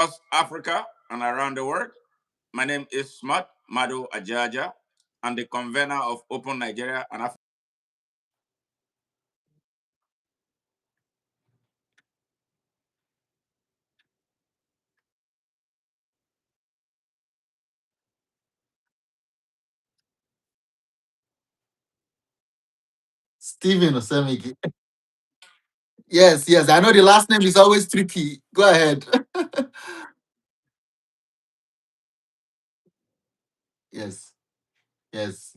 across Africa and around the world. My name is Smart Madu Ajaja. I'm the convener of Open Nigeria and Africa. Stephen Osemwegie. Yes, yes. I know the last name is always tricky. Go ahead. Yes, yes.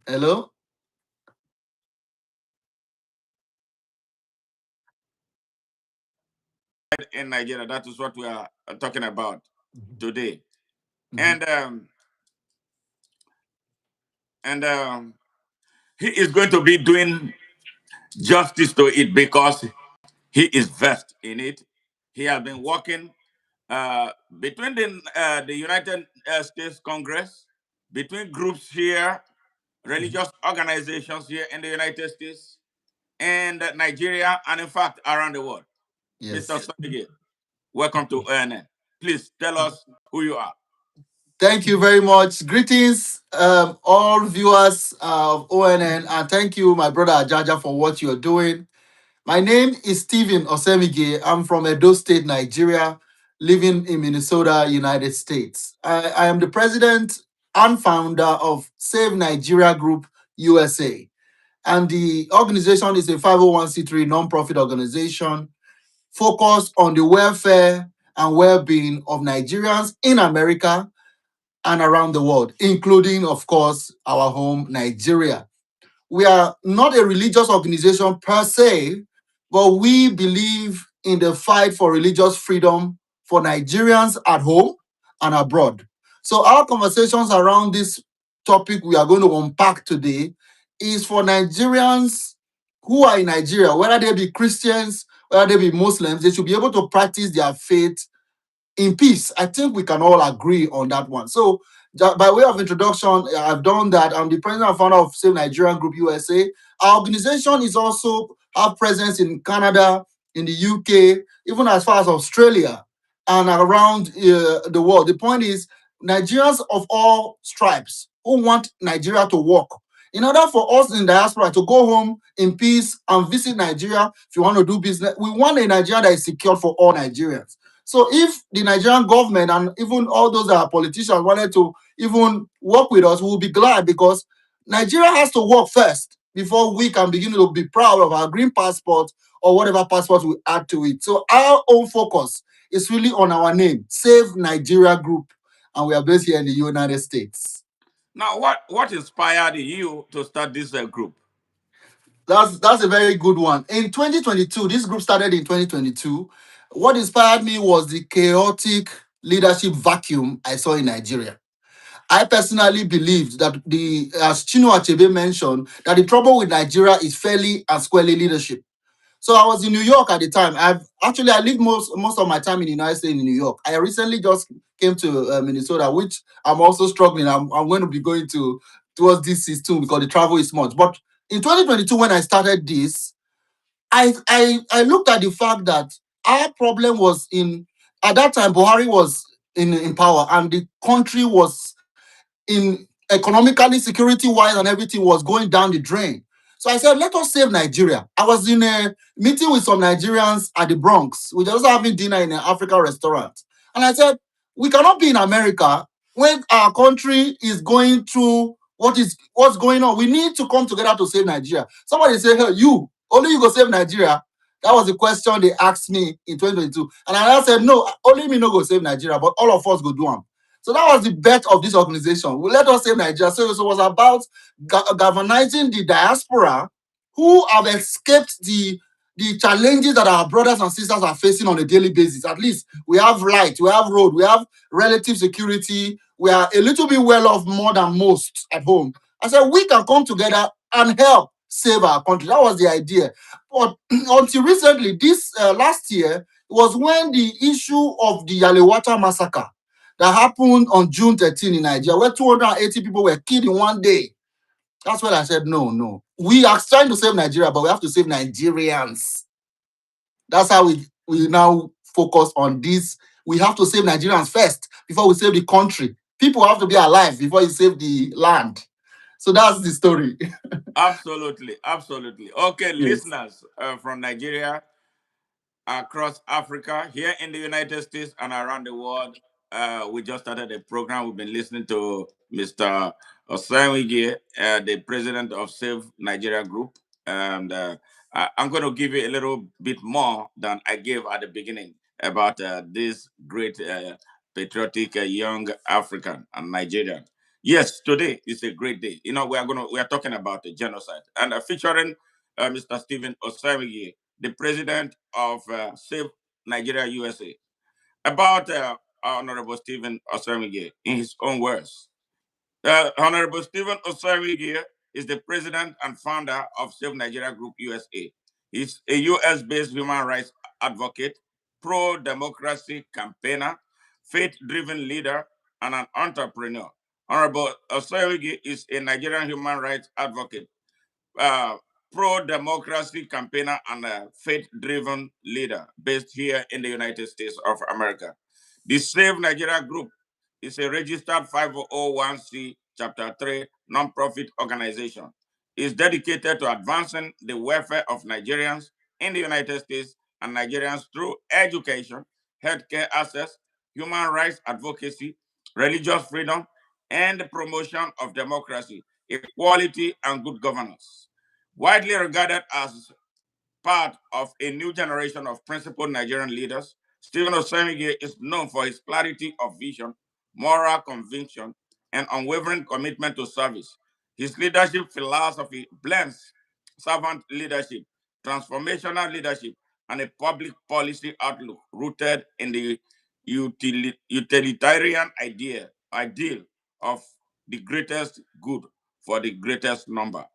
Hello? In Nigeria. That is what we are talking about Mhm, today. mhm. And um, and he is going to be doing justice to it because he is versed in it. He has been working between the United States Congress, between groups here, religious organizations here in the United States, and Nigeria, and in fact around the world. Mr. Yes. Sonige, welcome to ONN. Please tell us who you are. Thank you very much. Greetings, all viewers of ONN, and thank you, my brother Ajaja, for what you're doing. My name is Stephen Osemwegie. I'm from Edo State, Nigeria, living in Minnesota, United States. I am the president and founder of Save Nigeria Group USA. And the organization is a 501c3 nonprofit organization focused on the welfare and well-being of Nigerians in America and around the world, including, of course, our home, Nigeria. We are not a religious organization per se, but we believe in the fight for religious freedom for Nigerians at home and abroad. So, our conversations around this topic we are going to unpack today is for Nigerians who are in Nigeria, whether they be Christians, whether they be Muslims, they should be able to practice their faith in peace. I think we can all agree on that one. So, by way of introduction, I've done that. I'm the president and founder of Save Nigerian Group USA. Our organization is also have presence in Canada, in the UK, even as far as Australia and around the world. The point is, Nigerians of all stripes who want Nigeria to work. In order for us in diaspora to go home in peace and visit Nigeria, if you want to do business, we want a Nigeria that is secure for all Nigerians. So if the Nigerian government and even all those that are politicians wanted to even work with us, we will be glad because Nigeria has to work first before we can begin to be proud of our green passport or whatever passport we add to it. So our own focus is really on our name, Save Nigeria Group, and we are based here in the United States. Now, what inspired you to start this group? That's a very good one. In 2022, this group started in 2022. What inspired me was the chaotic leadership vacuum I saw in Nigeria. I personally believed that as Chino Achebe mentioned, that the trouble with Nigeria is fairly and squarely leadership. So I was in New York at the time. I lived most of my time in the United States in New York. I recently just came to Minnesota, which I'm also struggling. I'm going to be going to towards this season because the travel is much. But in 2022, when I started this, I looked at the fact that our problem was in at that time Buhari was in power and the country was in economically, security wise, and everything was going down the drain. So I said, let us save Nigeria. I was in a meeting with some Nigerians at the Bronx. We were also having dinner in an African restaurant. And I said, we cannot be in America when our country is going through what's going on. We need to come together to save Nigeria. Somebody said, hey, only you go save Nigeria. That was the question they asked me in 2022. And I said, no, only me no go save Nigeria, but all of us go do them. So that was the bet of this organization. We let us save Nigeria. So it was about galvanizing the diaspora who have escaped the challenges that our brothers and sisters are facing on a daily basis. At least we have light, we have road, we have relative security. We are a little bit well off more than most at home. I said we can come together and help save our country. That was the idea. But until recently, this last year, was when the issue of the Yalewata massacre that happened on June 13 in Nigeria, where 280 people were killed in one day. That's when I said, no, no. We are trying to save Nigeria, but we have to save Nigerians. That's how we now focus on this. We have to save Nigerians first before we save the country. People have to be alive before you save the land. So that's the story. Absolutely, absolutely. Okay, Yes. listeners from Nigeria, across Africa, here in the United States, and around the world. We just started a program. We've been listening to Mr. Osemwegie, the president of Save Nigeria Group. And I'm going to give you a little bit more than I gave at the beginning about this great patriotic young African and Nigerian. Yes, today is a great day. You know, we are talking about the genocide and featuring Mr. Stephen Osemwegie, the president of Save Nigeria USA, about Honorable Stephen Osemwegie in his own words. Honorable Stephen Osemwegie is the president and founder of Save Nigeria Group USA. He's a US-based human rights advocate, pro-democracy campaigner, faith-driven leader, and an entrepreneur. Honorable Osemwegie is a Nigerian human rights advocate, uh, pro-democracy campaigner, and a faith-driven leader based here in the United States of America. The Save Nigeria Group is a registered 501c Chapter 3 nonprofit organization. It's dedicated to advancing the welfare of Nigerians in the United States and Nigerians through education, healthcare access, human rights advocacy, religious freedom, and the promotion of democracy, equality, and good governance. Widely regarded as part of a new generation of principled Nigerian leaders, Stephen Osemwegie is known for his clarity of vision, moral conviction, and unwavering commitment to service. His leadership philosophy blends servant leadership, transformational leadership, and a public policy outlook rooted in the utilitarian ideal of the greatest good for the greatest number.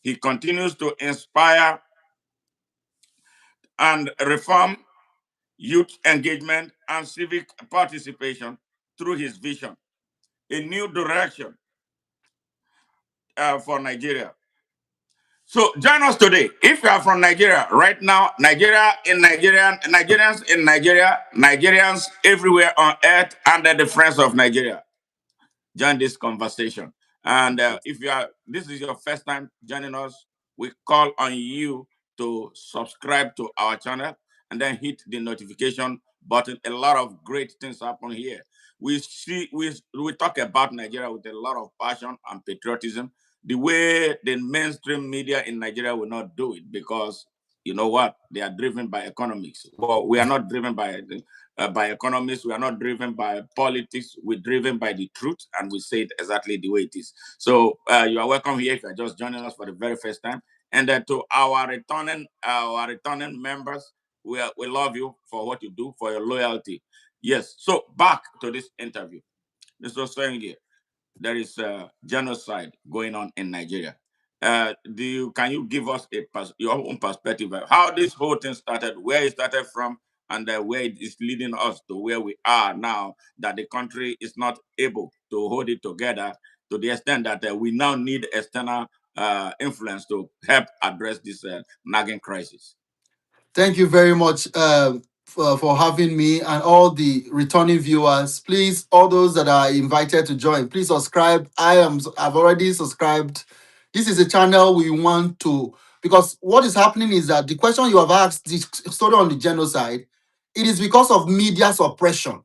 He continues to inspire and reform youth engagement and civic participation through his vision, a new direction for Nigeria. So join us today. If you are from Nigeria right now, Nigerians in Nigeria, Nigerians everywhere on earth under the friends of Nigeria, join this conversation. And if you are, this is your first time joining us, we call on you to subscribe to our channel and then hit the notification button. A lot of great things happen here. We talk about Nigeria with a lot of passion and patriotism, the way the mainstream media in Nigeria will not do it, because you know what, they are driven by economics. Well, we are not driven by economists. We are not driven by politics. We're driven by the truth, and we say it exactly the way it is. So you are welcome here if you're just joining us for the very first time. And to our returning members, we love you for what you do, for your loyalty. Yes. So back to this interview. This was saying here, there is genocide going on in Nigeria. Can you give us your own perspective of how this whole thing started, where it started from, and where it is leading us to where we are now, that the country is not able to hold it together to the extent that we now need external influence to help address this nagging crisis? Thank you very much for having me and all the returning viewers. Please, all those that are invited to join, please subscribe. I've already subscribed. This is a channel we want to, because what is happening is that the question you have asked, the story on the genocide, it is because of media suppression.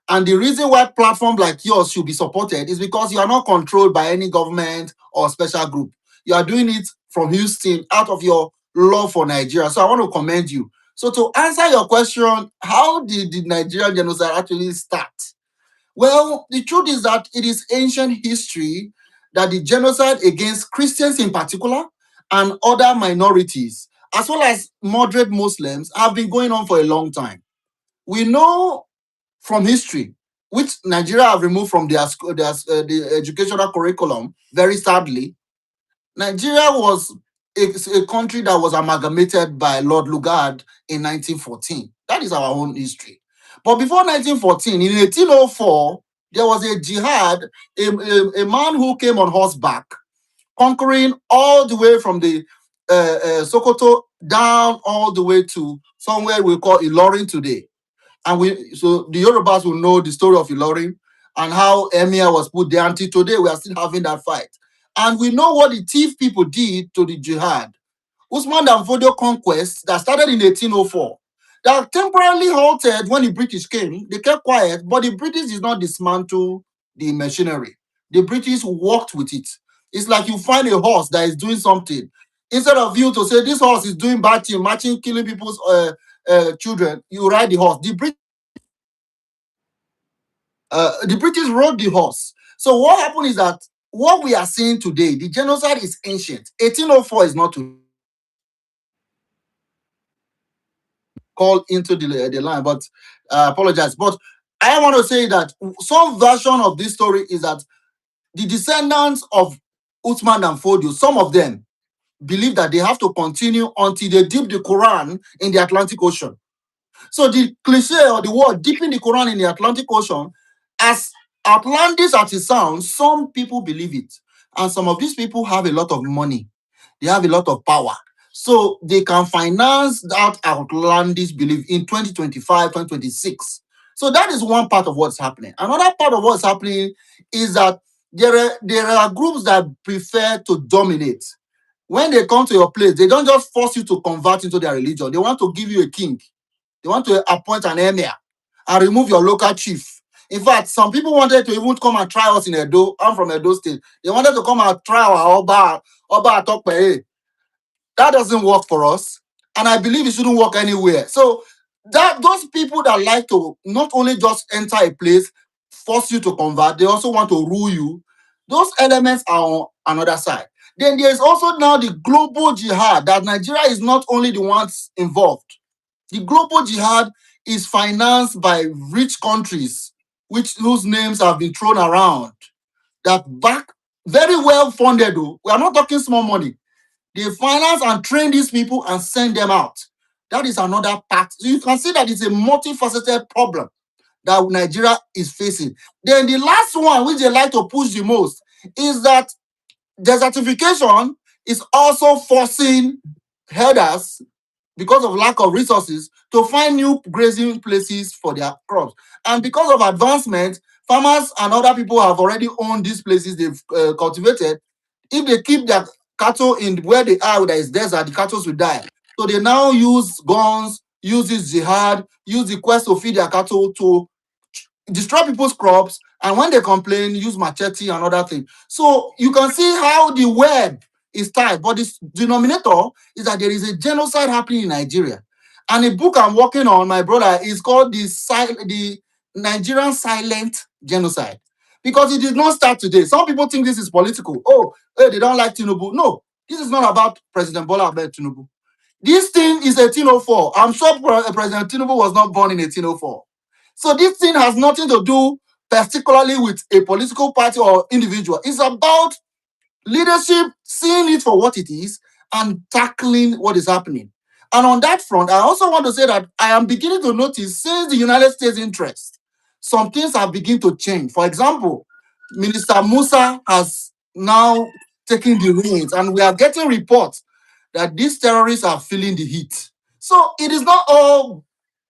And the reason why platforms like yours should be supported is because you are not controlled by any government or special group. You are doing it from Houston out of your love for Nigeria. So I want to commend you. So to answer your question, how did the Nigerian genocide actually start? Well, the truth is that it is ancient history that the genocide against Christians in particular and other minorities, as well as moderate Muslims, have been going on for a long time. We know from history, which Nigeria have removed from the educational curriculum, very sadly. Nigeria was a country that was amalgamated by Lord Lugard in 1914. That is our own history. But before 1914, in 1804, there was a jihad, a man who came on horseback, conquering all the way from the Sokoto down all the way to somewhere we call Ilorin today. And so the Yorubas will know the story of Ilorin and how Emir was put there. Until today, we are still having that fight. And we know what the thief people did to the jihad. Usman Dan Fodio conquest that started in 1804, that temporarily halted when the British came. They kept quiet, but the British did not dismantle the machinery. The British worked with it. It's like you find a horse that is doing something. Instead of you to say this horse is doing bad thing, marching, killing people's children, you ride the horse. The British rode the horse. So what happened is that what we are seeing today, the genocide is ancient. 1804 is not to call into the line, but apologize. But I want to say that some version of this story is that the descendants of Uthman and Fodio, some of them believe that they have to continue until they dip the Quran in the Atlantic Ocean. So the cliche or the word dipping the Quran in the Atlantic Ocean, as outlandish as it sounds, some people believe it. And some of these people have a lot of money. They have a lot of power. So they can finance that outlandish belief in 2025, 2026. So that is one part of what's happening. Another part of what's happening is that there are groups that prefer to dominate. When they come to your place, they don't just force you to convert into their religion. They want to give you a king. They want to appoint an emir and remove your local chief. In fact, some people wanted to even come and try us in Edo. I'm from Edo State. They wanted to come and try our Oba Atokpe. That doesn't work for us. And I believe it shouldn't work anywhere. So that those people that like to not only just enter a place, force you to convert, they also want to rule you. Those elements are on another side. Then there's also now the global jihad that Nigeria is not only the ones involved. The global jihad is financed by rich countries, whose names have been thrown around, that back very well funded. Though. We are not talking small money. They finance and train these people and send them out. That is another part. So you can see that it's a multifaceted problem that Nigeria is facing. Then the last one, which they like to push the most, is that desertification is also forcing herders, because of lack of resources, to find new grazing places for their crops. And because of advancement, farmers and other people have already owned these places they've cultivated. If they keep their cattle in where they are, there is desert, the cattle will die. So they now use guns, use this jihad, use the quest to feed their cattle to destroy people's crops, and when they complain, use machete and other things. So you can see how the web is tied, but this denominator is that there is a genocide happening in Nigeria. And a book I'm working on, my brother, is called the Nigerian Silent Genocide. Because it did not start today. Some people think this is political. Oh, hey, they don't like Tinubu. No, this is not about President Bola Ahmed Tinubu. This thing is 1804. I'm sure President Tinubu was not born in 1804. So this thing has nothing to do particularly with a political party or individual. It's about leadership seeing it for what it is and tackling what is happening. And on that front, I also want to say that I am beginning to notice, since the United States interest, some things have begun to change. For example, Minister Musa has now taken the reins, and we are getting reports that these terrorists are feeling the heat. So it is not all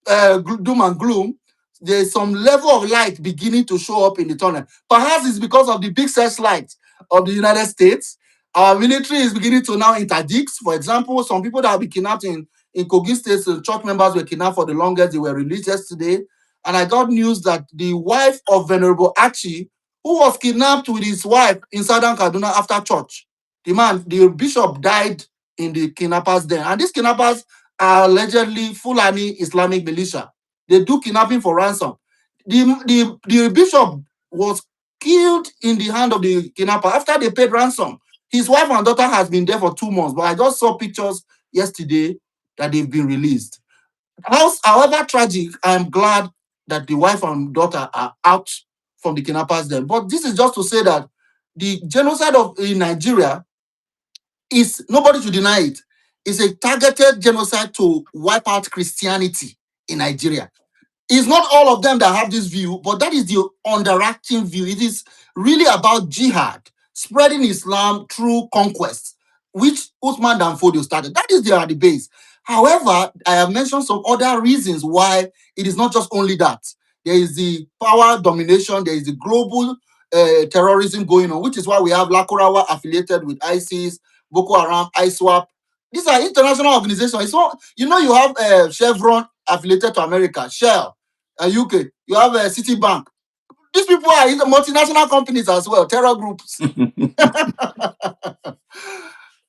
doom and gloom. There's some level of light beginning to show up in the tunnel. Perhaps it's because of the big searchlight of the United States. Our military is beginning to now interdict. For example, some people that have been kidnapped in Kogi State, church members were kidnapped for the longest. They were released yesterday. And I got news that the wife of Venerable Archie, who was kidnapped with his wife in Southern Kaduna after church, the bishop died in the kidnappers den. And these kidnappers are allegedly Fulani Islamic militia. They do kidnapping for ransom. The bishop was killed in the hand of the kidnapper after they paid ransom. His wife and daughter has been there for 2 months, but I just saw pictures yesterday that they've been released. However tragic, I'm glad that the wife and daughter are out from the kidnappers then. But this is just to say that the genocide in Nigeria is, nobody should deny it, is a targeted genocide to wipe out Christianity in Nigeria. It's not all of them that have this view, but that is the underacting view. It is really about jihad, spreading Islam through conquest, which Uthman Dan Fodio started. That is the base. However, I have mentioned some other reasons why it is not just only that. There is the power domination, there is the global terrorism going on, which is why we have Lakurawa affiliated with ISIS, Boko Haram, ISWAP. These are international organizations. So, you know, you have Chevron affiliated to America, Shell, UK. You have Citibank. These people are in the multinational companies as well, terror groups.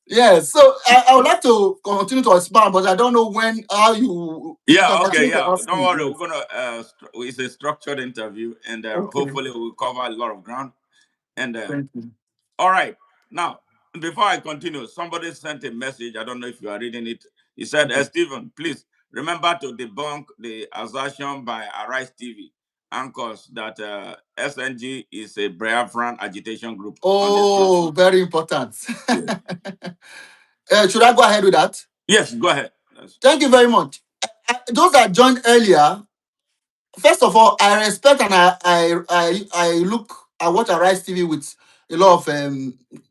Yeah, so I would like to continue to expand, but I don't know how you can Yeah, okay, continue to yeah. ask Don't me. worry. Yes. We're gonna. It's a structured interview, and Okay. hopefully we'll cover a lot of ground. And Thank you. all right, now before I continue, somebody sent a message. I don't know if you are reading it. He said, Okay. Stephen, please remember to debunk the assertion by Arise TV anchors that SNG is a Biafran agitation group on this Oh, platform." very important. Yeah. Should I go ahead with that? Yes, go ahead. Thank you very much. Those that joined earlier, first of all, I respect and I watch Arise TV with a lot of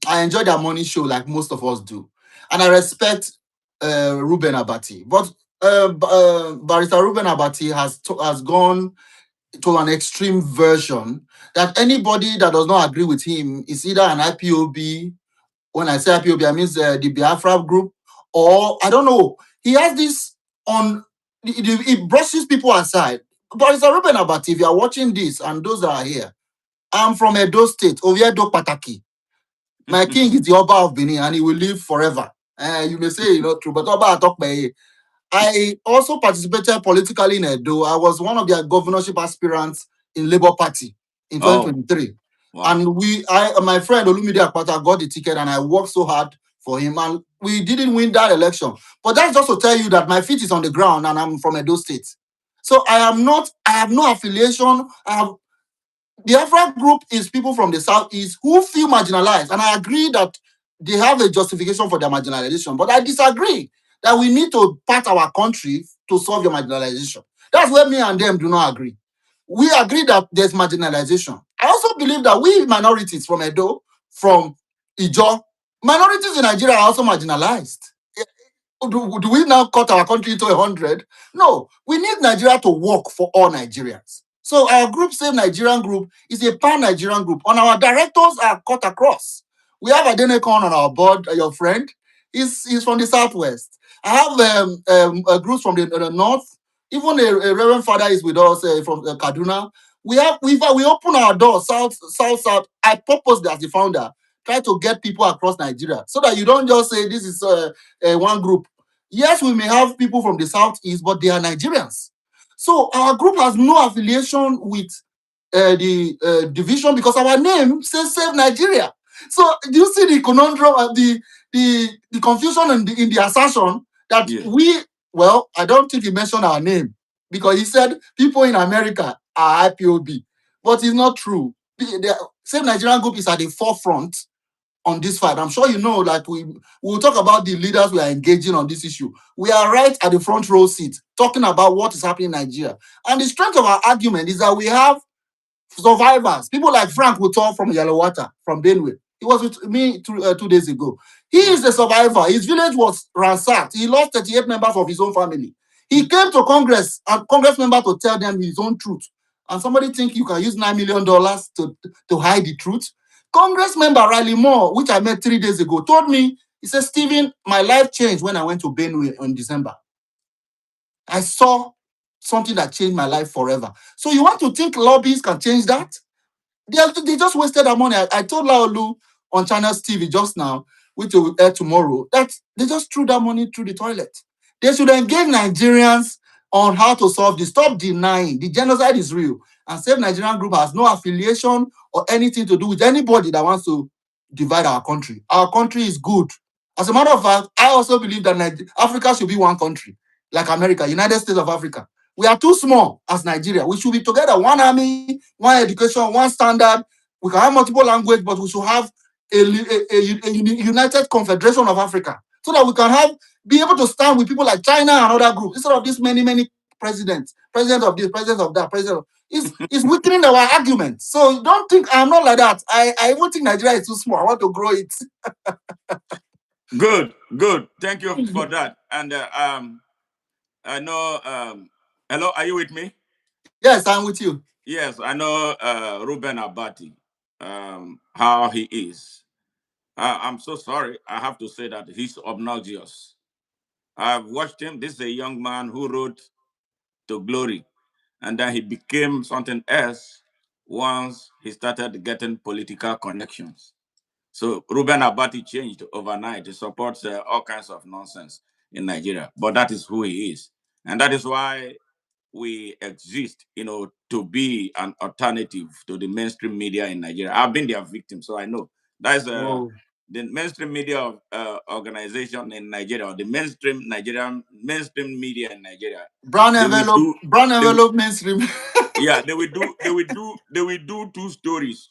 I enjoy their morning show like most of us do, and I respect Ruben Abati. But Barrister Ruben Abati has gone to an extreme version that anybody that does not agree with him is either an IPOB. When I say IPOB, I mean the Biafra group, or I don't know. He has this on. He brushes people aside. But it's a Ruben Abati. If you are watching this, and those that are here, I'm from Edo State, Oviedo Pataki. My king is the Oba of Benin, and he will live forever. You may say not true, but Oba talk by. I also participated politically in Edo. I was one of their governorship aspirants in Labour Party in Oh, 2023. wow. And my friend Olumide Akpata got the ticket and I worked so hard for him. And we didn't win that election. But that's just to tell you that my feet is on the ground and I'm from Edo State. So I have no affiliation. The Afra group is people from the southeast who feel marginalized, and I agree that they have a justification for their marginalization. But I disagree that we need to part our country to solve your marginalization. That's where me and them do not agree. We agree that there's marginalization. I also believe that we minorities from Edo, from Ijo, minorities in Nigeria are also marginalized. Do we now cut our country into 100? No, we need Nigeria to work for all Nigerians. So our group, Save Nigerian Group, is a pan-Nigerian group. And our directors are cut across. We have Adenekon on our board, your friend. He's from the southwest. I have groups from the north. Even a Reverend Father is with us from Kaduna. We open our doors south. I purposely, as the founder, try to get people across Nigeria so that you don't just say this is one group. Yes, we may have people from the southeast, but they are Nigerians. So our group has no affiliation with the division because our name says Save Nigeria. So do you see the conundrum, the confusion in the assertion that Yeah. I don't think he mentioned our name because he said people in America are IPOB, but it's not true. The Save Nigerian Group is at the forefront on this fight. I'm sure you know, like we'll talk about the leaders we are engaging on this issue. We are right at the front row seat talking about what is happening in Nigeria. And the strength of our argument is that we have survivors. People like Frank Wutor from Yellow Water, from Benue. He was with me 2 days ago. He is a survivor. His village was ransacked. He lost 38 members of his own family. He came to Congress, and Congress member to tell them his own truth. And somebody think you can use $9 million to hide the truth? Congress member Riley Moore, which I met 3 days ago, told me, he said, Stephen, my life changed when I went to Benue in December. I saw something that changed my life forever. So you want to think lobbies can change that? They just wasted their money. I told Laolu on Channels TV just now, which will air tomorrow, that they just threw that money through the toilet. They should engage Nigerians on how to solve this. Stop denying. The genocide is real. And Save Nigerian Group has no affiliation or anything to do with anybody that wants to divide our country. Our country is good. As a matter of fact, I also believe that Africa should be one country, like America, United States of Africa. We are too small as Nigeria. We should be together, one army, one education, one standard. We can have multiple language, but we should have a united confederation of Africa so that we can be able to stand with people like China and other groups instead of these many presidents, president of this, president of that, president of, it's weakening our argument. So don't think I'm not like that. I even think Nigeria is too small. I want to grow it. Good. Thank you for that. And I know. Hello, are you with me? Yes, I'm with you. Yes, I know Ruben Abati, how he is. I'm so sorry. I have to say that he's obnoxious. I've watched him. This is a young man who wrote to glory, and then he became something else once he started getting political connections. So Ruben Abati changed overnight. He supports all kinds of nonsense in Nigeria, but that is who he is, and that is why we exist, to be an alternative to the mainstream media in Nigeria. I've been their victim, so I know that's Oh. the mainstream media organization in Nigeria, or the mainstream Nigerian mainstream media in Nigeria. They will do. Brown They will, envelope mainstream. yeah, they will do. They will do. They will do two stories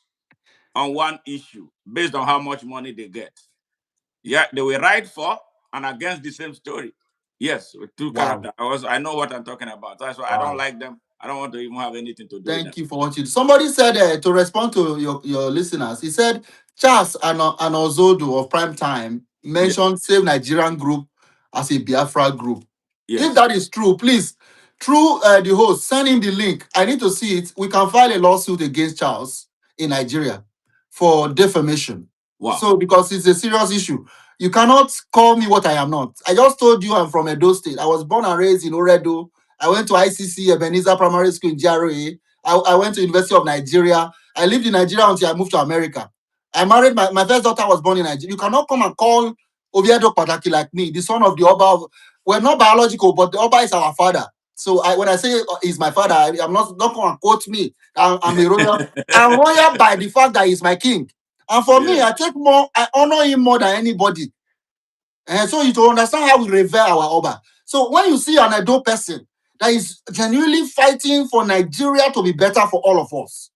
on one issue based on how much money they get. Yeah, they will write for and against the same story. Yes, with two Wow. characters. I know what I'm talking about. That's why I don't Wow. like them. I don't want to even have anything to do with them. Thank you for what you do. Somebody said to respond to your listeners, he said Charles and Ozodo of Prime Time Yeah. mentioned Save Nigerian Group as a Biafra group. If Yes. that is true, please, through the host, send him the link. I need to see it. We can file a lawsuit against Charles in Nigeria for defamation. Wow. So, because it's a serious issue, you cannot call me what I am not. I just told you I'm from Edo State. I was born and raised in Oredo. I went to ICC Ebenezer Primary School in GRA. I went to University of Nigeria. I lived in Nigeria until I moved to America. I married my first daughter was born in Nigeria. You cannot come and call Oviedo Pataki like me, the son of the Oba. We're not biological, but the Oba is our father. So when I say he's my father, I'm not going to quote me. I'm a royal. I'm royal by the fact that he's my king. And for me, Yeah. I honor him more than anybody. And so you to understand how we revere our Oba. So when you see an Edo person that is genuinely fighting for Nigeria to be better for all of us,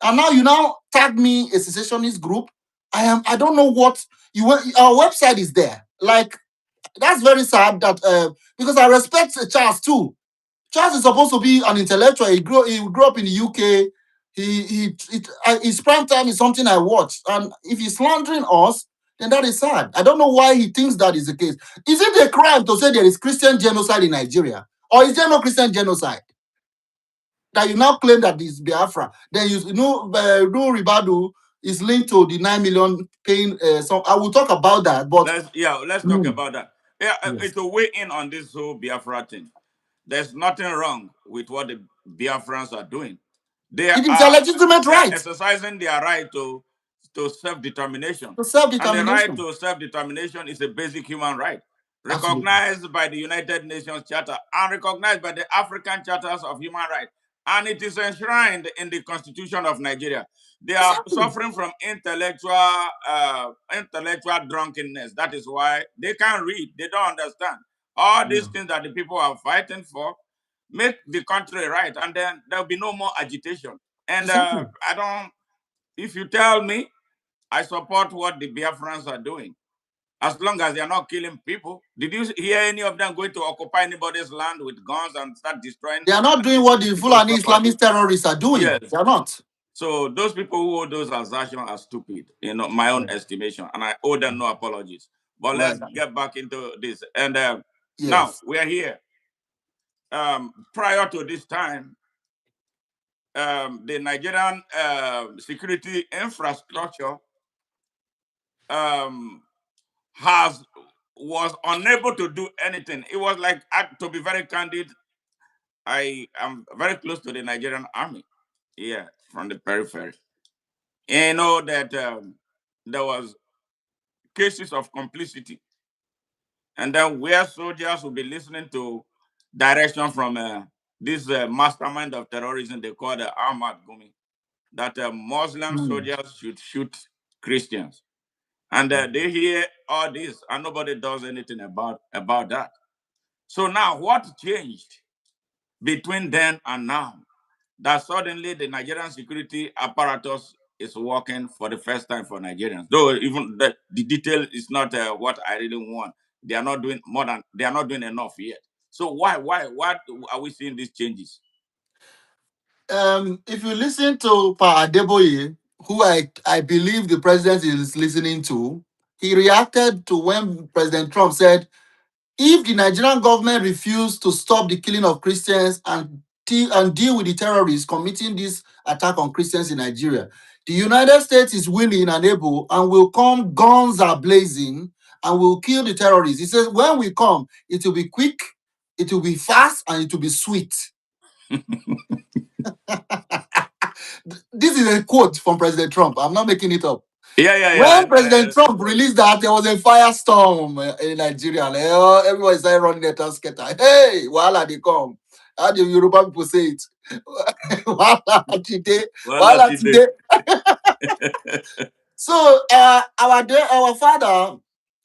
and now you now tag me a secessionist group, I don't know what you want. Our website is there. Like, that's very sad that because I respect Charles too. Charles is supposed to be an intellectual. He grew up in the UK. His prime time is something I watch. And if he's slandering us, then that is sad. I don't know why he thinks that is the case. Is it a crime to say there is Christian genocide in Nigeria? Or is there no Christian genocide? That you now claim that this Biafra. Then no Ribadu is linked to the 9 million paying. So I will talk about that. But Let's talk mm, about that. Yeah, yes, to weigh in on this whole Biafra thing. There's nothing wrong with what the Biafrans are doing. They it is a are legitimate they are right exercising their right to self-determination. to And the right self-determination. to self-determination is a basic human right, Absolutely. recognized by the United Nations Charter and recognized by the African Charters of Human Rights. And it is enshrined in the Constitution of Nigeria. They are Exactly. suffering from intellectual drunkenness. That is why they can't read. They don't understand. All Yeah. these things that the people are fighting for make the country right, and then there'll be no more agitation. And Exactly. I don't. If you tell me, I support what the Biafrans are doing, as long as they are not killing people. Did you hear any of them going to occupy anybody's land with guns and start destroying They are not doing what the people's Fulani property? Islamist terrorists are doing. Yes. They are not. So those people who hold those assertions are stupid, my own Yeah. estimation, and I owe them no apologies. But let's Well, get back into this. And now yes. we are here. Prior to this time, the Nigerian security infrastructure um, has was unable to do anything. It was like, to be very candid, I am very close to the Nigerian army, yeah, from the periphery. And you know that there was cases of complicity, and then where soldiers will be listening to direction from this mastermind of terrorism they call the Ahmad Gumi, that Muslim Mm. soldiers should shoot Christians. And they hear all this, and nobody does anything about that. So now, what changed between then and now? That suddenly the Nigerian security apparatus is working for the first time for Nigerians. Though even the detail is not what I really want. They are not doing more than they are not doing enough yet. So why are we seeing these changes? If you listen to Pa Adeboye, who I believe the president is listening to, he reacted to when President Trump said If the Nigerian government refused to stop the killing of Christians and deal with the terrorists committing this attack on Christians in Nigeria, the United States is willing and able and will come guns are blazing and will kill the terrorists. He says, when we come, it will be quick, it will be fast, and it will be sweet. This is a quote from President Trump. I'm not making it up. Yeah. When President Trump released that, there was a firestorm in Nigeria. Like, oh, everybody started running their tasket. Hey, voila, they come. How do Yoruba people say it? Voila today, Well, voila today. today. So our father,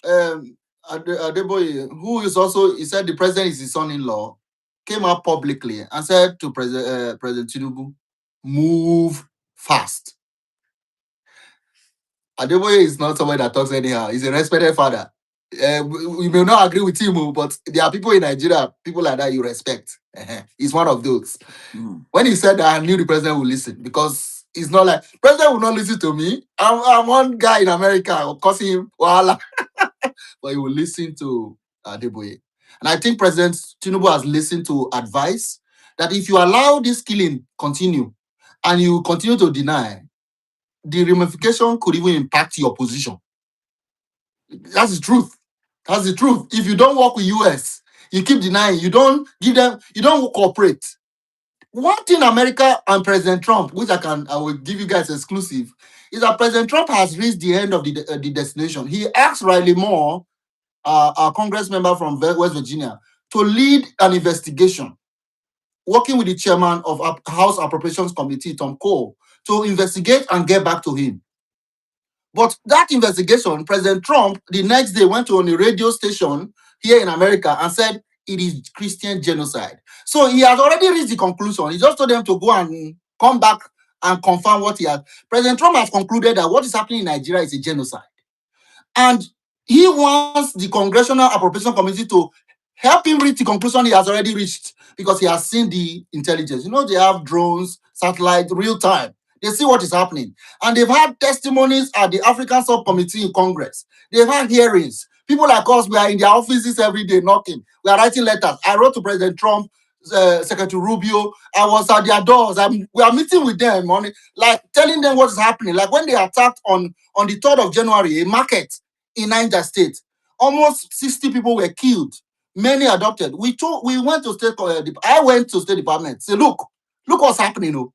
Adeboye, who is also, he said the president is his son-in-law, came out publicly and said to President Tinubu, move fast. Adeboye is not someone that talks anyhow. He's a respected father. We may not agree with him, but there are people in Nigeria, people like that you respect. He's one of those. When he said that, I knew the president would listen because it's not like president will not listen to me. I'm one guy in America, I'll cause him voila, but he will listen to Adeboye. And I think President Tinubu has listened to advice that if you allow this killing continue and you continue to deny, the ramification could even impact your position. That's the truth. That's the truth. If you don't work with US, you keep denying, you don't give them, you don't cooperate. One thing America and President Trump, which I will give you guys exclusive, is that President Trump has reached the end of the destination. He asked Riley Moore, our Congress member from West Virginia, to lead an investigation, working with the chairman of House Appropriations Committee, Tom Cole, to investigate and get back to him. But that investigation, President Trump, the next day went on a radio station here in America and said it is Christian genocide. So he has already reached the conclusion. He just told them to go and come back and confirm what he has. President Trump has concluded that what is happening in Nigeria is a genocide. And he wants the Congressional Appropriation Committee to help him reach the conclusion he has already reached because he has seen the intelligence. You know, they have drones, satellite, real time. They see what is happening. And they've had testimonies at the African Subcommittee in Congress. They've had hearings. People like us, we are in their offices every day knocking. We are writing letters. I wrote to President Trump, Secretary Rubio. I was at their doors. We are meeting with them, like telling them what is happening. Like when they attacked on the 3rd of January, a market in Niger State, almost 60 people were killed. Many adopted. We went to state. I went to State Department. Say, look what's happening. Oh.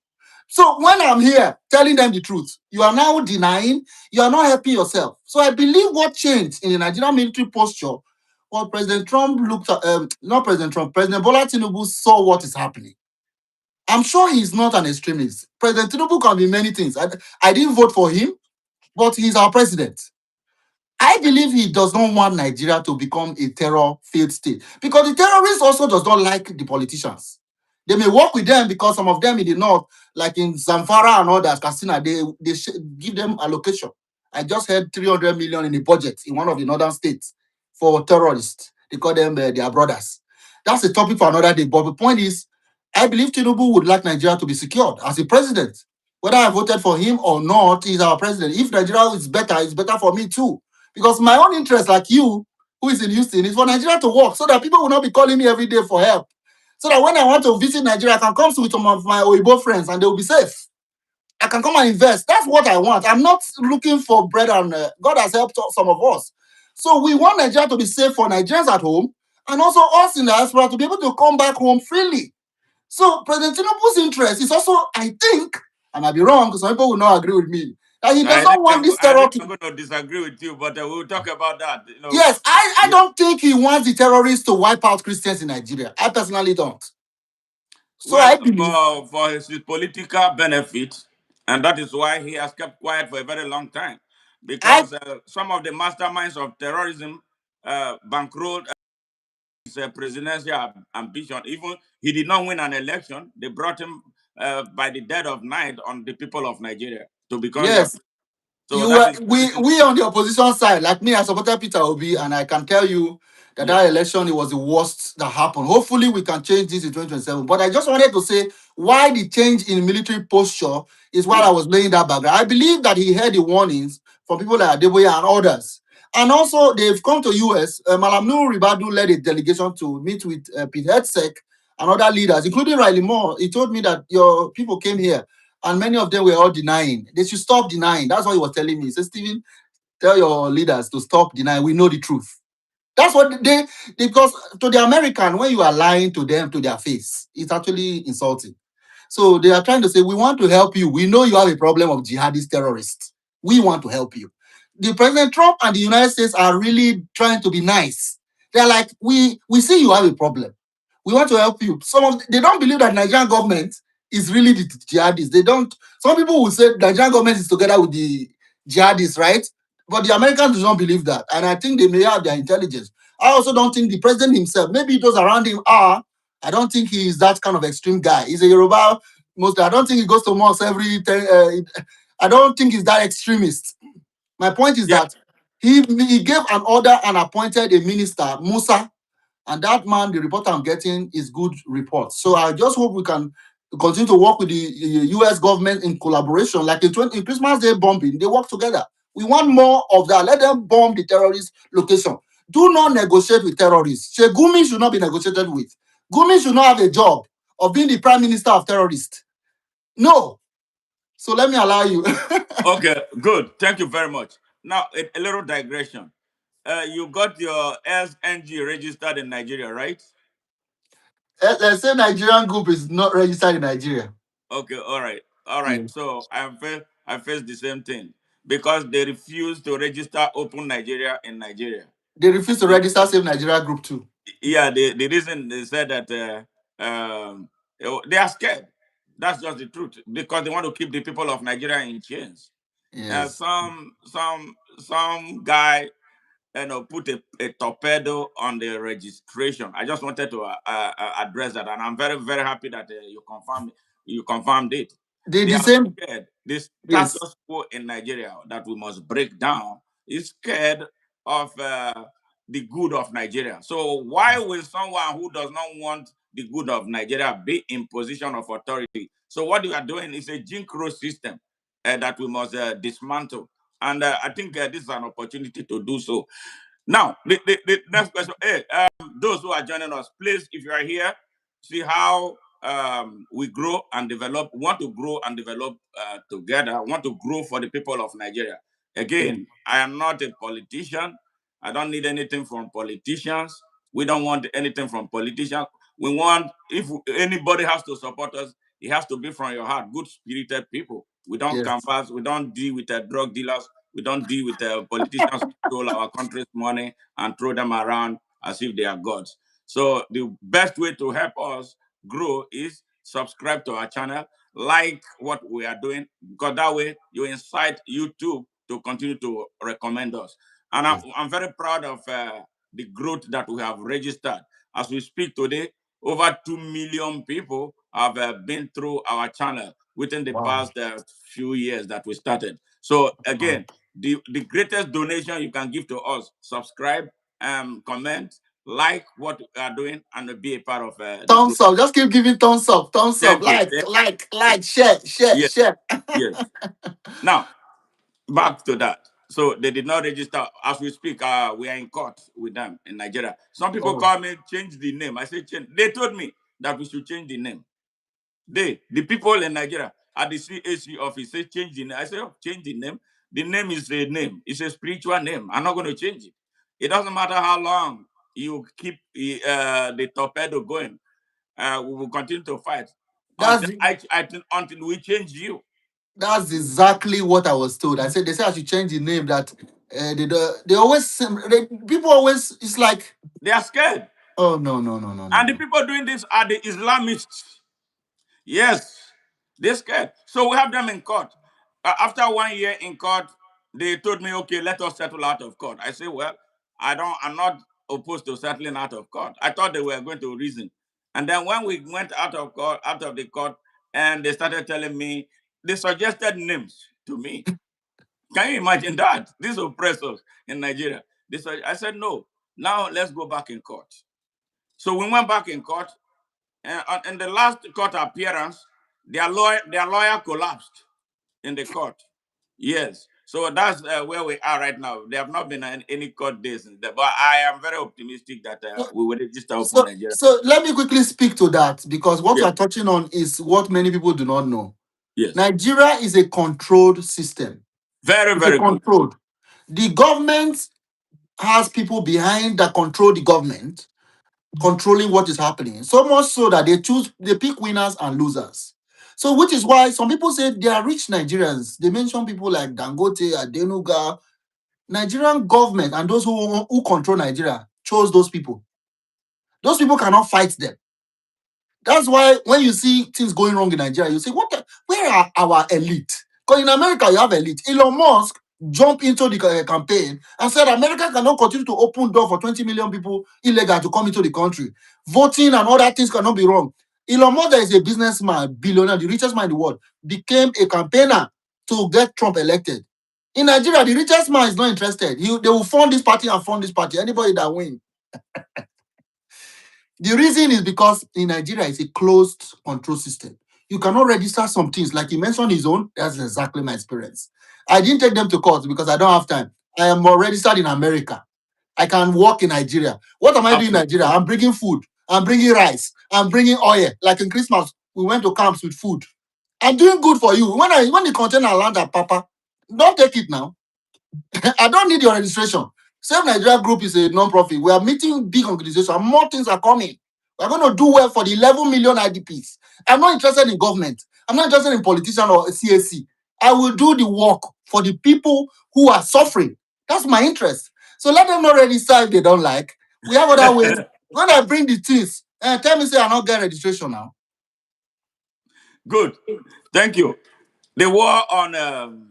So when I'm here telling them the truth, you are now denying, you are not helping yourself. So I believe what changed in the Nigerian military posture was President Trump looked at, not President Trump, President Bola Tinubu saw what is happening. I'm sure he's not an extremist. President Tinubu can be many things. I didn't vote for him, but he's our president. I believe he does not want Nigeria to become a terror-filled state because the terrorists also does not like the politicians. They may work with them because some of them in the north, like in Zamfara and others, Katsina, they give them allocation. I just heard 300 million in the budget in one of the northern states for terrorists. They call them their brothers. That's a topic for another day. But the point is, I believe Tinubu would like Nigeria to be secured as a president. Whether I voted for him or not, he's our president. If Nigeria is better, it's better for me too. Because my own interest, like you, who is in Houston, is for Nigeria to work so that people will not be calling me every day for help. So that when I want to visit Nigeria, I can come with some of my Oibo friends and they will be safe. I can come and invest. That's what I want. I'm not looking for bread and God has helped some of us. So we want Nigeria to be safe for Nigerians at home and also us in the diaspora to be able to come back home freely. So President Tinubu's interest is also, I think, I might be wrong because some people will not agree with me, that he does not want this terror to... I'm going to disagree with you, but we'll talk about that. Yes, I don't think he wants the terrorists to wipe out Christians in Nigeria. I personally don't. So I believe... For his political benefit, and that is why he has kept quiet for a very long time, because some of the masterminds of terrorism bankrolled his presidential ambition. Even he did not win an election. They brought him by the dead of night on the people of Nigeria to become... Yes. So we on the opposition side, like me, I supported Peter Obi, and I can tell you that that election, it was the worst that happened. Hopefully, we can change this in 2027. But I just wanted to say why the change in military posture is while I was laying that background. I believe that he heard the warnings from people like Adeboye and others. And also, they've come to US. Malam Nuhu Ribadu led a delegation to meet with Pete Hegseth and other leaders, including Riley Moore. He told me that your people came here and many of them were all denying. They should stop denying. That's what he was telling me. He said, Stephen, tell your leaders to stop denying. We know the truth. That's what because to the American, when you are lying to them to their face, it's actually insulting. So they are trying to say, we want to help you. We know you have a problem of jihadist terrorists. We want to help you. The President Trump and the United States are really trying to be nice. They're like, we see you have a problem. We want to help you. They don't believe that Nigerian government is really the jihadists. They don't. Some people will say Nigerian government is together with the jihadists, right? But the Americans do not believe that. And I think they may have their intelligence. I also don't think the president himself, maybe those around him are. I don't think he is that kind of extreme guy. He's a Yoruba mostly. I don't think he goes to mosque every 10. I don't think he's that extremist. My point is Yeah. that he gave an order and appointed a minister, Musa, and that man, the report I'm getting is good report. So I just hope we can continue to work with the US government in collaboration. Like in Christmas Day bombing, they work together. We want more of that. Let them bomb the terrorist location. Do not negotiate with terrorists. Gumi should not be negotiated with. Gumi should not have a job of being the prime minister of terrorists. No. So let me allow you. Okay, good. Thank you very much. Now, a little digression. You got your SNG registered in Nigeria, right? Let's say Nigerian group is not registered in Nigeria. Okay, all right, all right. Yeah. So I face the same thing because they refuse to register Open Nigeria in Nigeria. They refuse to The- register Save Nigeria group too. yeah, the reason they said that they are scared. That's just the truth because they want to keep the people of Nigeria in chains. Yes. Some guy put a torpedo on the registration. I just wanted to address that, and I'm very very happy that you confirmed it. They They the are same. scared. This Yes. status quo in Nigeria that we must break down is scared of the good of Nigeria. So why will someone who does not want the good of Nigeria be in position of authority? So what you are doing is a Jim Crow system that we must dismantle. And I think this is an opportunity to do so. Now, the next question. Hey, those who are joining us, please, if you are here, see how we grow and develop. Want to grow and develop together. Want to grow for the people of Nigeria. Again, I am not a politician. I don't need anything from politicians. We don't want anything from politicians. We want, if anybody has to support us, it has to be from your heart, good spirited people. We don't Yes. canvas, we don't deal with drug dealers, we don't deal with politicians who stole our country's money and throw them around as if they are gods. So the best way to help us grow is subscribe to our channel, like what we are doing, because that way you incite YouTube to continue to recommend us. And Yes. I'm very proud of the growth that we have registered. As we speak today, over 2 million people have been through our channel within the Wow. past few years that we started. So Wow. again, the greatest donation you can give to us, subscribe, comment, like what we are doing, and be a part of the group. Thumbs up. Just keep giving thumbs up. Thumbs up. Thank you. Share, share, Yes, share. yes. Now, back to that. So they did not register. As we speak, we are in court with them in Nigeria. Some people Oh, call me, change the name. I say, change. They told me that we should change the name. The people in Nigeria at the CAC office say change the name. I say, oh, change the name. The name is a name. It's a spiritual name. I'm not going to change it. It doesn't matter how long you keep the torpedo going. We will continue to fight that's until we change you. that's exactly what I was told. I said they said I should change the name. That they always people always. It's like, They are scared. oh, no, no, no, no, no, And the no. people doing this are the Islamists. Yes, they're scared. So we have them in court. After 1 year in court, they told me, okay, let us settle out of court. I say, well, I'm not opposed to settling out of court. I thought they were going to reason. And then when we went out of the court, and they started telling me, they suggested names to me. Can you imagine that? These oppressors in Nigeria. I said, no, now let's go back in court. So we went back in court, and in the last court appearance, their lawyer collapsed in the court. Yes. So that's where we are right now. There have not been any court days, but I am very optimistic that we will register upon Nigeria. So let me quickly speak to that, because what Yes, we're touching on is what many people do not know. yes, Nigeria is a controlled system. very, It's a very good. controlled. The government has people behind that control the government, controlling what is happening. So much so that they pick winners and losers. So, which is why some people say they are rich Nigerians. They mention people like Dangote, Adenuga. Nigerian government and those who control Nigeria chose those people. Those people cannot fight them. That's why when you see things going wrong in Nigeria, you say, where are our elite? Because in America, you have elite. Elon Musk jumped into the campaign and said America cannot continue to open door for 20 million people illegal to come into the country. Voting and other things cannot be wrong. Elon Musk, that is a businessman, billionaire, the richest man in the world, became a campaigner to get Trump elected. In Nigeria, the richest man is not interested. They will fund this party and fund this party. Anybody that wins. The reason is because in Nigeria, it's a closed control system. You cannot register some things. Like he mentioned his own, that's exactly my experience. I didn't take them to court because I don't have time. I am more registered in America. I can work in Nigeria. What am I doing in Absolutely. Nigeria? I'm bringing food. I'm bringing rice. I'm bringing oil. Like in Christmas, we went to camps with food. I'm doing good for you. When the container land at Papa, don't take it now. I don't need your registration. Save Nigeria Group is a non-profit. We are meeting big organizations. More things are coming. We're going to do well for the 11 million IDPs. I'm not interested in government. I'm not interested in politician or CAC. I will do the work for the people who are suffering. That's my interest. So let them not register if they don't like. We have other ways. When I bring the things, tell me say I not get registration now. Good. Thank you. The war on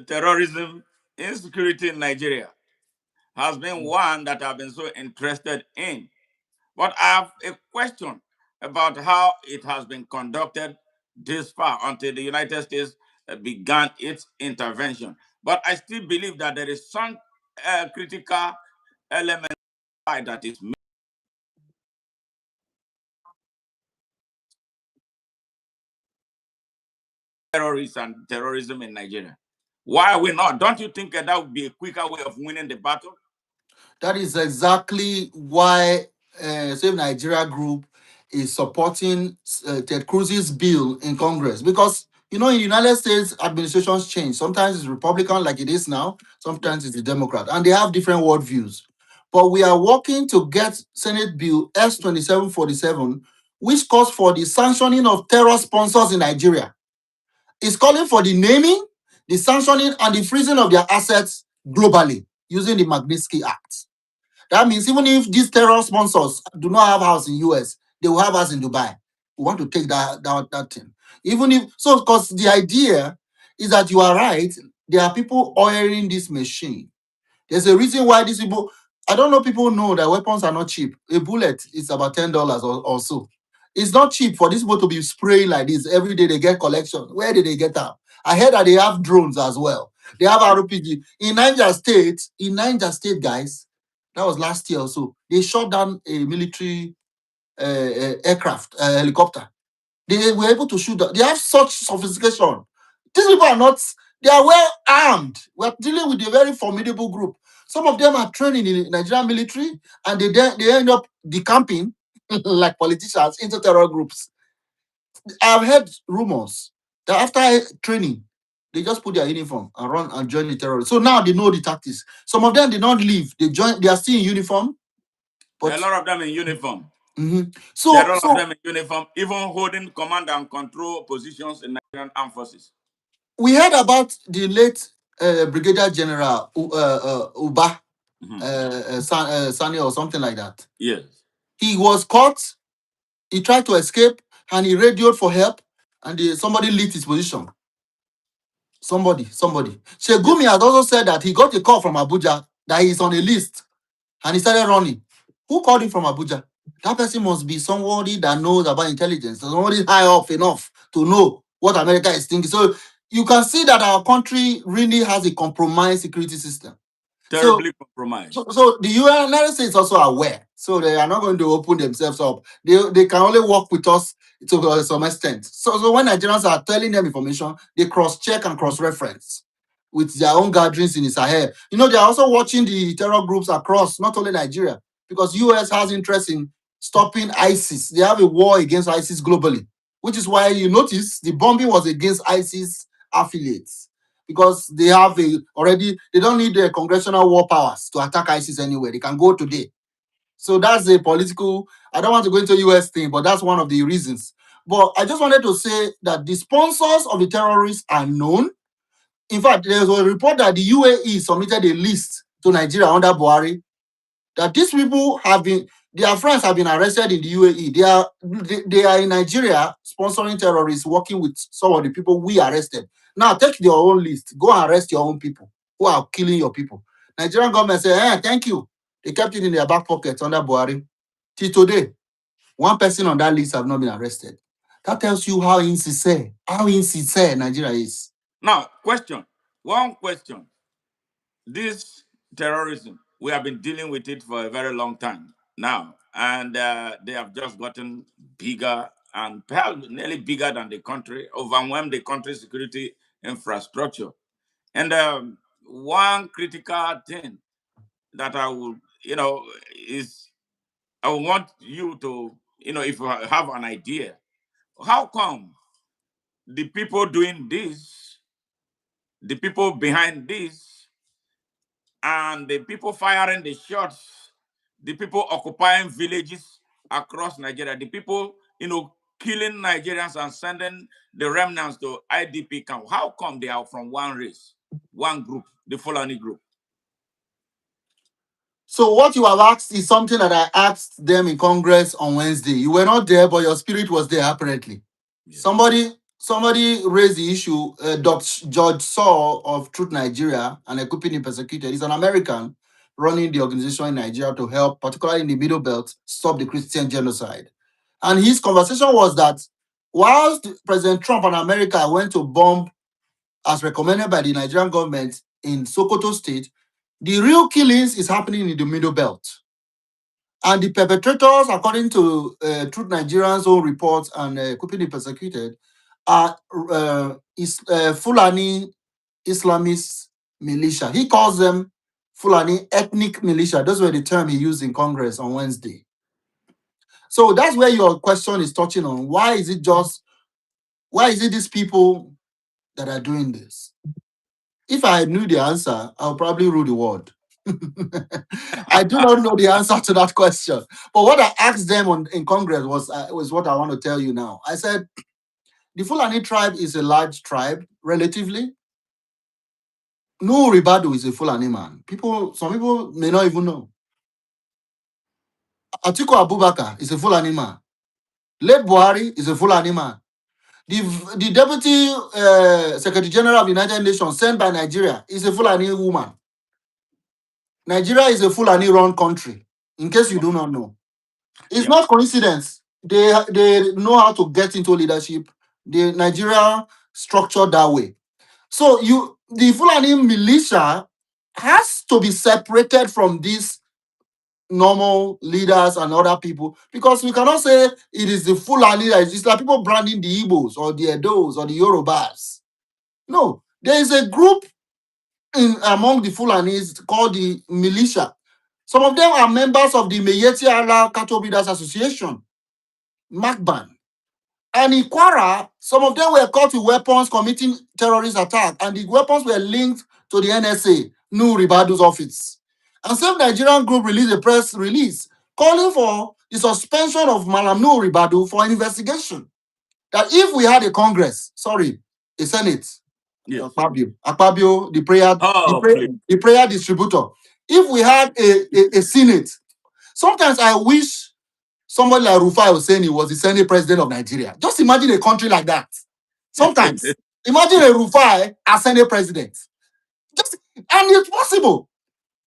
terrorism, insecurity in Nigeria has been one that I've been so interested in. But I have a question about how it has been conducted this far until the United States began its intervention. But I still believe that there is some critical element that is terrorists and terrorism in Nigeria. Why are we not? Don't you think that would be a quicker way of winning the battle? That is exactly why Save Nigeria Group is supporting Ted Cruz's bill in Congress. Because, in the United States, administrations change. Sometimes it's Republican, like it is now. Sometimes it's a Democrat. And they have different worldviews. But we are working to get Senate Bill S-2747, which calls for the sanctioning of terror sponsors in Nigeria. It's calling for the naming, the sanctioning, and the freezing of their assets globally using the Magnitsky Act. That means even if these terror sponsors do not have house in US, they will have house in Dubai. We want to take that thing. Even if so, because the idea is that you are right, there are people oiling this machine. There's a reason why these people. I don't know. People know that weapons are not cheap. A bullet is about $10 or so. It's not cheap for these people to be spraying like this every day. They get collection. Where did they get them? I heard that they have drones as well. They have RPG in Niger State. In Niger State, guys, that was last year or so. They shot down a military aircraft, helicopter. They were able to shoot. They have such sophistication. These people are not. They are well armed. We're dealing with a very formidable group. Some of them are trained in the Nigerian military, and they end up decamping like politicians into terror groups. I've heard rumors that after training, they just put their uniform and run and join the terrorists. So now they know the tactics. Some of them did not leave. They join. They are still in uniform. There are a But lot of them in uniform. mhm. There are so a lot of so them in uniform, even holding command and control positions in Nigerian armed forces. we heard about the late Brigadier General Uba Mhm. Sani or something like that. Yes. He was caught. He tried to escape and he radioed for help, and somebody lit his position. Somebody. Yes. Shegumi has also said that he got a call from Abuja that he's on a list and he started running. Who called him from Abuja? That person must be somebody that knows about intelligence, somebody high up enough to know what America is thinking. So you can see that our country really has a compromised security system. So Terribly compromised. so the United States is also aware. So they are not going to open themselves up. They can only work with us to some extent. So when Nigerians are telling them information, they cross-check and cross-reference with their own gatherings in the Sahel. They are also watching the terror groups across, not only Nigeria, because US has interest in stopping ISIS. They have a war against ISIS globally, which is why you notice the bombing was against ISIS affiliates, because they have they don't need the congressional war powers to attack ISIS anywhere. They can go today. So that's a political, I don't want to go into US thing, but that's one of the reasons. But I just wanted to say that the sponsors of the terrorists are known. In fact, there's a report that the UAE submitted a list to Nigeria under Buhari, that these people their friends have been arrested in the UAE. They are in Nigeria sponsoring terrorists, working with some of the people we arrested. Now take your own list, go and arrest your own people who are killing your people. Nigerian government say, thank you. They kept it in their back pocket under Buhari. Till today, one person on that list have not been arrested. That tells you how insincere Nigeria is. Now, one question. This terrorism, we have been dealing with it for a very long time now, and they have just gotten bigger and perhaps nearly bigger than the country, overwhelmed the country's security infrastructure. And one critical thing that I would, is I want you to, if you have an idea, how come the people doing this, the people behind this, and the people firing the shots, the people occupying villages across Nigeria, the people, killing Nigerians and sending the remnants to IDP camp, how come they are from one race, one group, the Fulani group? So what you have asked is something that I asked them in Congress on Wednesday. You were not there, but your spirit was there apparently. Yes. Somebody raised the issue. Dr. George Saw of Truth Nigeria, and Equipping the Persecuted, he's an American running the organization in Nigeria to help, particularly in the Middle Belt, stop the Christian genocide. And his conversation was that whilst President Trump and America went to bomb, as recommended by the Nigerian government, in Sokoto State, the real killings is happening in the Middle Belt. And the perpetrators, according to Truth Nigerian's own reports and Equipping the Persecuted, are Fulani Islamist militia. He calls them Fulani ethnic militia. Those were the term he used in Congress on Wednesday. So that's where your question is touching on. Why is it these people that are doing this? If I knew the answer, I'll probably rule the world. I do not know the answer to that question. But what I asked them in Congress was what I want to tell you now. I said, the Fulani tribe is a large tribe, relatively. No Ribadu is a Fulani man. Some people may not even know. Atiku Abubakar is a Fulani man. Late Buhari is a Fulani man. The Deputy Secretary General of the United Nations sent by Nigeria is a Fulani woman. Nigeria is a Fulani-run country, in case you do not know. It's not coincidence. They know how to get into leadership. The Nigeria structured that way. So the Fulani militia has to be separated from these normal leaders and other people, because we cannot say it is the Fulani. It's like people branding the Igbos or the Edos or the Yorubas. No, there is a group among the Fulanis called the militia. Some of them are members of the Meyeti Allah Cattle Breeders Association, MACBAN. And in Kwara, some of them were caught with weapons committing terrorist attack, and the weapons were linked to the NSA, Nu Ribadu's office. And some Nigerian group released a press release calling for the suspension of Malam Nu Ribadu for investigation. That if we had a Congress, a Senate, yes. Akpabio, the prayer distributor. If we had a Senate, sometimes I wish somebody like Rufai Hosseini was the Senate president of Nigeria. Just imagine a country like that. Sometimes imagine a Rufai as Senate president. And it's possible.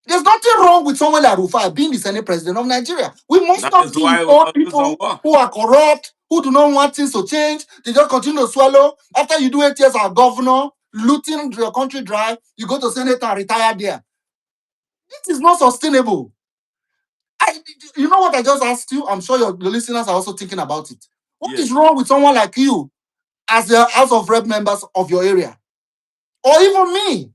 There's nothing wrong with someone like Rufai being the Senate president of Nigeria. We must not be all people who are corrupt, who do not want things to change. They just continue to swallow. After you do 8 years as governor, looting your country dry, you go to Senate and retire there. This is not sustainable. You know what I just asked you? I'm sure the listeners are also thinking about it. What is wrong with someone like you as the House of Rep members of your area? Or even me?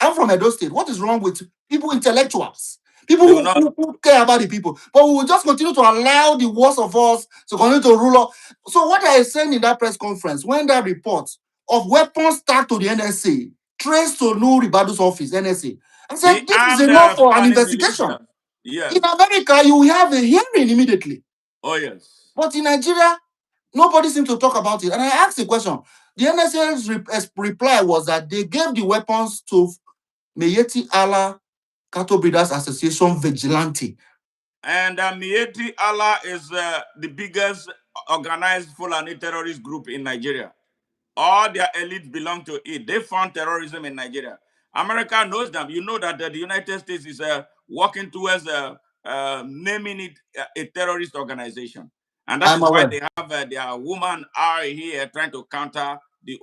I'm from Edo State. What is wrong with people, intellectuals, people They will not. who care about the people? But we will just continue to allow the worst of us to continue to rule us. So what I said in that press conference, when that report of weapons tagged to the NSA traced to Nuhu Ribadu's office, NSA, I said The this is armed enough for an Fulani investigation. militia. Yes. In America, you will have a hearing immediately. Oh, yes. But in Nigeria, nobody seems to talk about it. And I asked the question. The NSA's reply was that they gave the weapons to Meyeti Allah Cattle Breeders Association Vigilante. And Mieti Allah is the biggest organized Fulani terrorist group in Nigeria. All their elites belong to it. They fund terrorism in Nigeria. America knows them. You know that the United States is working towards naming it a terrorist organization. And that I'm is why aware. they have their woman are here trying to counter the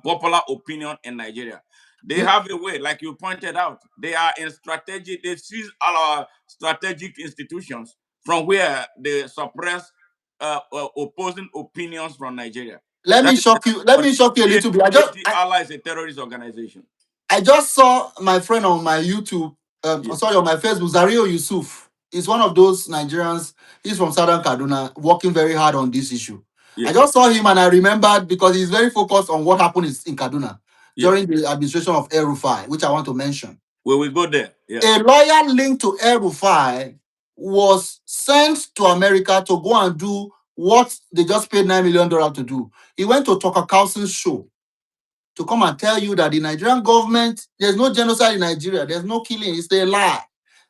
popular opinion in Nigeria. They Yeah. have a way, like you pointed out. They are in strategic, they seize all our strategic institutions from where they suppress opposing opinions from Nigeria. Let That me is shock you. Let what me shock you a little bit. Allah is a terrorist organization. I just saw my friend on my YouTube, Yes, sorry, on my Facebook, Zario Yusuf. He's one of those Nigerians. He's from Southern Kaduna, working very hard on this issue. I yes, just saw him and I remembered because he's very focused on what happened in Kaduna yes. during the administration of El Rufai, which I want to mention. We will go there. Yeah. A lawyer linked to El Rufai was sent to America to go and do what they just paid $9 million to do. He went to Tucker Carlson's show to come and tell you that the Nigerian government, there's no genocide in Nigeria, there's no killing, it's a lie.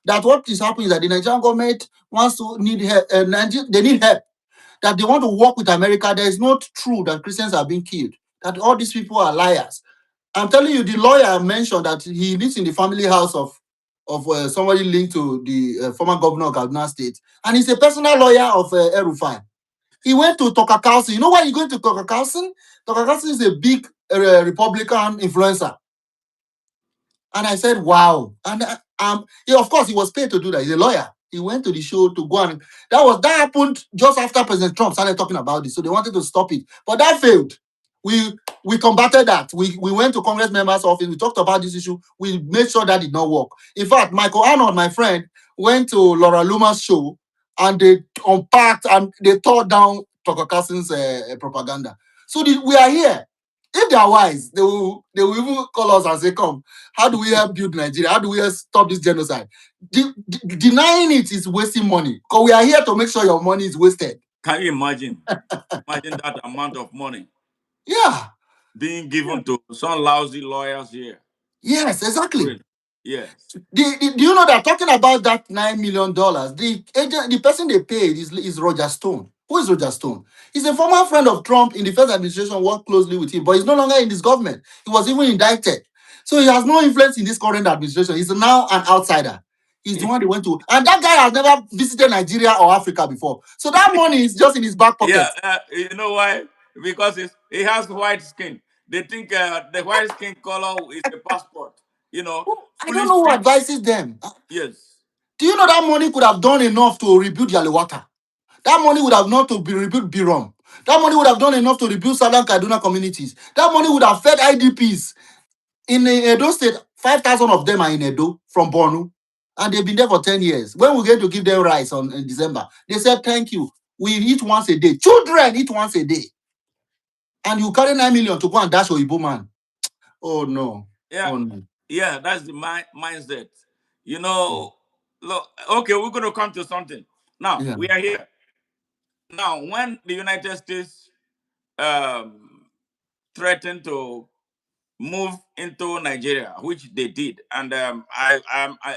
That what is happening is that the Nigerian government wants to need help, they need help, that they want to work with America. There is not true that Christians are being killed, that all these people are liars. I'm telling you, the lawyer mentioned that he lives in the family house of somebody linked to the former governor of Kaduna State, and he's a personal lawyer of El Rufai. He went to Tucker Carlson. You know why he going to Tucker Carlson? Tucker Carlson is a big Republican influencer. And I said, wow. And yeah, of course, he was paid to do that. He's a lawyer. He went to the show to go and that happened just after President Trump started talking about this. So they wanted to stop it. But that failed. We combated that. We went to Congress members' office. We talked about this issue. We made sure that did not work. In fact, Michael Arnold, my friend, went to Laura Luma's show and they unpacked and they tore down Tucker Carlson's propaganda. So we are here. If they are wise, they will even call us and say, come, how do we help build Nigeria? How do we stop this genocide? Denying it is wasting money. Because we are here to make sure your money is wasted. Can you imagine? Imagine that amount of money Yeah. being given to some lousy lawyers here. Yes, exactly. Really? Yes. Do you know that talking about that $9 million, the person they paid is Roger Stone. Who is Roger Stone? He's a former friend of Trump in the first administration, worked closely with him, but he's no longer in this government. He was even indicted. So he has no influence in this current administration. He's now an outsider. He's the one they went to. And that guy has never visited Nigeria or Africa before. So that money is just in his back Yeah, pocket. you know why? Because he has white skin. They think the white skin color is a passport. I don't Foolish know who people. advises them. Yes. Do you know that money could have done enough to rebuild Yalewata? That money would have not to be rebuilt Birom. That money would have done enough to rebuild Southern Kaduna communities. That money would have fed IDPs. In Edo State, 5,000 of them are in Edo from Borno. And they've been there for 10 years. When we're going to give them rice in December, they said, thank you. We eat once a day. Children eat once a day. And you carry 9 million to go and dash Oyibo man. Oh, no. Yeah. Oh, no. Yeah, that's the mindset. Look, okay, we're going to come to something. Now, Yeah. we are here. Now, when the United States um, threatened to move into Nigeria, which they did, and I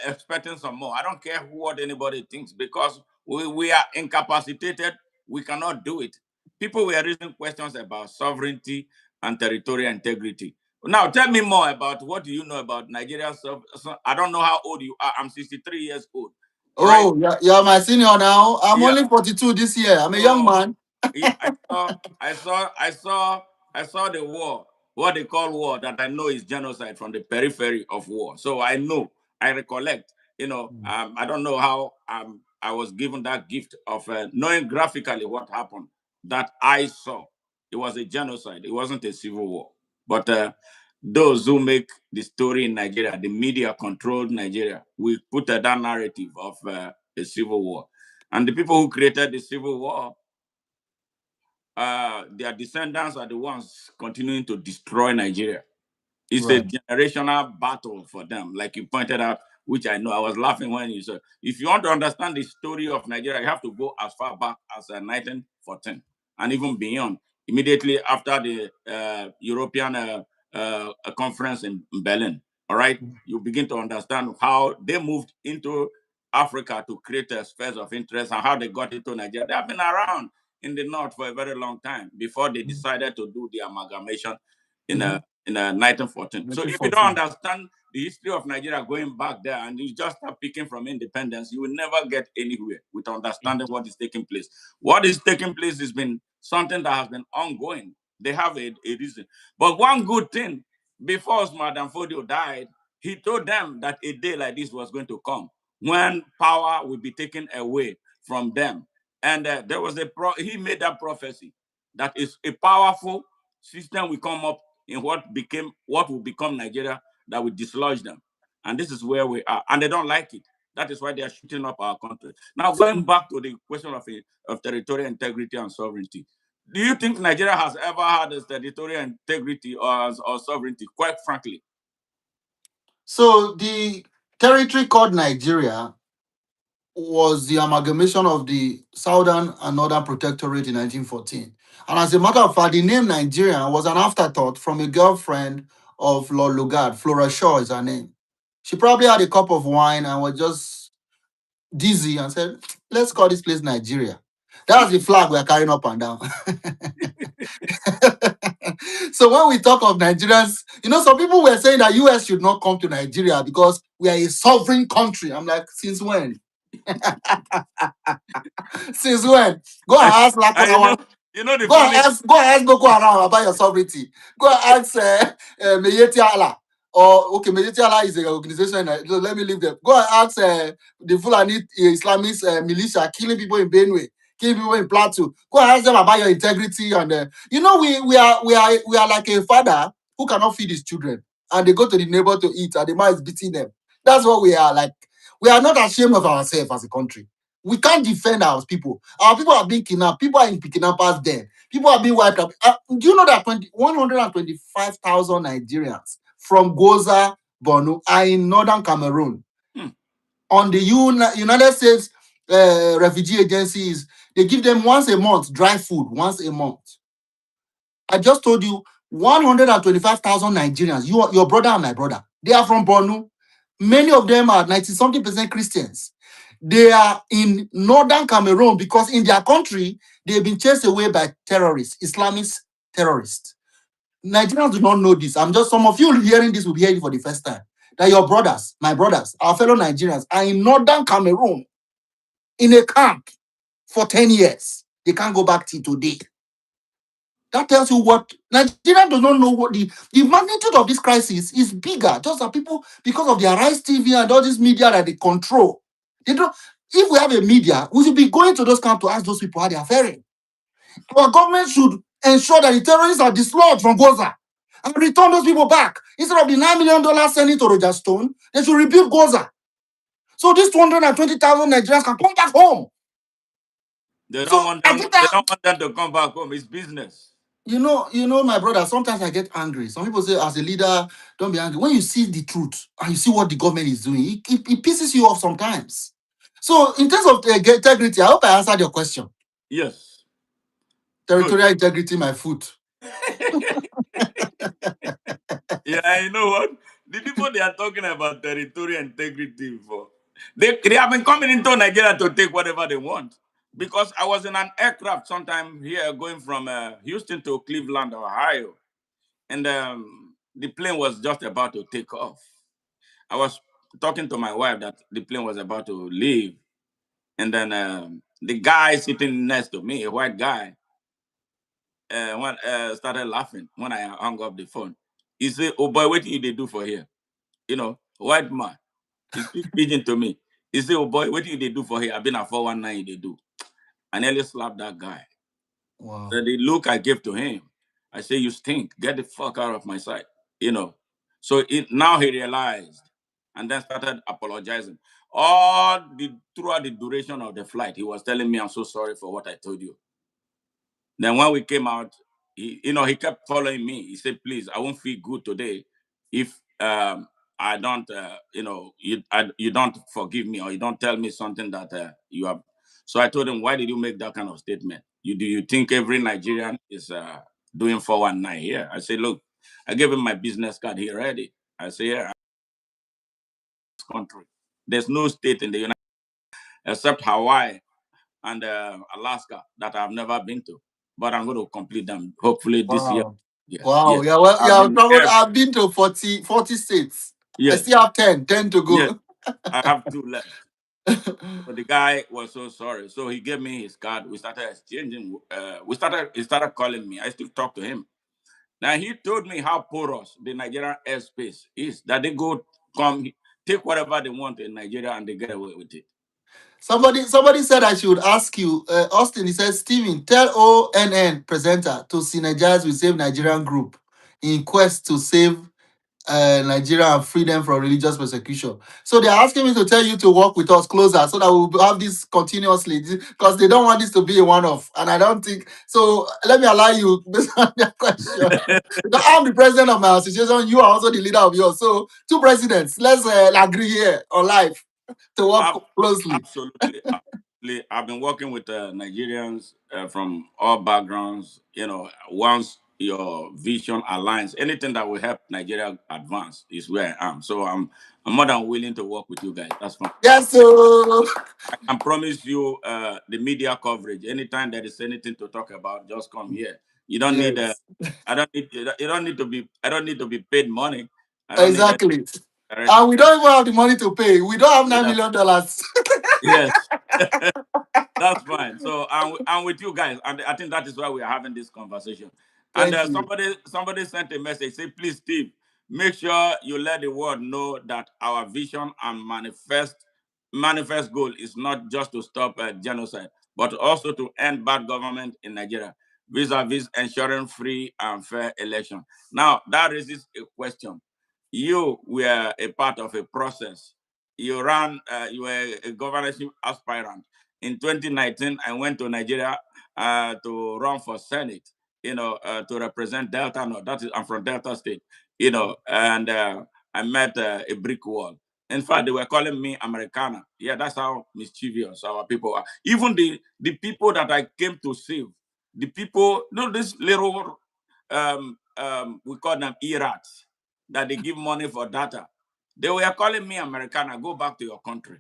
expecting some more. I don't care what anybody thinks because we are incapacitated. We cannot do it. People were raising questions about sovereignty and territorial integrity. Now, tell me more about what do you know about Nigeria. I don't know how old you are. I'm 63 years old. All right. Oh, yeah, you're my senior now. I'm Yeah. only 42 this year. I'm a young So man. yeah, I saw the war, what they call war, that I know is genocide from the periphery of war. So I recollect. I don't know how I was given that gift of knowing graphically what happened. That I saw, it was a genocide. It wasn't a civil war, but those who make the story in Nigeria, the media controlled Nigeria, we put that narrative of a civil war. And the people who created the civil war, their descendants are the ones continuing to destroy Nigeria. It's a Right. generational battle for them, like you pointed out, which I know. I was laughing when you said, if you want to understand the story of Nigeria, you have to go as far back as 1914 and even beyond. Immediately after the European conference in Berlin, all right, you begin to understand how they moved into Africa to create a spheres of interest and how they got into Nigeria. They have been around in the north for a very long time before they decided to do the amalgamation in Mm-hmm. 1914. So if you don't 1914. understand the history of Nigeria going back there and you just start picking from independence, you will never get anywhere with understanding what is taking place. What is taking place has been something that has been ongoing. They have a reason. But one good thing, before Madam Fodio died, he told them that a day like this was going to come when power will be taken away from them. And there was he made that prophecy that is a powerful system will come up in what will become Nigeria that will dislodge them. And this is where we are. And they don't like it. That is why they are shooting up our country. Now, going back to the question of territorial integrity and sovereignty, do you think Nigeria has ever had this territorial integrity or sovereignty? Quite frankly, So the territory called Nigeria was the amalgamation of the Southern and Northern Protectorate in 1914. And as a matter of fact, the name Nigeria was an afterthought from a girlfriend of Lord Lugard. Flora Shaw is her name. She probably had a cup of wine and was just dizzy and said, let's call this place Nigeria. That's the flag we're carrying up and down. So when we talk of Nigerians, some people were saying that US should not come to Nigeria because we are a sovereign country. I'm like, since when? Since when? Go and I, ask I Lakurawa. the Go and funny. ask. Go and ask Boko Haram about your sovereignty. Go and ask Meyeti Allah. Or okay, Meyeti Allah is an organization. So let me leave them. Go and ask the Fulani Islamist militia killing people in Benue, killing people in Plateau. Go and ask them about your integrity and we are like a father who cannot feed his children, and they go to the neighbor to eat, and the man is beating them. That's what we are like. We are not ashamed of ourselves as a country. We can't defend our people. Our people are being kidnapped. People are in kidnappers' den. People are being wiped out. Do you know that 125,000 Nigerians from Goza, Borno are in northern Cameroon? Hmm. On the United States refugee agencies, they give them once a month dry food, once a month. I just told you 125,000 Nigerians, your brother and my brother, they are from Borno. Many of them are 90-something% Christians. They are in northern Cameroon because in their country, they've been chased away by terrorists, Islamist terrorists. Nigerians do not know this. Some of you hearing this will be hearing for the first time. That your brothers, my brothers, our fellow Nigerians are in northern Cameroon in a camp for 10 years. They can't go back till today. That tells you what Nigeria does not know what the magnitude of this crisis is bigger. Just that people, because of their Rise TV and all this media that they control, they don't. If we have a media, we should be going to those camps to ask those people how they are faring. Our government should ensure that the terrorists are dislodged from Gaza and return those people back. Instead of the $9 million sending to Roger Stone, they should rebuild Gaza. So these 220,000 Nigerians can come back home. They don't So want I them. think They that don't want them to come back home. It's business. my brother, sometimes I get angry. Some people say, as a leader, don't be angry. When you see the truth and you see what the government is doing, it pisses you off sometimes. So, in terms of integrity, I hope I answered your question. Yes. Good. Territorial integrity, my foot. Yeah, you know what? The people they are talking about territorial integrity for, they have been coming into Nigeria to take whatever they want. Because I was in an aircraft sometime here going from Houston to Cleveland, Ohio, and the plane was just about to take off. I was talking to my wife that the plane was about to leave, and then the guy sitting next to me, a white guy, started laughing when I hung up the phone. He said, "Oh boy, what did they do for here?" White man. He speak pidgin to me. He said, "Oh boy, what did they do for here? I've been at 419, they do." I nearly slapped that guy. Wow. So the look I gave to him, I say, "You stink. Get the fuck out of my sight." you know. So now he realized and then started apologizing. Throughout the duration of the flight, he was telling me, I'm so sorry for what I told you. Then when we came out, he kept following me. He said, please, I won't feel good today if I don't, you don't forgive me or you don't tell me something that you have. So I told him, why did you make that kind of statement? Do you think every Nigerian is doing 419 here? I said, look, I gave him my business card here already. I say, yeah, this country. There's no state in the United except Hawaii and Alaska that I've never been to. But I'm going to complete them hopefully this year. Wow. Yes, Wow. yes. Yeah, well, I've yeah, I've been traveled. there. I've been to 40 states. I Yes, still have 10 to yes. go. I have two left. So the guy was so sorry. So he gave me his card. We started exchanging. He started calling me. I still talk to him. Now he told me how porous the Nigerian airspace is. That they come, take whatever they want in Nigeria and they get away with it. Somebody said I should ask you, Austin. He said, Steven, tell ONN presenter to synergize with Save Nigerian Group in quest to save Nigeria and freedom from religious persecution. So they're asking me to tell you to work with us closer so that we'll have this continuously because they don't want this to be a one-off. And I don't think so. Let me allow you based on their question. Because I'm the president of my association, you are also the leader of yours. So two presidents, let's agree here on life to work Ab- closely. Absolutely, absolutely. I've been working with Nigerians from all backgrounds. Once your vision aligns, anything that will help Nigeria advance is where I am. So I'm more than willing to work with you guys. That's fine. Yes, so I can promise you the media coverage. Anytime there is anything to talk about, just come here. You don't need yes, I don't need you don't need to be I don't need to be paid money. I don't need that exactly. direct. And we don't even have the money to pay. We don't have Yeah. $9 million. Yes. That's fine. So I'm with you guys, and I think that is why we are having this conversation. And Thank you. somebody sent a message. Say, please, Steve, make sure you let the world know that our vision and manifest goal is not just to stop genocide, but also to end bad government in Nigeria, vis-a-vis ensuring free and fair election. Now that raises a question. You were a part of a process. You were a governorship aspirant in 2019. I went to Nigeria to run for Senate, to represent Delta. No, I'm from Delta State, and I met a brick wall. In fact, they were calling me Americana. Yeah, that's how mischievous our people are. Even the people that I came to save, the people, this little, we call them E-rats, that they give money for data. They were calling me Americana. Go back to your country.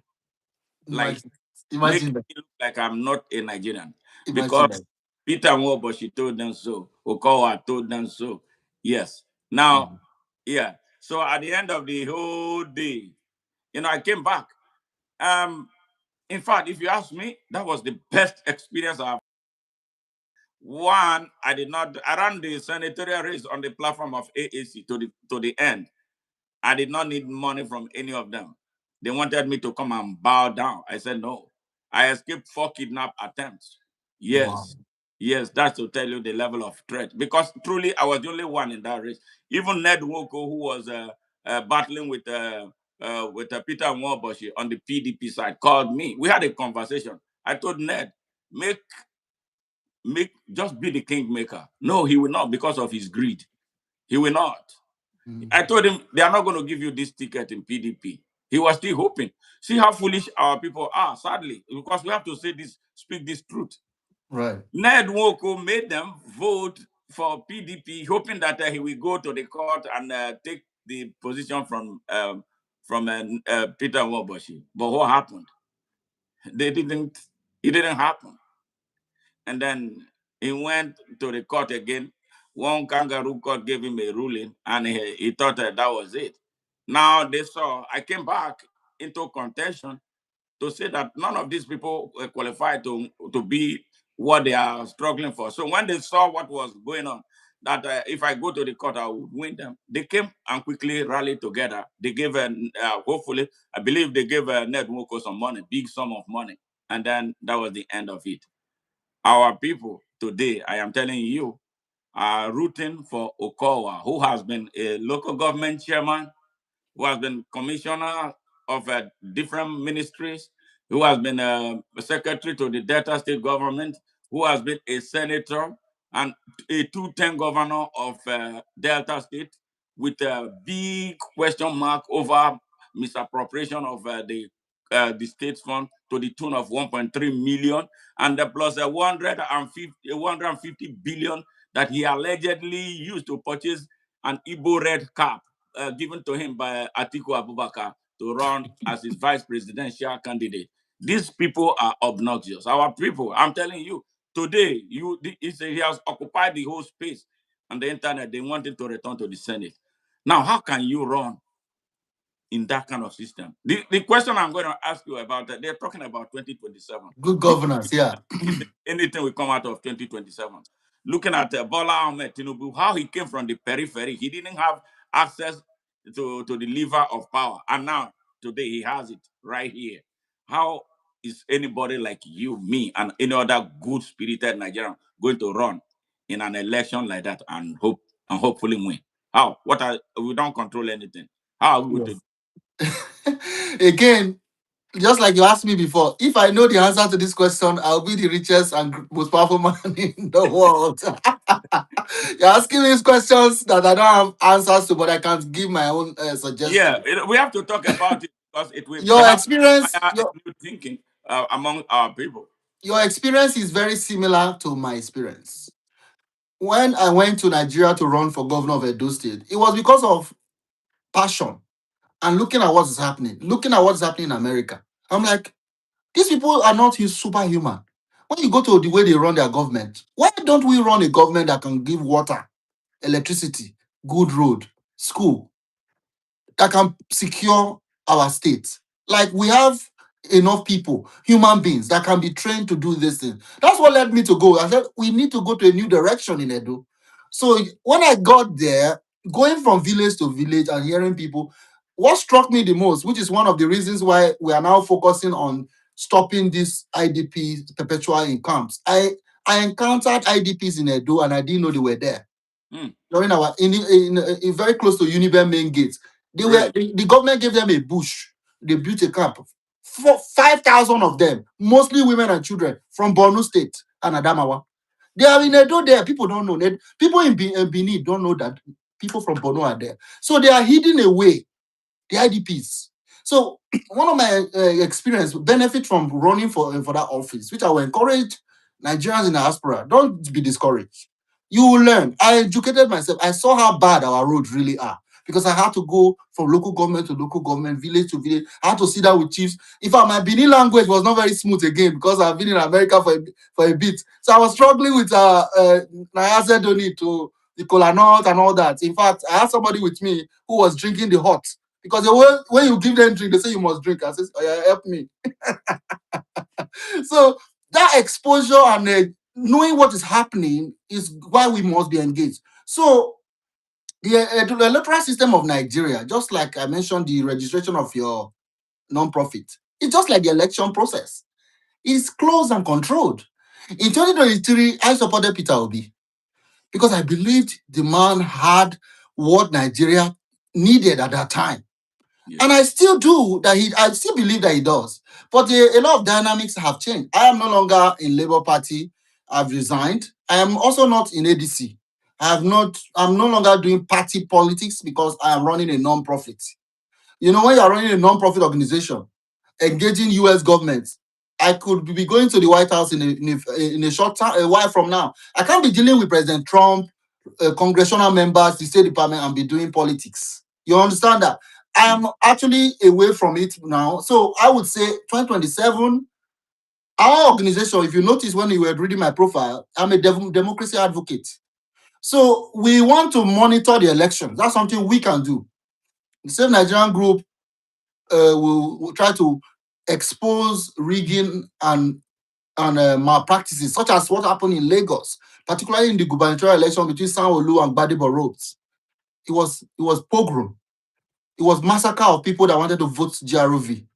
Like, Imagine, making imagine that. me look like I'm not a Nigerian Imagine because that. Peter Nwoboshi told them so. Okowa told them so. Yes. Now, Mm. yeah. So at the end of the whole day, I came back. Um, in fact, if you ask me, that was the best experience I've. One, I ran the senatorial race on the platform of AAC to the end. I did not need money from any of them. They wanted me to come and bow down. I said no. I escaped 4 kidnap attempts. Wow. Yes. Yes, that's to tell you the level of threat. Because truly, I was the only one in that race. Even Ned Woko, who was battling with Peter Nwoboshi on the PDP side, called me. We had a conversation. I told Ned, just be the kingmaker. No, he will not because of his greed. He will not. Mm. I told him they are not going to give you this ticket in PDP. He was still hoping. See how foolish our people are, sadly, because we have to speak this truth. Right. Ned Nwoko made them vote for PDP, hoping that he will go to the court and take the position from Peter Nwoboshi. But what happened? They didn't. It didn't happen. And then he went to the court again. One kangaroo court gave him a ruling, and he thought that was it. Now I came back into contention to say that none of these people were qualified to be what they are struggling for. So when they saw what was going on, that if I go to the court, I would win them, they came and quickly rallied together. They gave, hopefully, I believe they gave Ned Nwoko some money, big sum of money. And then that was the end of it. Our people today, I am telling you, are rooting for Okowa, who has been a local government chairman, who has been commissioner of different ministries, who has been a secretary to the Delta state government, who has been a senator and a two-term governor of Delta state, with a big question mark over misappropriation of the state's fund to the tune of 1.3 million, and plus a 150 billion that he allegedly used to purchase an Igbo red cap given to him by Atiku Abubakar to run as his vice presidential candidate. These people are obnoxious. Our people, I'm telling you, today, he has occupied the whole space on the internet. They want him to return to the Senate. Now, how can you run in that kind of system? The question I'm going to ask you about that, they're talking about 2027. Good Do governance, yeah. you think anything will come out of 2027? Looking at Bola Ahmed Tinubu, how he came from the periphery, he didn't have access to the lever of power, and now today he has it right here. How is anybody like you, me, and any other good-spirited Nigerian going to run in an election like that and hopefully win? How? We don't control anything? How are we going to? Yes. Again, just like you asked me before, if I know the answer to this question, I'll be the richest and most powerful man in the world. You're asking me these questions that I don't have answers to, but I can give my own Yeah, suggestion. we have to talk about it because it will Your perhaps experience, inspire a new thinking among our people. your experience is very similar to my experience. When I went to Nigeria to run for governor of Edo State, it was because of passion and looking at what is happening, looking at what's happening in America. I'm like, these people are not superhuman. When you go to the way they run their government, why don't we run a government that can give water, electricity, good road, school, that can secure our state? Like we have enough people, human beings that can be trained to do this thing. That's what led me to go. I said we need to go to a new direction in Edo. So when I got there, going from village to village and hearing people, what struck me the most, which is one of the reasons why we are now focusing on stopping this IDP perpetual in camps. I encountered IDPs in Edo and I didn't know they were there Hmm, during our in very close to Uniben main gate. They were really? the government gave them a bush. They built a camp. 5,000 of them, mostly women and children from Borno State and Adamawa. They are in Edo there. People don't know. People in Benin don't know that people from Borno are there. So they are hidden away, the IDPs. So one of my experience benefit from running for that office, which I will encourage Nigerians in the diaspora. Don't be discouraged. You will learn. I educated myself. I saw how bad our roads really are because I had to go from local government to local government, village to village. I had to sit down with chiefs. In fact, my Benin language was not very smooth again because I've been in America for a bit. So I was struggling with Nayase Doni to the kola nut and all that. In fact, I had somebody with me who was drinking the hot because when you give them drink, they say you must drink. I said, oh, yeah, help me. So that exposure and knowing what is happening is why we must be engaged. So the electoral system of Nigeria, just like I mentioned, the registration of your non-profit, it's just like the election process. It's closed and controlled. In 2023, I supported Peter Obi because I believed the man had what Nigeria needed at that time. Yeah. And I still do that. I still believe that he does. But a lot of dynamics have changed. I am no longer in Labour Party. I've resigned. I am also not in ADC. I'm no longer doing party politics because I am running a non-profit. You know, when you're running a non-profit organization, engaging US government, I could be going to the White House in a short time, a while from now. I can't be dealing with President Trump, congressional members, the State Department, and be doing politics. You understand that? I Hmm. am actually away from it now. So I would say 2027, our organization, if you notice when you were reading my profile, I'm a democracy advocate. So we want to monitor the elections. That's something we can do. The Save Nigerian group will try to expose rigging and malpractices, such as what happened in Lagos, particularly in the gubernatorial election between Sanwo-Olu and Gbadebo Rhodes. It was pogrom. It was massacre of people that wanted to vote GROV.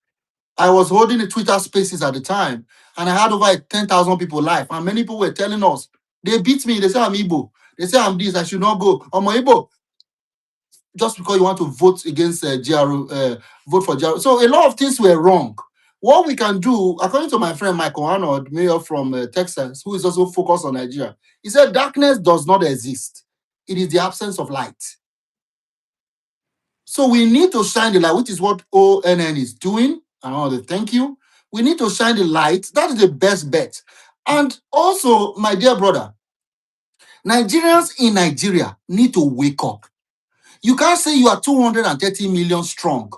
I was holding the Twitter spaces at the time, and I had over 10,000 people live, and many people were telling us, they beat me, they say I'm Igbo. They say I'm this, I should not go. Omo just because you want to vote against vote for GRU. So a lot of things were wrong. What we can do, according to my friend Michael Arnold, mayor from Texas, who is also focused on Nigeria, he said darkness does not exist. It is the absence of light. So we need to shine the light, which is what ONN is doing. I want to thank you. We need to shine the light. That is the best bet. And also, my dear brother, Nigerians in Nigeria need to wake up. You can't say you are 230 million strong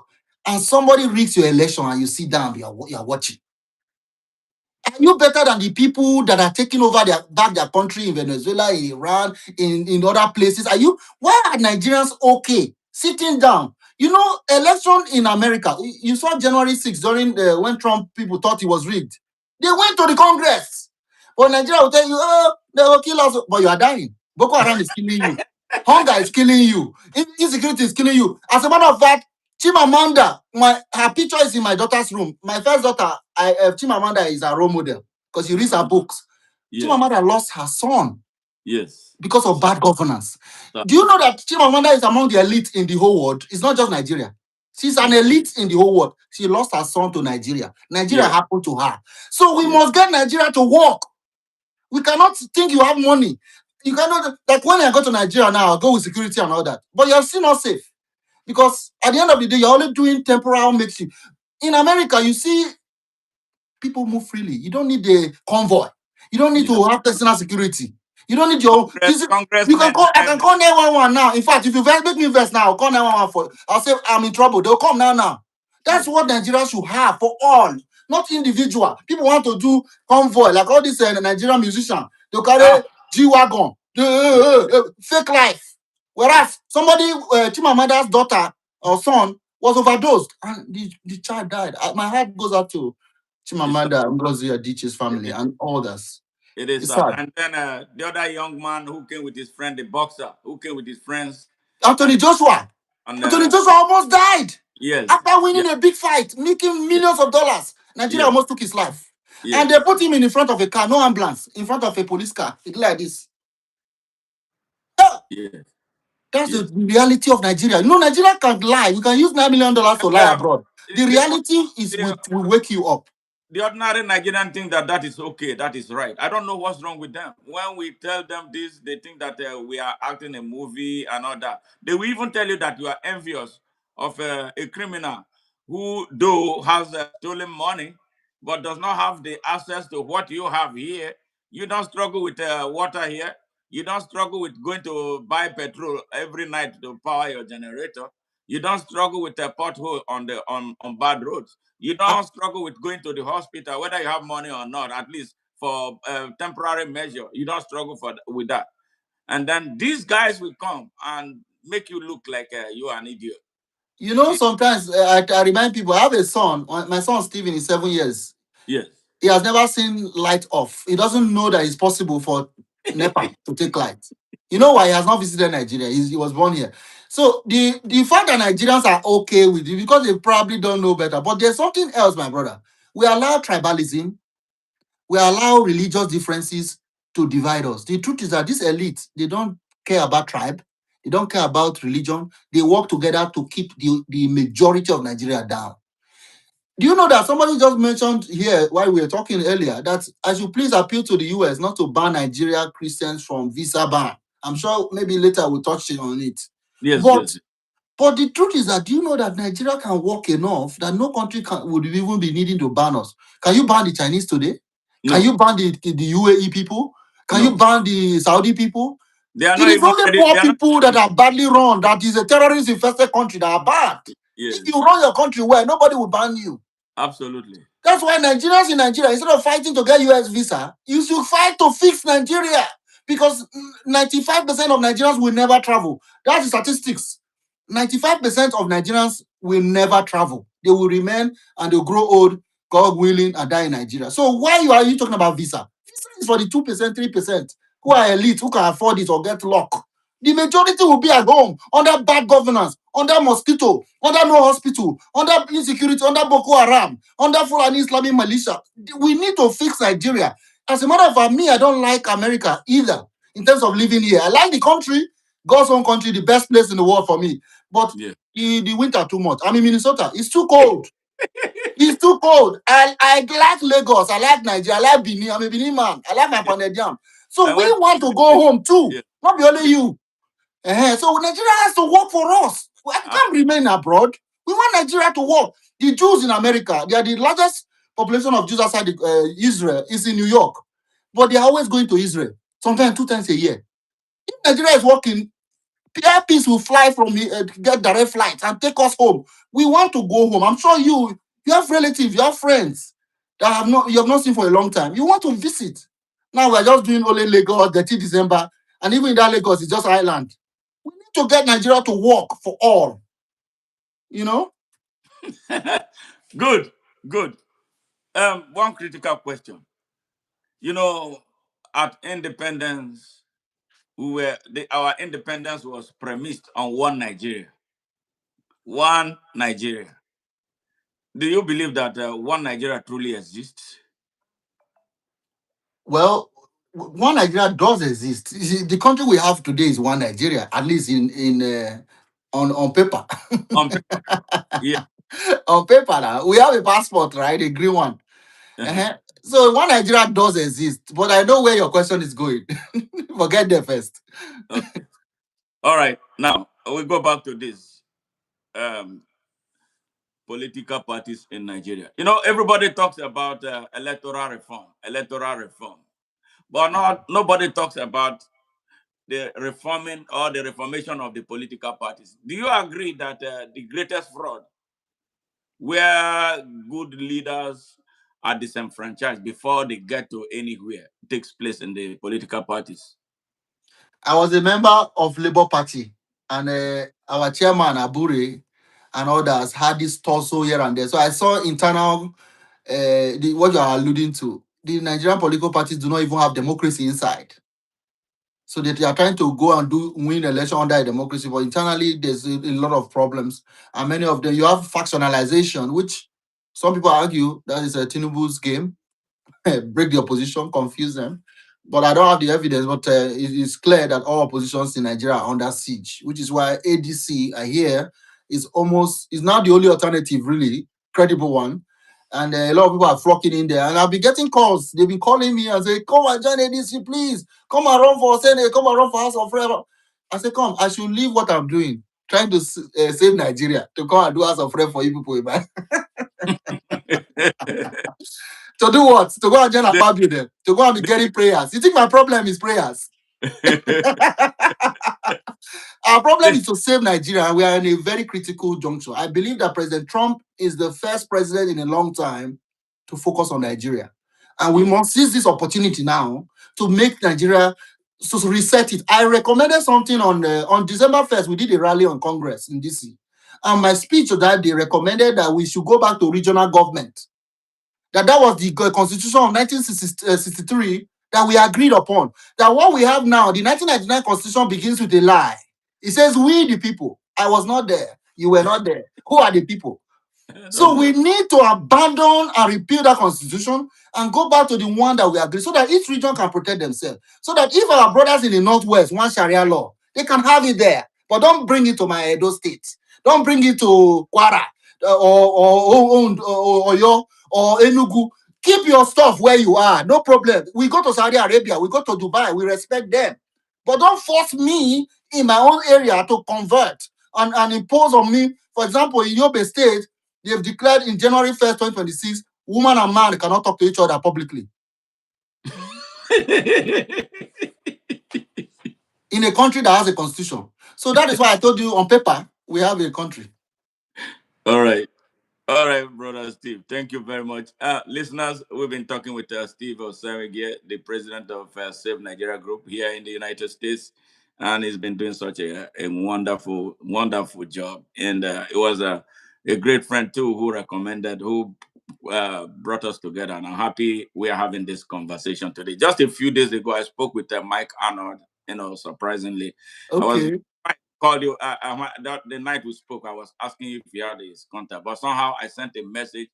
and somebody rigs your election and you sit down, you are watching. Are you better than the people that are taking over their country in Venezuela, in Iran, in other places? Why are Nigerians okay sitting down? You know, election in America, you saw January 6th during when Trump people thought it was rigged. They went to the Congress. But Nigeria will tell you, oh, they will kill us. But you are dying. Boko Haram is killing you. Hunger is killing you. Insecurity is killing you. As a matter of fact, Chimamanda, her picture is in my daughter's room. My first daughter, Chimamanda is a role model because she reads her books. Yes. Chimamanda lost her son. Yes. Because of bad governance. Do you know that Chimamanda is among the elite in the whole world? It's not just Nigeria. She's an elite in the whole world. She lost her son to Nigeria. Nigeria happened to her. So we must get Nigeria to work. We cannot think you have money. You cannot, like when I go to Nigeria now, I'll go with security and all that. But you're still not safe. Because at the end of the day, you're only doing temporal mixing. In America, you see people move freely. You don't need a convoy. You don't need to have personal security. You don't need your Congress. You can call. I can call 911 now. In fact, if you make me verse now, I'll call 911 for. I'll say I'm in trouble. They'll come now. That's what Nigeria should have for all, not individual. People want to do convoy like all these Nigerian musicians. They'll carry G-Wagon, fake life. Whereas somebody, Chimamanda's daughter or son was overdosed and the child died. My heart goes out to Chimamanda Ngozi Adichie's family and others. It is sad. And then the other young man who came with his friend, the boxer, who came with his friends. Anthony Joshua. Anthony Joshua almost died. Yes. After winning a big fight, making millions of dollars. Nigeria almost took his life. Yes. And they put him in front of a car, no ambulance, in front of a police car. It like this. Yes. That's the reality of Nigeria. You know, Nigeria can lie. You can use $9 million to lie abroad. The reality is we wake you up. The ordinary Nigerian think that is okay, that is right. I don't know what's wrong with them. When we tell them this, they think that we are acting a movie and all that. They will even tell you that you are envious of a criminal who, though, has stolen money, but does not have the access to what you have here. You don't struggle with water here. You don't struggle with going to buy petrol every night to power your generator. You don't struggle with a pothole on bad roads. You don't struggle with going to the hospital, whether you have money or not, at least for temporary measure. You don't struggle with that. And then these guys will come and make you look like you are an idiot. You know, sometimes I remind people, I have a son. My son, Stephen, is 7 years. Yes. He has never seen light off. He doesn't know that it's possible for NEPA to take light. You know why? He has not visited Nigeria. He was born here. So the fact that Nigerians are okay with it, because they probably don't know better. But there's something else, my brother. We allow tribalism. We allow religious differences to divide us. The truth is that this elite, they don't care about tribe. They don't care about religion. They work together to keep the majority of Nigeria down. Do you know that somebody just mentioned here while we were talking earlier that I should please appeal to the US not to ban Nigeria Christians from visa ban? I'm sure maybe later we'll touch on it. Yes, but the truth is that do you know that Nigeria can work enough that no country would even be needing to ban us? Can you ban the Chinese today? No. Can you ban the UAE people? Can you ban the Saudi people? It is only poor people that are badly run, that is a terrorist-infested country that are bad. Yes. If you run your country well, nobody will ban you. Absolutely. That's why Nigerians in Nigeria, instead of fighting to get US visa, you should fight to fix Nigeria. Because 95% of Nigerians will never travel. That's the statistics. 95% of Nigerians will never travel. They will remain and they'll grow old, God willing, and die in Nigeria. So why are you talking about visa? Visa is for the 2%, 3% who are elite, who can afford it or get luck. The majority will be at home under bad governance, under mosquito, under no hospital, under insecurity, under Boko Haram, under Fulani Islamic militia. We need to fix Nigeria. As a matter of fact, me, I don't like America either. in terms of living here. I like the country, God's own country, the best place in the world for me. But Yeah. the winter too much. I'm in Minnesota. It's too cold. It's too cold. I like Lagos. I like Nigeria. I like Benin. I'm a Benin man. I like my Yeah. pounded yam. So I we went. want to go home too. Yeah. Not be only you. So Nigeria has to work for us. We Ab- can't remain abroad. We want Nigeria to work. The Jews in America, they are the largest population of Jews outside Israel is in New York. But they are always going to Israel, sometimes 2 times a year. If Nigeria is working, Air Peace will fly from get direct flights and take us home. We want to go home. I'm sure you have relatives, you have friends that you have not seen for a long time. You want to visit. Now we're just doing only Lagos, 30 December, and even in that Lagos, it's just island. We need to get Nigeria to work for all. You know? Good. Good. One critical question. You know, at independence, our independence was premised on one Nigeria. One Nigeria. Do you believe that one Nigeria truly exists? Well, one Nigeria does exist. You see, the country we have today is one Nigeria, at least in on paper. On paper. Yeah. On paper now. We have a passport, right? A green one. Uh-huh. Uh-huh. So one Nigeria does exist, but I know where your question is going. Forget there first. Okay. All right. Now we go back to this um, political parties in Nigeria. You know, everybody talks about electoral reform, but not nobody talks about the reforming or the reformation of the political parties. Do you agree that the greatest fraud, where good leaders are disenfranchised before they get to anywhere, takes place in the political parties? I was a member of Labour Party, and our chairman Abure and others had this torso here and there. So I saw internal what you are alluding to. The Nigerian political parties do not even have democracy inside. So that they are trying to go and win election under a democracy, but internally there's a lot of problems, and many of them you have factionalization, which some people argue that is a Tinubu's game. Break the opposition, confuse them. But I don't have the evidence, but it is clear that all oppositions in Nigeria are under siege, which is why ADC, I hear, is now the only alternative, really, credible one. And a lot of people are flocking in there. And I've been getting calls. They've been calling me and say, come and join ADC, please. Come and run for Senate. Come and run for House of Rep. I say, come, I should leave what I'm doing, trying to save Nigeria, to come and do House of Rep for you people, man. To do what? To go and join a family them. To go and be getting prayers. You think my problem is prayers? Our problem is to save Nigeria. We are in a very critical juncture. I believe that President Trump is the first president in a long time to focus on Nigeria. And we Yeah. must seize this opportunity now to make Nigeria to reset it. I recommended something on December 1st. We did a rally on Congress in DC. And my speech that day recommended that we should go back to regional government. That was the constitution of 1963 that we agreed upon. That what we have now, the 1999 constitution begins with a lie. It says, we the people. I was not there. You were not there. Who are the people? I don't So know. we need to abandon and repeal that constitution and go back to the one that we agreed so that each region can protect themselves. So that if our brothers in the Northwest want Sharia law, they can have it there. But don't bring it to my Edo state. Don't bring it to Kwara or Oyo or Enugu. Keep your stuff where you are. No problem. We go to Saudi Arabia. We go to Dubai. We respect them. But don't force me in my own area to convert and impose on me. For example, in Yobe State, they have declared in January 1st, 2026, woman and man cannot talk to each other publicly in a country that has a constitution. So that is why I told you on paper, we have a country. All right. All right, brother Steve. Thank you very much. Listeners, we've been talking with Steve Osemwegie, the president of Save Nigeria Group here in the United States. And he's been doing such a wonderful, wonderful job. And it was a great friend, too, who brought us together. And I'm happy we are having this conversation today. Just a few days ago, I spoke with Mike Arnold, surprisingly. I was Okay. called you the night we spoke. I was asking you if you had his contact, but somehow I sent a message.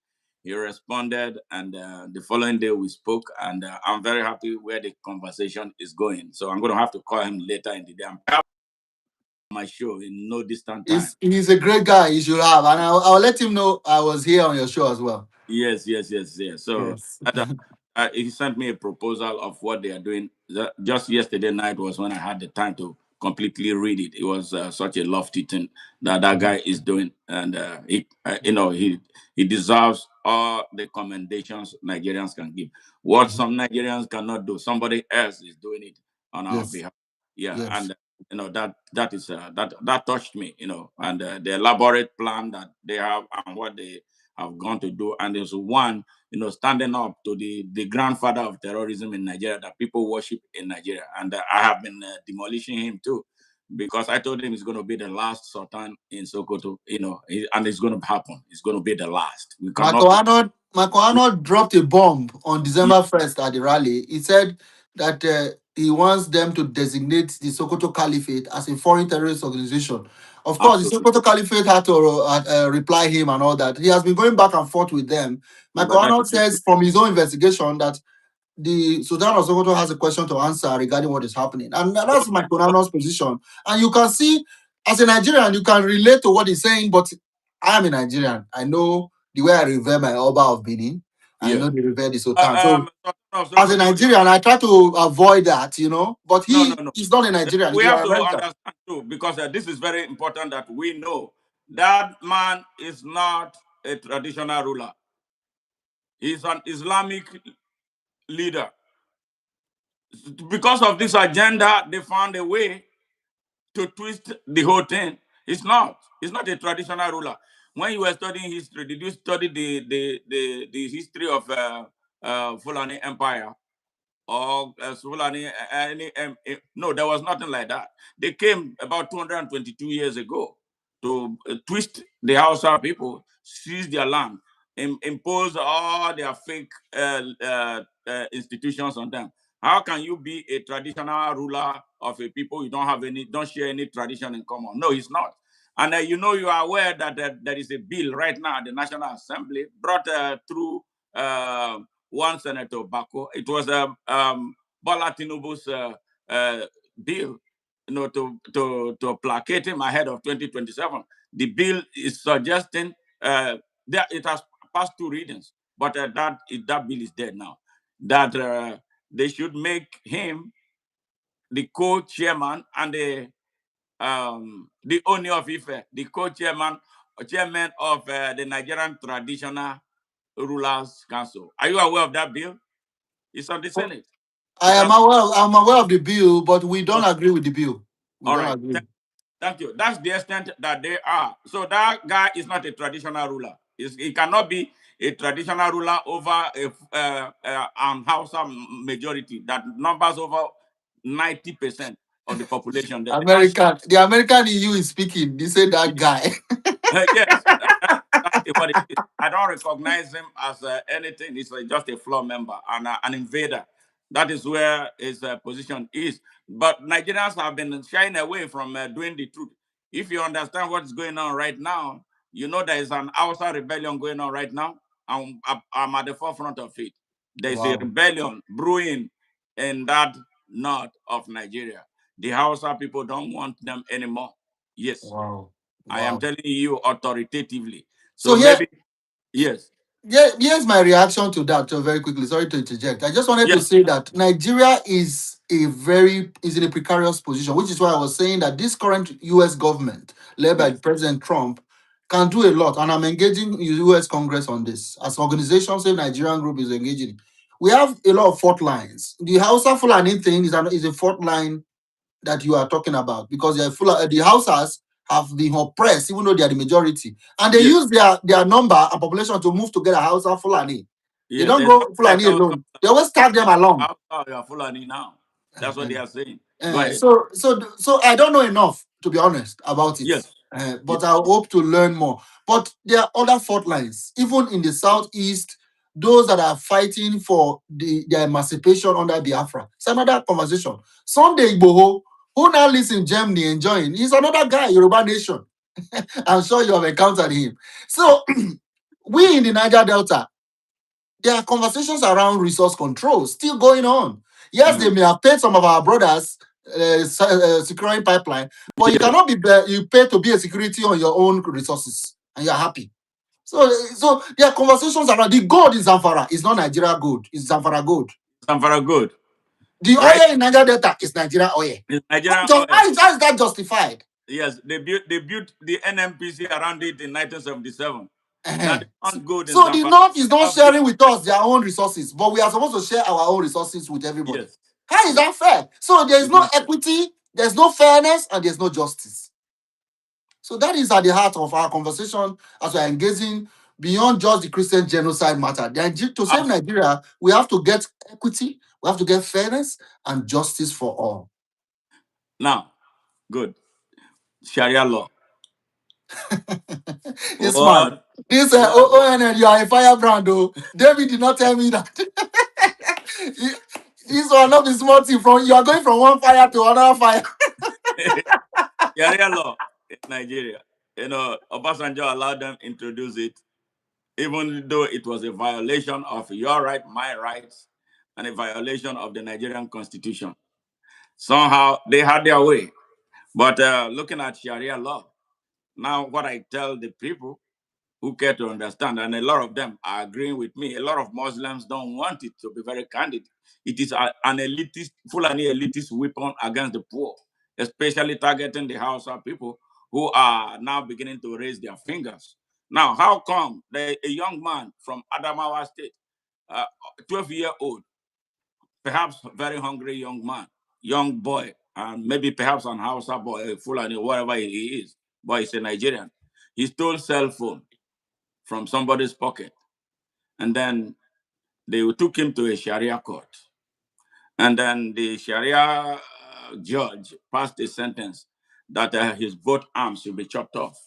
He responded, and the following day we spoke, and I'm very happy where the conversation is going. So I'm going to have to call him later in the day. I'm my show in no distant time. He's a great guy. You should have, and I'll let him know I was here on your show as well. Yes, yes, yes, yes. So Yes. he sent me a proposal of what they are doing. Just yesterday night was when I had the time to completely read it. It was such a lofty thing that guy is doing, and he deserves all the commendations Nigerians can give. What some Nigerians cannot do, somebody else is doing it on our Yes. behalf. Yeah, Yes. and that is that touched me, and the elaborate plan that they have and what they have gone to do. And there's one, standing up to the grandfather of terrorism in Nigeria that people worship in Nigeria. And I have been demolishing him too, because I told him it's going to be the last Sultan in Sokoto, and it's going to happen. It's going to be the last. We cannot. Marco Arnold dropped a bomb on December 1st at the rally. He said that he wants them to designate the Sokoto Caliphate as a foreign terrorist organization. Of course, the Absolutely. Sokoto Caliphate had to reply him and all that. He has been going back and forth with them. Michael But that Arnold is says from his own investigation that the Sultan of Sokoto has a question to answer regarding what is happening. And that's my Konano's position. And you can see, as a Nigerian, you can relate to what he's saying, but I am a Nigerian. I know the way I revere my Oba of Benin. I yeah. know they revere the Sultan. So, Sultan of as a Sokoto, Nigerian, I try to avoid that, But no, no, he no. is not a Nigerian, We he's an have to American. understand too, because this is very important that we know that man is not a traditional ruler. He's an Islamic leader. Because of this agenda, they found a way to twist the whole thing. It's not. It's not a traditional ruler. When you were studying history, did you study the history of Fulani Empire? Or Fulani, no, there was nothing like that. They came about 222 years ago to twist the Hausa people, seize their land, impose all their fake institutions on them. How can you be a traditional ruler of a people you don't share any tradition in common? No, it's not. And you are aware that there is a bill right now at the National Assembly brought through uh, one Senator Bako. It was Bola Tinubu's bill, to placate him ahead of 2027. The bill is suggesting that it has passed two readings, but that bill is dead now. That they should make him the co-chairman and the owner of Ife, the chairman of the Nigerian Traditional Rulers Council. Are you aware of that bill? It's on the Senate. It has. I'm aware of the bill, but we don't Okay. agree with the bill. We All don't right. agree. Thank you. That's the extent that they are. So that guy is not a traditional ruler. He cannot be a traditional ruler over a Hausa majority that numbers over 90% of the population. The American EU is speaking. They say that guy. Yes, that's exactly what it is. I don't recognize him as anything. He's just a floor member and an invader. That is where his position is. But Nigerians have been shying away from doing the truth. If you understand what's going on right now, you know there is an Hausa rebellion going on right now. I'm at the forefront of it. There's a Wow. rebellion brewing in that north of Nigeria. The Hausa people don't want them anymore. Yes. Wow. I am Wow. telling you authoritatively. So So maybe, yes, here's my reaction to that. Very quickly, sorry to interject. I just wanted to yes, say that Nigeria is in a precarious position, which is why I was saying that this current U.S. government, led by yes, President Trump, can do a lot, and I'm engaging U.S. Congress on this. As organizations, say Nigerian group is engaging. We have a lot of fault lines. The Hausa Fulani thing is a fault line that you are talking about because the Hausas have been oppressed, even though they are the majority, and they yes, use their number and population to move together. Hausa Fulani, they yeah. don't There's go nothing like Fulani Hausa. alone. They always tag them along. You are Fulani now. That's what they are saying. Go Uh, ahead. so so I don't know enough to be honest about it, Yes, yes, but I hope to learn more. But there are other fault lines, even in the southeast. Those that are fighting for their emancipation under Biafra. It's another conversation. Sunday Igboho, who now lives in Germany enjoying, he's another guy, Yoruba Nation. I'm sure you have encountered him. So we in the Niger Delta, there are conversations around resource control still going on. Yes, they Mhm. may have paid some of our brothers securing pipeline, but you Yes, cannot be you pay to be a security on your own resources and you're happy. So there are conversations around the gold in Zamfara. It's not Nigeria gold, it's Zamfara gold. Zamfara good, The right? oil in Niger Delta is Nigeria oil. It's Nigerian oil. How is that justified? Yes, they built the NMPC around it in 1977. That Uh-huh. they found gold in So the Zamfara. North is not Of the sharing with us their own resources, but we are supposed to share our own resources with everybody. yes, How is that fair? So there is it's no not fair. equity, there's no fairness, and there's no justice. So that is at the heart of our conversation as we're engaging beyond just the Christian genocide matter. To save Abs- Nigeria, we have to get equity, we have to get fairness and justice for all. Now, good Sharia law. This man, What? this What? ONN, you are a firebrand, though. David did not tell me that. This one not be small thing from you are going from one fire to another fire. Sharia law in Nigeria. Obasanjo allowed them to introduce it, even though it was a violation of your right, my rights, and a violation of the Nigerian constitution. Somehow they had their way. But looking at Sharia law, now what I tell the people who care to understand, and a lot of them are agreeing with me, a lot of Muslims don't want it, to be very candid. It is an elitist, Fulani elitist weapon against the poor, especially targeting the Hausa people who are now beginning to raise their fingers. Now, how come a young man from Adamawa State, uh, 12-year-old, perhaps very hungry young man, young boy, and maybe perhaps an Hausa boy, a Fulani, whatever he is, but he's a Nigerian. He stole cell phone from somebody's pocket, and then they took him to a Sharia court, and then the Sharia judge passed a sentence that his both arms should be chopped off.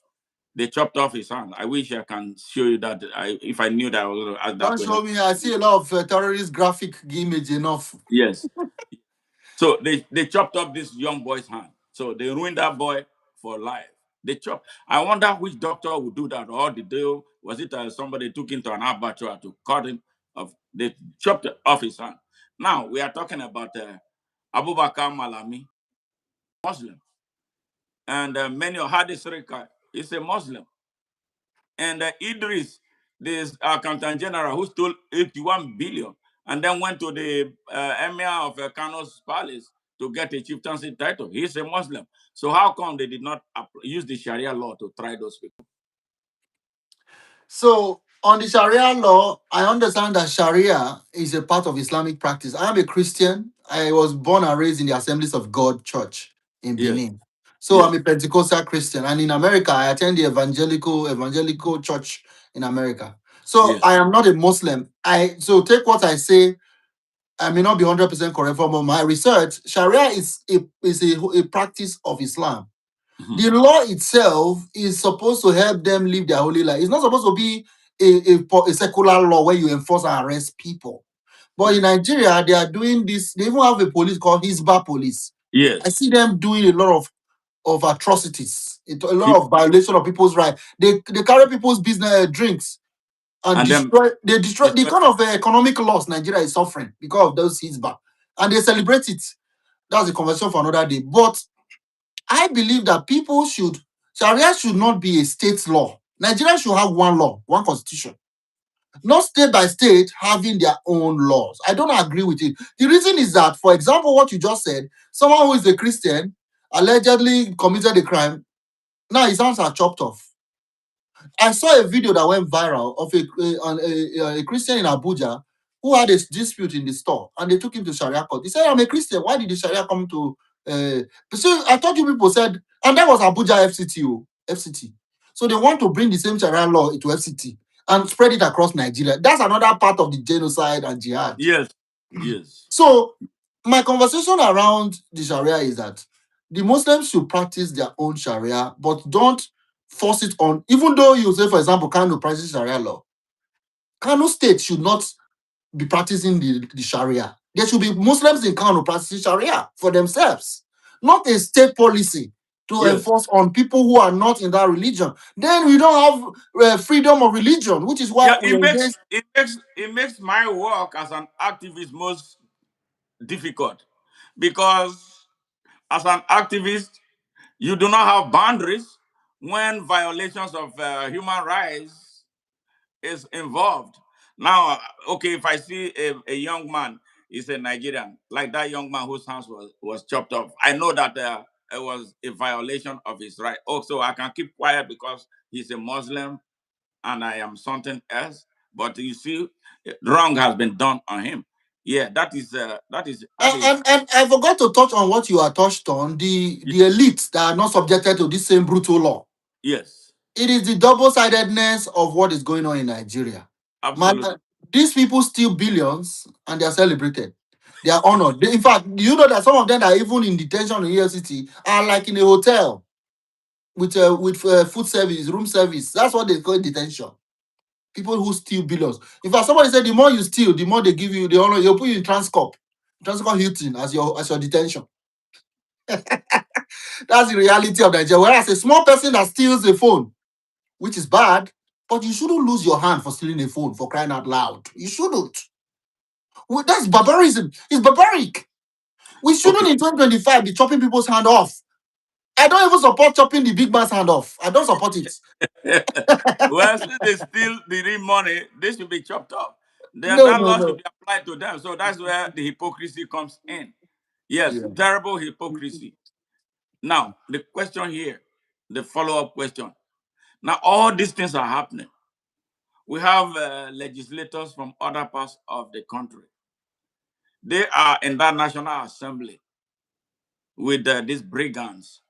They chopped off his hand. I wish I can show you that. If I knew that, I was going to ask that Don't question. show me. I see a lot of terrorist graphic image enough. Yes. So they chopped up this young boy's hand. So they ruined that boy for life. They chopped. I wonder which doctor would do that, or did they? Was it somebody took him to an abattoir to cut him off? They chopped off his hand. Now we are talking about Abubakar Malami, Muslim, and many of Hadi Sirika is a Muslim, and Idris, this accountant general who stole 81 billion and then went to the emir of Kano's palace to get a chieftaincy title. He's a Muslim. So how come they did not use the Sharia law to try those people? So on the Sharia law, I understand that Sharia is a part of Islamic practice. I am a Christian. I was born and raised in the Assemblies of God Church in Yes, Benin. So I'm yes, a Pentecostal Christian, and in America, I attend the evangelical church in America. So yes, I am not a Muslim. So take what I say. I may not be 100% correct from my research. Sharia is a practice of Islam. mhm, The law itself is supposed to help them live their holy life. It's not supposed to be a secular law where you enforce and arrest people. But in yes, Nigeria, they are doing this. They even have a police called Hisba Police. I yes. see them doing a lot of atrocities, a lot Keep of violation of people's rights. They carry people's business drinks and and then destroy the destroy. kind of economic loss Nigeria is suffering because of those Hisba. And they celebrate it. That's a conversation for another day. But I believe that Sharia should not be a state law. Nigeria should have one law, one constitution, not state by state having their own laws. I don't agree with it. The reason is that, for example, what you just said, someone who is a Christian allegedly committed a crime, now his hands are chopped off. I saw a video that went viral of a Christian in Abuja who had a dispute in the store and they took him to Sharia court. He said, I'm a Christian. Why did the Sharia come to. So I thought you people said, and that was Abuja FCT. FCT. So they want to bring the same Sharia law into FCT and spread it across Nigeria. That's another part of the genocide and jihad. Yes, yes, So my conversation around the Sharia is that the Muslims should practice their own Sharia, but don't force it on. Even though you say, for example, Kano practices Sharia law, Kano state should not be practicing the Sharia. There should be Muslims in Kano practicing Sharia for themselves, not a state policy. to Yes. enforce on people who are not in that religion. Then we don't have freedom of religion, which is why Yeah, we engage. it makes my work as an activist most difficult because as an activist, you do not have boundaries when violations of human rights is involved. Now, okay, if I see a young man, is a Nigerian, like that young man whose hands was chopped off, I know that it was a violation of his right. Also, I can keep quiet because he's a Muslim and I am something else. But you see, wrong has been done on him. Yeah, that is And I forgot to touch on what you are touched on, the elites that are not subjected to this same brutal law. yes, It is the double-sidedness of what is going on in Nigeria. Man, absolutely. these people steal billions and they are celebrated. They are honored. In fact, do you know that some of them that are even in detention in EFCT are like in a hotel with food service, room service. That's what they call detention. People who steal billions. In fact, somebody said the more you steal, the more they give you, the honor. They'll put you in Transcorp Hilton as your detention. That's the reality of Nigeria. Whereas a small person that steals a phone, which is bad, but you shouldn't lose your hand for stealing a phone, for crying out loud. You shouldn't. Well, that's barbarism. It's barbaric. We shouldn't Okay. in 2025 be chopping people's hand off. I don't even support chopping the big man's hand off. I don't support it. Well, since they steal the real money, they should be chopped off. Then No, that no, law should no. be applied to them. So that's where the hypocrisy comes in. Yes, Yeah. terrible hypocrisy. Now, the question here, the follow-up question. Now, all these things are happening. We have legislators from other parts of the country. They are in that National Assembly with these brigands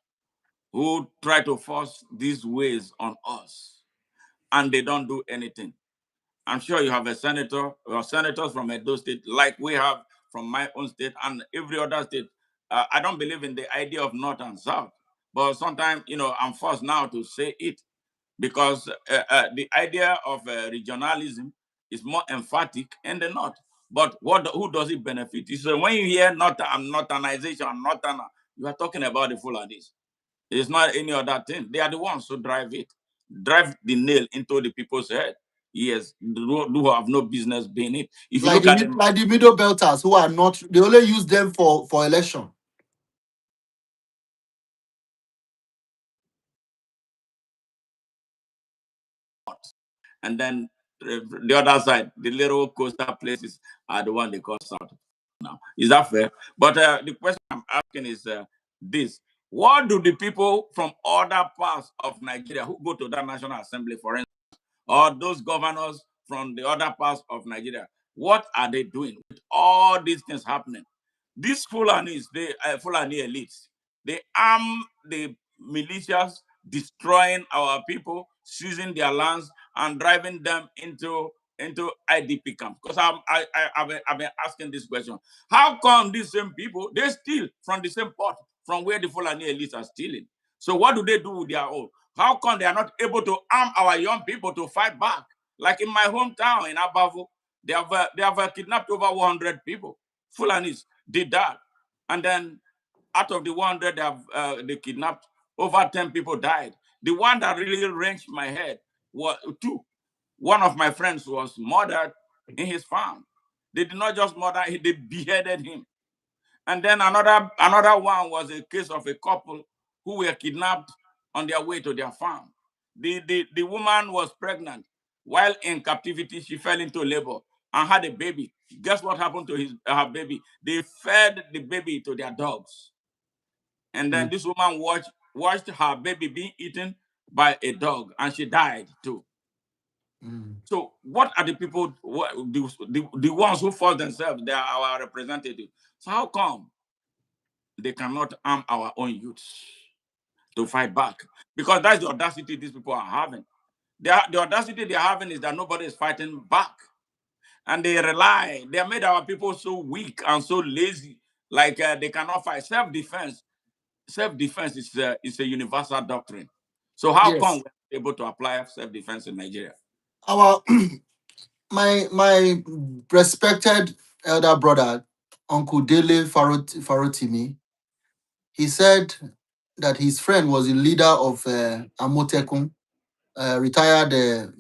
who try to force these ways on us, and they don't do anything. I'm sure you have a senator or senators from Edo State, like we have from my own state and every other state. I don't believe in the idea of North and South, but sometimes, I'm forced now to say it because the idea of regionalism is more emphatic in the North. But who does it benefit? So when you hear Northernization, Northern, you are talking about the Fulanis. It's not any other thing. They are the ones who drive it, drive the nail into the people's head. Yes, do have no business being it. If you look at them, Like the middle belters who are not, they only use them for election. and then the other side, the little coastal places are the one they call South now. Is that fair? But the question I'm asking is this: what do the people from other parts of Nigeria who go to that National Assembly, for instance, or those governors from the other parts of Nigeria, what are they doing with all these things happening? These Fulanis, Fulani elites, they arm the militias, destroying our people, seizing their lands, and driving them into IDP camps. Because I've been asking this question: how come these same people they steal from the same pot from where the Fulani elites are stealing? So what do they do with their own? How come they are not able to arm our young people to fight back? Like in my hometown in Abavo, they have kidnapped over 100 people. Fulanis did that, and then out of the 100 they kidnapped, over 10 people died. The one that really wrenched my head was two. One of my friends was murdered in his farm. They did not just murder him; they beheaded him. And then another one was a case of a couple who were kidnapped on their way to their farm. The woman was pregnant. While in captivity, she fell into labor and had a baby. Guess what happened to her baby? They fed the baby to their dogs. And then Mm, this woman watched her baby being eaten by a dog, and she died too. mm. So what are the people, the ones who force themselves? They are our representatives. So how come they cannot arm our own youths to fight back? Because that's the audacity these people are having. The audacity they're having is that nobody is fighting back. And they have made our people so weak and so lazy, like they cannot fight. Self-defense is a universal doctrine. So how come Yes. we're able to apply self-defense in Nigeria? Our my respected elder brother, Uncle Dele Farotimi, he said that his friend was the leader of Amotekun, retired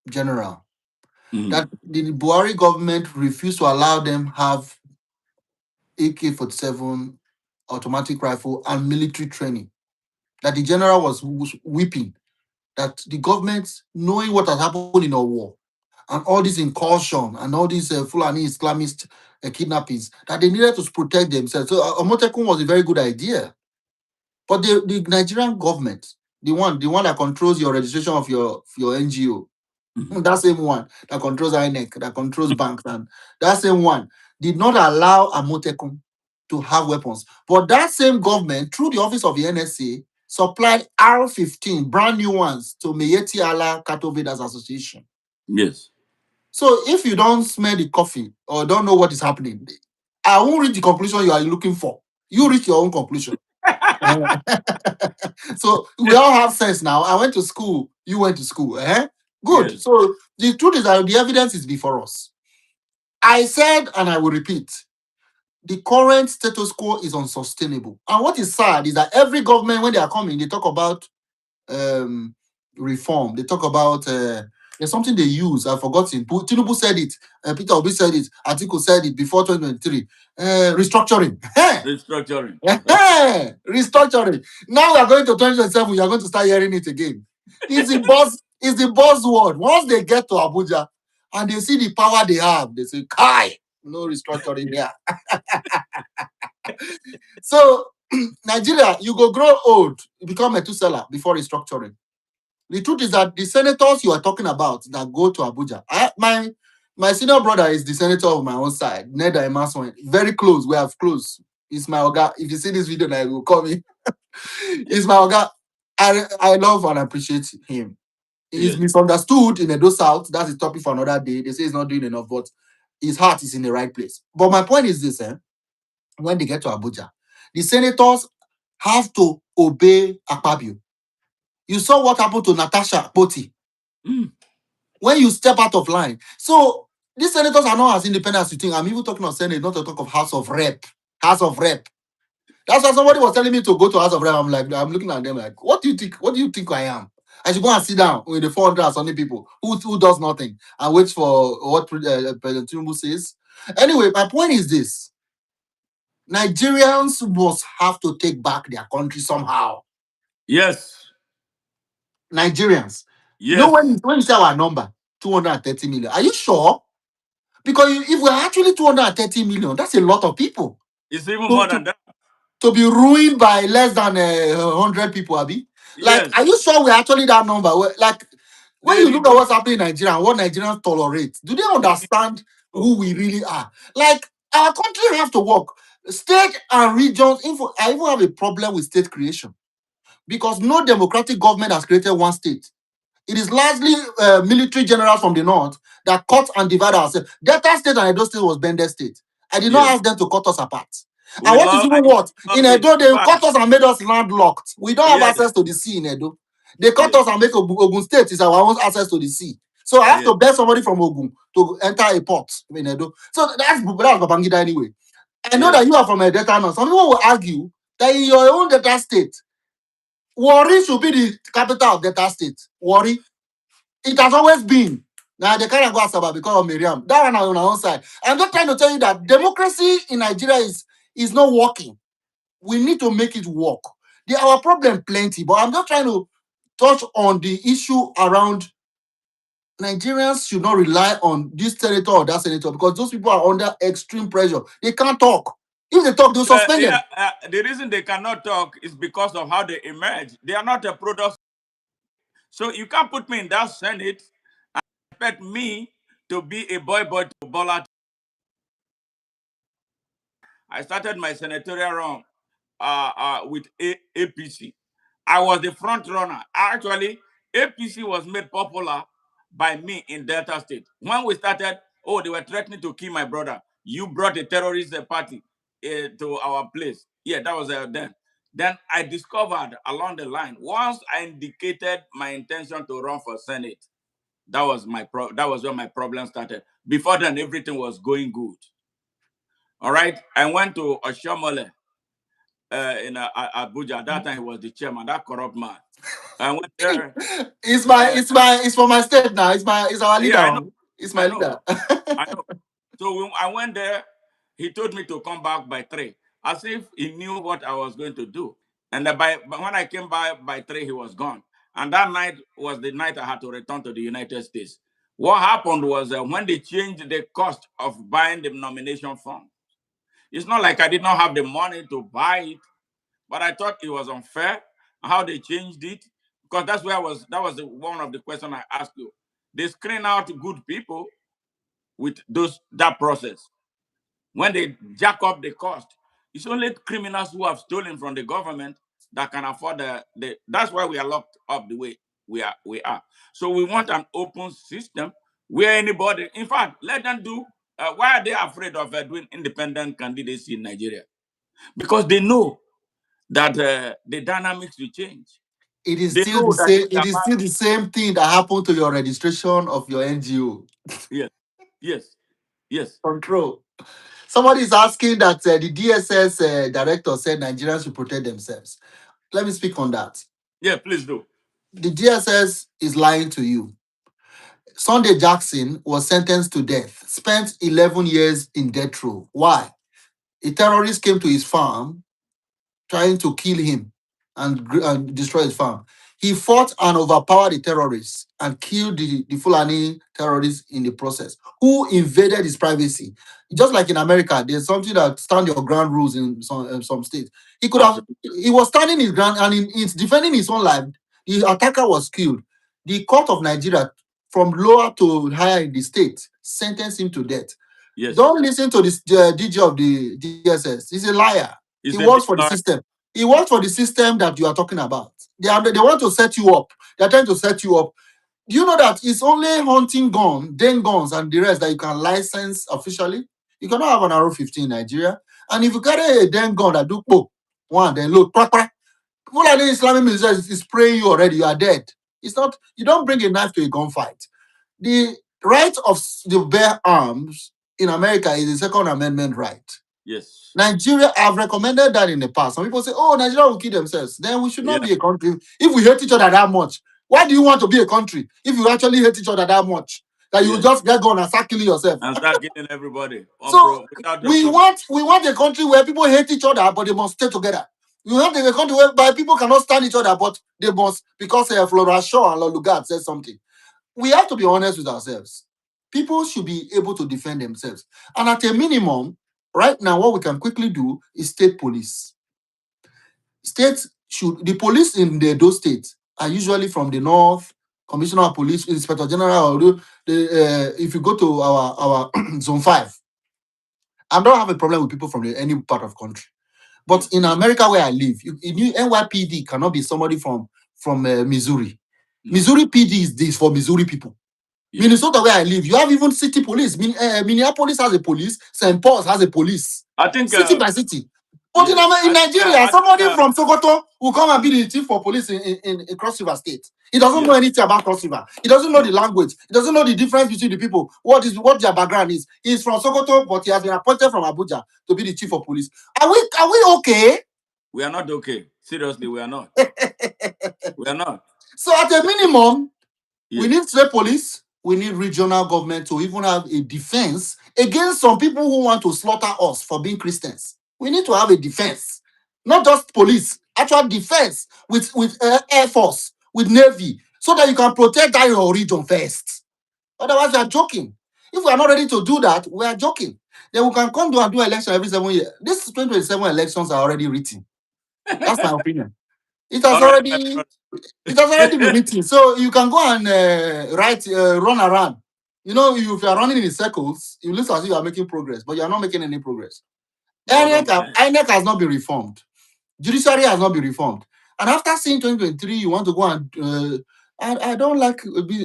general. Mm. That the Buhari government refused to allow them have AK-47 automatic rifle and military training. That the general was weeping. That the government, knowing what has happened in our war, and all this incursion and all these Fulani Islamist kidnappings, that they needed to protect themselves. So Omotekun was a very good idea. But the Nigerian government, the one that controls your registration of your NGO, Mhm. that same one that controls INEC, that controls banks, and that same one did not allow Amotekun to have weapons. But that same government, through the office of the NSA, supplied R-15, brand new ones, to Meyeti Allah Cattle Breeders Association. Yes. So if you don't smell the coffee or don't know what is happening, I won't reach the conclusion you are looking for. You reach your own conclusion. So we all have sense now. I went to school. You went to school. Eh? Good. Yes. So the truth is that the evidence is before us. I said, and I will repeat, the current status quo is unsustainable. And what is sad is that every government, when they are coming, they talk about um, reform. They talk about there's something they use. I've forgotten. Tinubu said it. Peter Obi said it. Atiku said it before 2023. Restructuring. Restructuring. Restructuring. Now we are going to 2027. You are going to start hearing it again. It's the boss. It's the buzzword. Once they get to Abuja and they see the power they have, they say, "Kai, no restructuring here." So Nigeria, you go grow old, you become a two-seller before restructuring. The truth is that the senators you are talking about that go to Abuja, my senior brother is the senator of my own side, Neda Emerson. Very close. We have close. He's my oga. If you see this video, now you will call me. He's my oga. I love and appreciate him. He's Yes. misunderstood in Edo South. That's a topic for another day. They say he's not doing enough, but his heart is in the right place. But my point is this: when they get to Abuja, the senators have to obey Akpabio. You saw what happened to Natasha Poti Mm. when you step out of line. So these senators are not as independent as you think. I'm even talking of Senate, not to talk of House of Rep. House of Rep. That's why somebody was telling me to go to House of Rep. I'm looking at them like, what do you think? What do you think I am? I should go and sit down with the 400 and something people who does nothing and waits for what President Tinubu says. Anyway, my point is this: Nigerians must have to take back their country somehow. Yes. Nigerians. You know, Yes. when you say our number, 230 million, are you sure? Because if we're actually 230 million, that's a lot of people It's even to, more to, than that. to be ruined by less than 100 people, Abi. Like, Yes. are you sure we're actually that number? Like, when They you look at reduce. what's happening in Nigeria and what Nigerians tolerate, do they understand Oh, who we really are? Like, our country have to work. State and regions, I even have a problem with state creation because no democratic government has created one state. It is largely military generals from the north that cut and divide ourselves. Delta State and Edo State was Bendel State. I did not yes. ask them to cut us apart. And We what is love even and what? In love it. Edo, they Bad. cut us and made us landlocked. We don't have Yes. access to the sea in Edo. They cut Yes. us and make Ogun State is our own access to the sea. So I have Yes. to beg somebody from Ogun to enter a port in Edo. So that's Babangida anyway. I know Yes. that you are from a Delta now. Some people will argue that in your own Delta State, Warri should be the capital of Delta State. Warri. It has always been. Now they can't go Asaba because of Miriam. That one on our own side. I'm just trying to tell you that democracy in Nigeria is not working. We need to make it work. Our problem plenty, but I'm just trying to touch on the issue around Nigerians should not rely on this senator or that senator because those people are under extreme pressure. They can't talk. If they talk, they'll suspend Yeah. them. The reason they cannot talk is because of how they emerge. They are not a product. So you can't put me in that Senate and expect me to be a boy to Bola. I started my senatorial run with APC. I was the front runner. Actually, APC was made popular by me in Delta State. When we started, oh, they were threatening to kill my brother. You brought a terrorist party to our place. Yeah, that was then. Then I discovered along the line, once I indicated my intention to run for Senate, that was where my problem started. Before then, everything was going good. All right. I went to Oshomole in Abuja. At that time, he was the chairman, that corrupt man. I went there. Uh, it's for my state now. It's our leader. yeah, I know. It's my I know. leader. I know. So when I went there, he told me to come back by 3, as if he knew what I was going to do. And but when I came by 3, he was gone. And that night was the night I had to return to the United States. What happened was when they changed the cost of buying the nomination form, it's not like I did not have the money to buy it, but I thought it was unfair how they changed it, because that's where I was. That was one of the questions I asked you. They screen out good people with that process. When they jack up the cost, it's only criminals who have stolen from the government that can afford the that's why we are locked up the way we are. So we want an open system where anybody, in fact, let them do. Why are they afraid of doing independent candidacy in Nigeria? Because they know that the dynamics will change. It is They still the know that same. it's It is about. still the same thing that happened to your registration of your NGO. Yes, yes, yes, Control. Somebody is asking that the DSS director said Nigerians should protect themselves. Let me speak on that. yeah. Please do. The DSS is lying to you. Sunday Jackson was sentenced to death, spent 11 years in death row. Why? A terrorist came to his farm trying to kill him and destroy his farm. He fought and overpowered the terrorists and killed the Fulani terrorists in the process, who invaded his privacy. Just like in America, there's something that stand your ground rules in some states. He could have, Absolutely. he was standing his ground and in defending his own life, the attacker was killed. The court of Nigeria, from lower to higher in the state, sentenced him to death. Yes. Don't listen to this DG of the DSS. He's a liar. He It's a works big for the lie. system. He works for the system that you are talking about. They want to set you up. They're trying to set you up. Do you know that it's only hunting gun, den guns, and the rest that you can license officially? You cannot have an R-15 in Nigeria. And if you carry a den gun that do one, then look, people like the Islamic military is spraying you already. You are dead. It's not. You don't bring a knife to a gunfight. The right of the bear arms in America is a Second Amendment right. Yes. Nigeria, I've recommended that in the past. Some people say, oh, Nigeria will kill themselves. Then we should not Yeah. be a country. If we hate each other that much, why do you want to be a country if you actually hate each other that much? That you Yes. just get gone and start killing yourself. And start killing everybody So without a we problem. want a country where people hate each other, but they must stay together. We want a country where people cannot stand each other, but they must, because Flora Shaw and Lugard said something. We have to be honest with ourselves. People should be able to defend themselves. And at a minimum, right now, what we can quickly do is state police. The police in those states are usually from the north, commissioner of police, inspector general, or if you go to our zone 5, I don't have a problem with people from any part of country. But Yes. in America where I live, NYPD cannot be somebody from Missouri. No. Missouri PD is this for Missouri people. Yes. Minnesota, where I live, you have even city police. Minneapolis has a police. St. Paul's has a police. I think. City by city. But Yes. in Nigeria, I think. somebody from Sokoto will come and be the chief for police in Cross River State. He doesn't know Yes. anything about Cross River. He doesn't know No. the language. He doesn't know the difference between the people. What their background is. He's from Sokoto, but he has been appointed from Abuja to be the chief of police. Are we okay? We are not okay. Seriously, we are not. We are not. So at a minimum, we Yes. need state police. We need regional government to even have a defense against some people who want to slaughter us for being Christians. We need to have a defense, not just police, actual defense with Air Force, with Navy, so that you can protect that your region first. Otherwise, we are joking. If we are not ready to do that, we are joking. Then we can come to and do election every 7 years. These 2027 elections are already written. That's my opinion. It has All right, my already brother. it has already been written. So you can go and run around. You know, if you are running in circles, it looks as if you are making progress, but you are not making any progress. Bottom line. INEC has not been reformed. Judiciary has not been reformed. And after seeing 2023, you want to go and I don't like.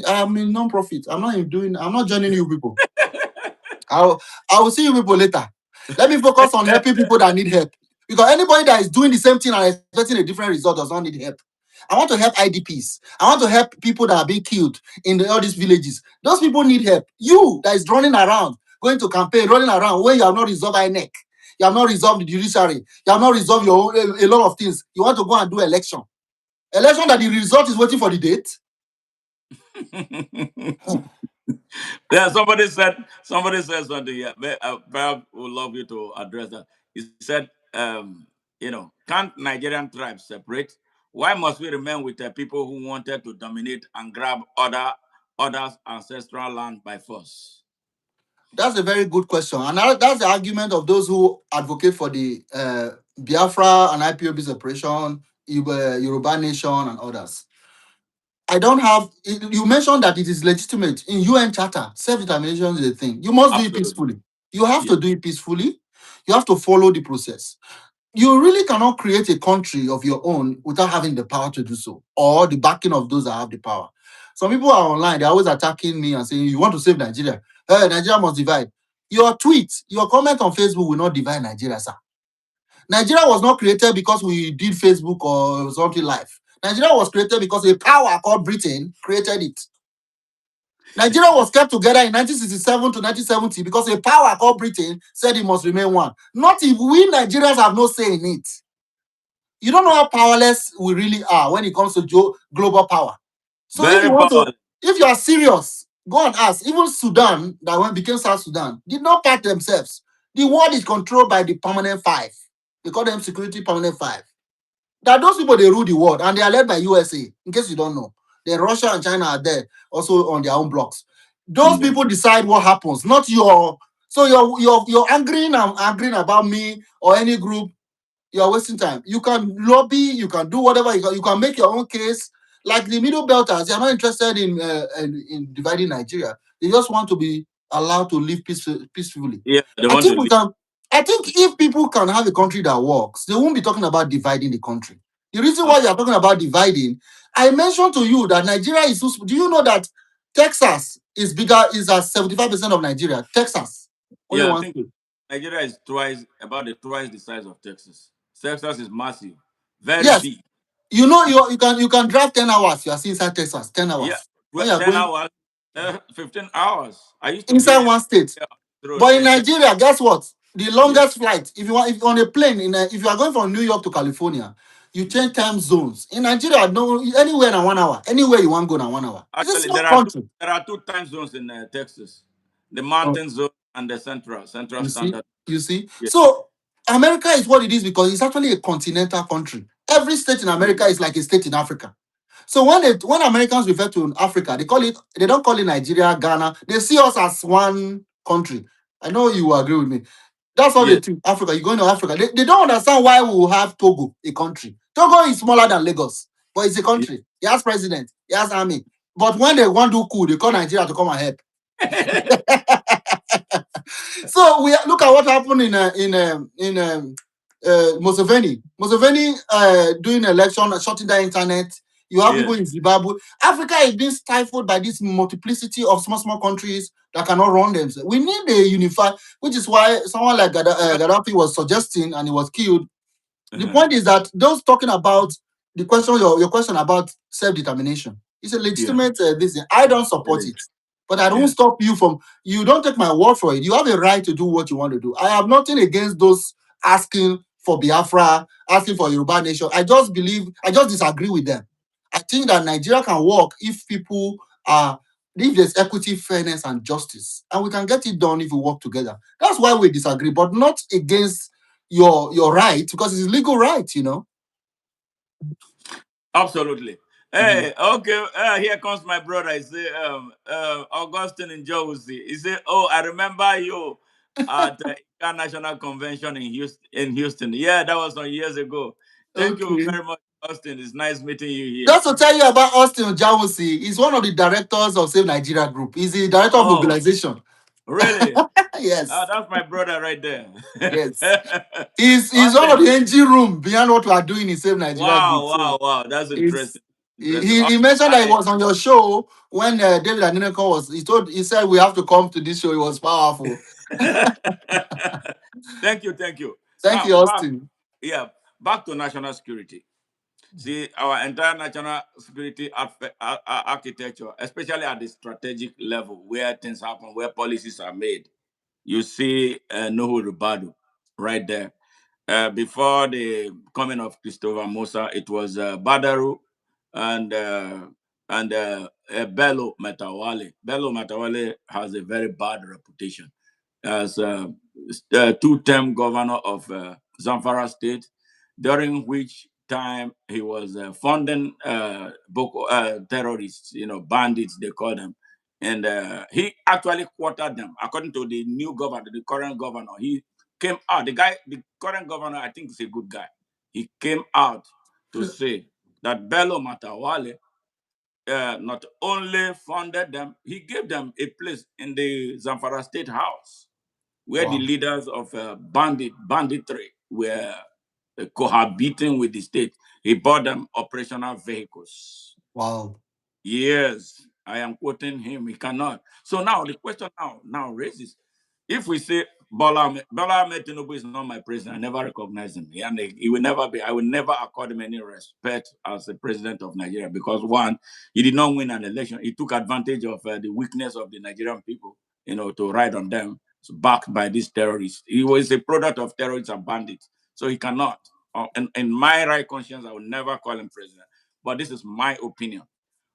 I'm a non-profit. I'm not joining you people. I will see you people later. Let me focus on helping people that need help. Because anybody that is doing the same thing and expecting a different result does not need help. I want to help IDPs. I want to help people that are being killed in all these villages. Those people need help. You that is running around, going to campaign, running around when you have not resolved INEC. You have not resolved the judiciary. You have not resolved your own, a lot of things. You want to go and do election. Election that the result is waiting for the date. Yeah, somebody said something. Yeah, perhaps would love you to address that. He said, can't Nigerian tribes separate? Why must we remain with the people who wanted to dominate and grab others' ancestral land by force? That's a very good question. And that's the argument of those who advocate for the Biafra and IPOB separation, Yoruba nation, and others. I don't have. You mentioned that it is legitimate in UN Charter. Self-determination is a thing. You must do it Absolutely. peacefully. You have Yeah. to do it peacefully. You have to follow the process. You really cannot create a country of your own without having the power to do so, or the backing of those that have the power. Some people are online, they're always attacking me and saying, you want to save Nigeria. Nigeria must divide. Your tweet, your comment on Facebook will not divide Nigeria, sir. Nigeria was not created because we did Facebook or something live. Nigeria was created because a power called Britain created it. Nigeria was kept together in 1967 to 1970 because a power called Britain said it must remain one. Not if we Nigerians have no say in it. You don't know how powerless we really are when it comes to global power. So if you Very want to, powerful. if you are serious, go and ask. Even Sudan, that when became South Sudan, did not part themselves. The world is controlled by the permanent five. They call them security permanent five. That those people they rule the world and they are led by USA. In case you don't know, then Russia and China are there also on their own blocks. Those Yeah. people decide what happens, not your. So you're angry about me or any group. You are wasting time. You can lobby, you can do whatever, you can make your own case. Like the Middle Belters, they are not interested in dividing Nigeria. They just want to be allowed to live peacefully. Yeah, they I want to think we leave. can. I think if people can have a country that works, they won't be talking about dividing the country. The reason why you are talking about dividing, I mentioned to you that Nigeria is. Do you know that Texas is bigger? Is at 75% of Nigeria. Texas, only Yeah, I one think state. Nigeria is twice the size of Texas. Texas is massive, very Yes, big. you can drive 10 hours. You are still inside Texas, 10 Yeah, hours. When you are 10 going hours, 15 hours. I used to inside be one state. yeah, road But in in Nigeria, guess what? The yeah. longest flight, if you're on a plane, if you are going from New York to California, you change time zones. In Nigeria, no, anywhere in 1 hour. Anywhere you want to go in 1 hour. It's a Actually, small country. there are two time zones in Texas: the Oh, mountain zone and the central you see, standard. you see. Yeah, So America is what it is because it's actually a continental country. Every state in America is like a state in Africa. So when Americans refer to Africa, they don't call it Nigeria, Ghana. They see us as one country. I know you will agree with me. That's all yeah, they think. Africa, you go into Africa. They don't understand why we will have Togo, a country. Togo is smaller than Lagos, but it's a country. It has president, it has army. But when they want to do coup, they call Nigeria to come and help. yeah. So we look at what happened in Museveni. Museveni doing election, shutting down internet. You have Yeah. people in Zimbabwe. Africa is being stifled by this multiplicity of small countries that cannot run themselves. We need a unified, which is why someone like Gaddafi was suggesting and he was killed. The Uh-huh. point is that those talking about the question, your question about self-determination, is a Yeah. legitimate this thing. I don't support Really. it, but I don't Yeah. stop you from. You don't take my word for it. You have a right to do what you want to do. I have nothing against those asking for Biafra, asking for Yoruba nation. I just disagree with them. I think that Nigeria can work if people are if there's equity, fairness, and justice, and we can get it done if we work together. That's why we disagree, but not against your right because it's legal right. Absolutely. Mhm. Hey, okay. Here comes my brother. He say, Augustine in Josie. He say, "Oh, I remember you at the International Convention in Houston. Yeah, that was some years ago. Thank you Okay. very much, Austin. It's nice meeting you here. Just to tell you about Austin Jawusi, he's one of the directors of Save Nigeria Group. He's the director of Oh, mobilization. really? Yes, That's my brother right there. yes. He's one of Austin. the NG room behind what we are doing in Save Nigeria Group. Wow, So wow, wow. That's it's interesting. he, Interesting. he he mentioned that he was on your show when David Anineko was. He said we have to come to this show. It was powerful. Thank you, thank you. Thank Now you, back, Austin. yeah, back to national security. See, our entire national security architecture, especially at the strategic level where things happen, where policies are made, you see Nuhu Ribadu. right there. Before the coming of Christopher Musa, it was Badaru and Bello Matawale. Bello Matawale has a very bad reputation as two-term governor of Zamfara State, during which time he was funding Boko terrorists, bandits they call them, and he actually quartered them. According to the new governor, the current governor, he came out. The current governor, I think, is a good guy. He came out to say that Bello Matawale not only funded them, he gave them a place in the Zamfara State House where the Wow. leaders of banditry were cohabiting with the state. He bought them operational vehicles. Wow. Yes, I am quoting him. He cannot. So now the question now raises: if we say Bola Ahmed Tinubu is not my president, I never recognize him, and he will never be. I will never accord him any respect as the president of Nigeria because one, he did not win an election. He took advantage of the weakness of the Nigerian people, to ride on them, backed by these terrorists. He was a product of terrorists and bandits, so he cannot. In my right conscience, I will never call him president. But this is my opinion.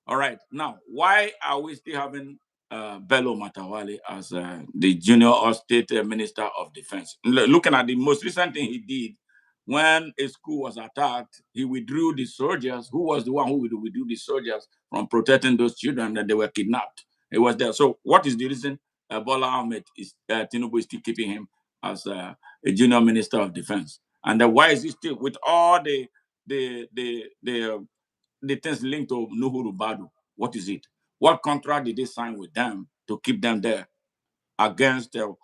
All right. Now, why are we still having Bello Matawale as the junior or state minister of defense? Looking at the most recent thing he did, when a school was attacked, he withdrew the soldiers. Who was the one who withdrew the soldiers from protecting those children that they were kidnapped? It was there. So, what is the reason Bola Ahmed Tinubu is still keeping him as a junior minister of defense? And why is he still with all the things linked to Nuhu Rubadu? What is it? What contract did they sign with them to keep them there against the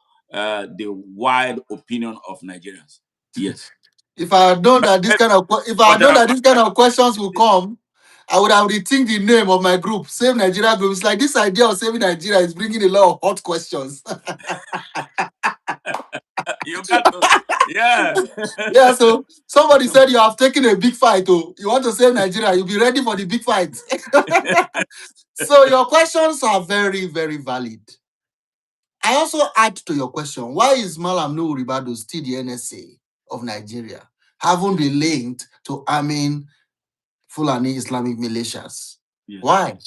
wide opinion of Nigerians? Yes. If I had known that if I But had known that this kind of questions will come, I would have rethink the name of my group, Save Nigeria Group. It's like this idea of saving Nigeria is bringing a lot of hot questions. you got to, yeah. Yeah, so somebody said you have taken a big fight. Oh, you want to save Nigeria, you'll be ready for the big fight. So your questions are very, very valid. I also add to your question, why is Malam Nuhu Ribadu still the NSA of Nigeria? Haven't been linked to arming Fulani Islamic militias. Yes. Why?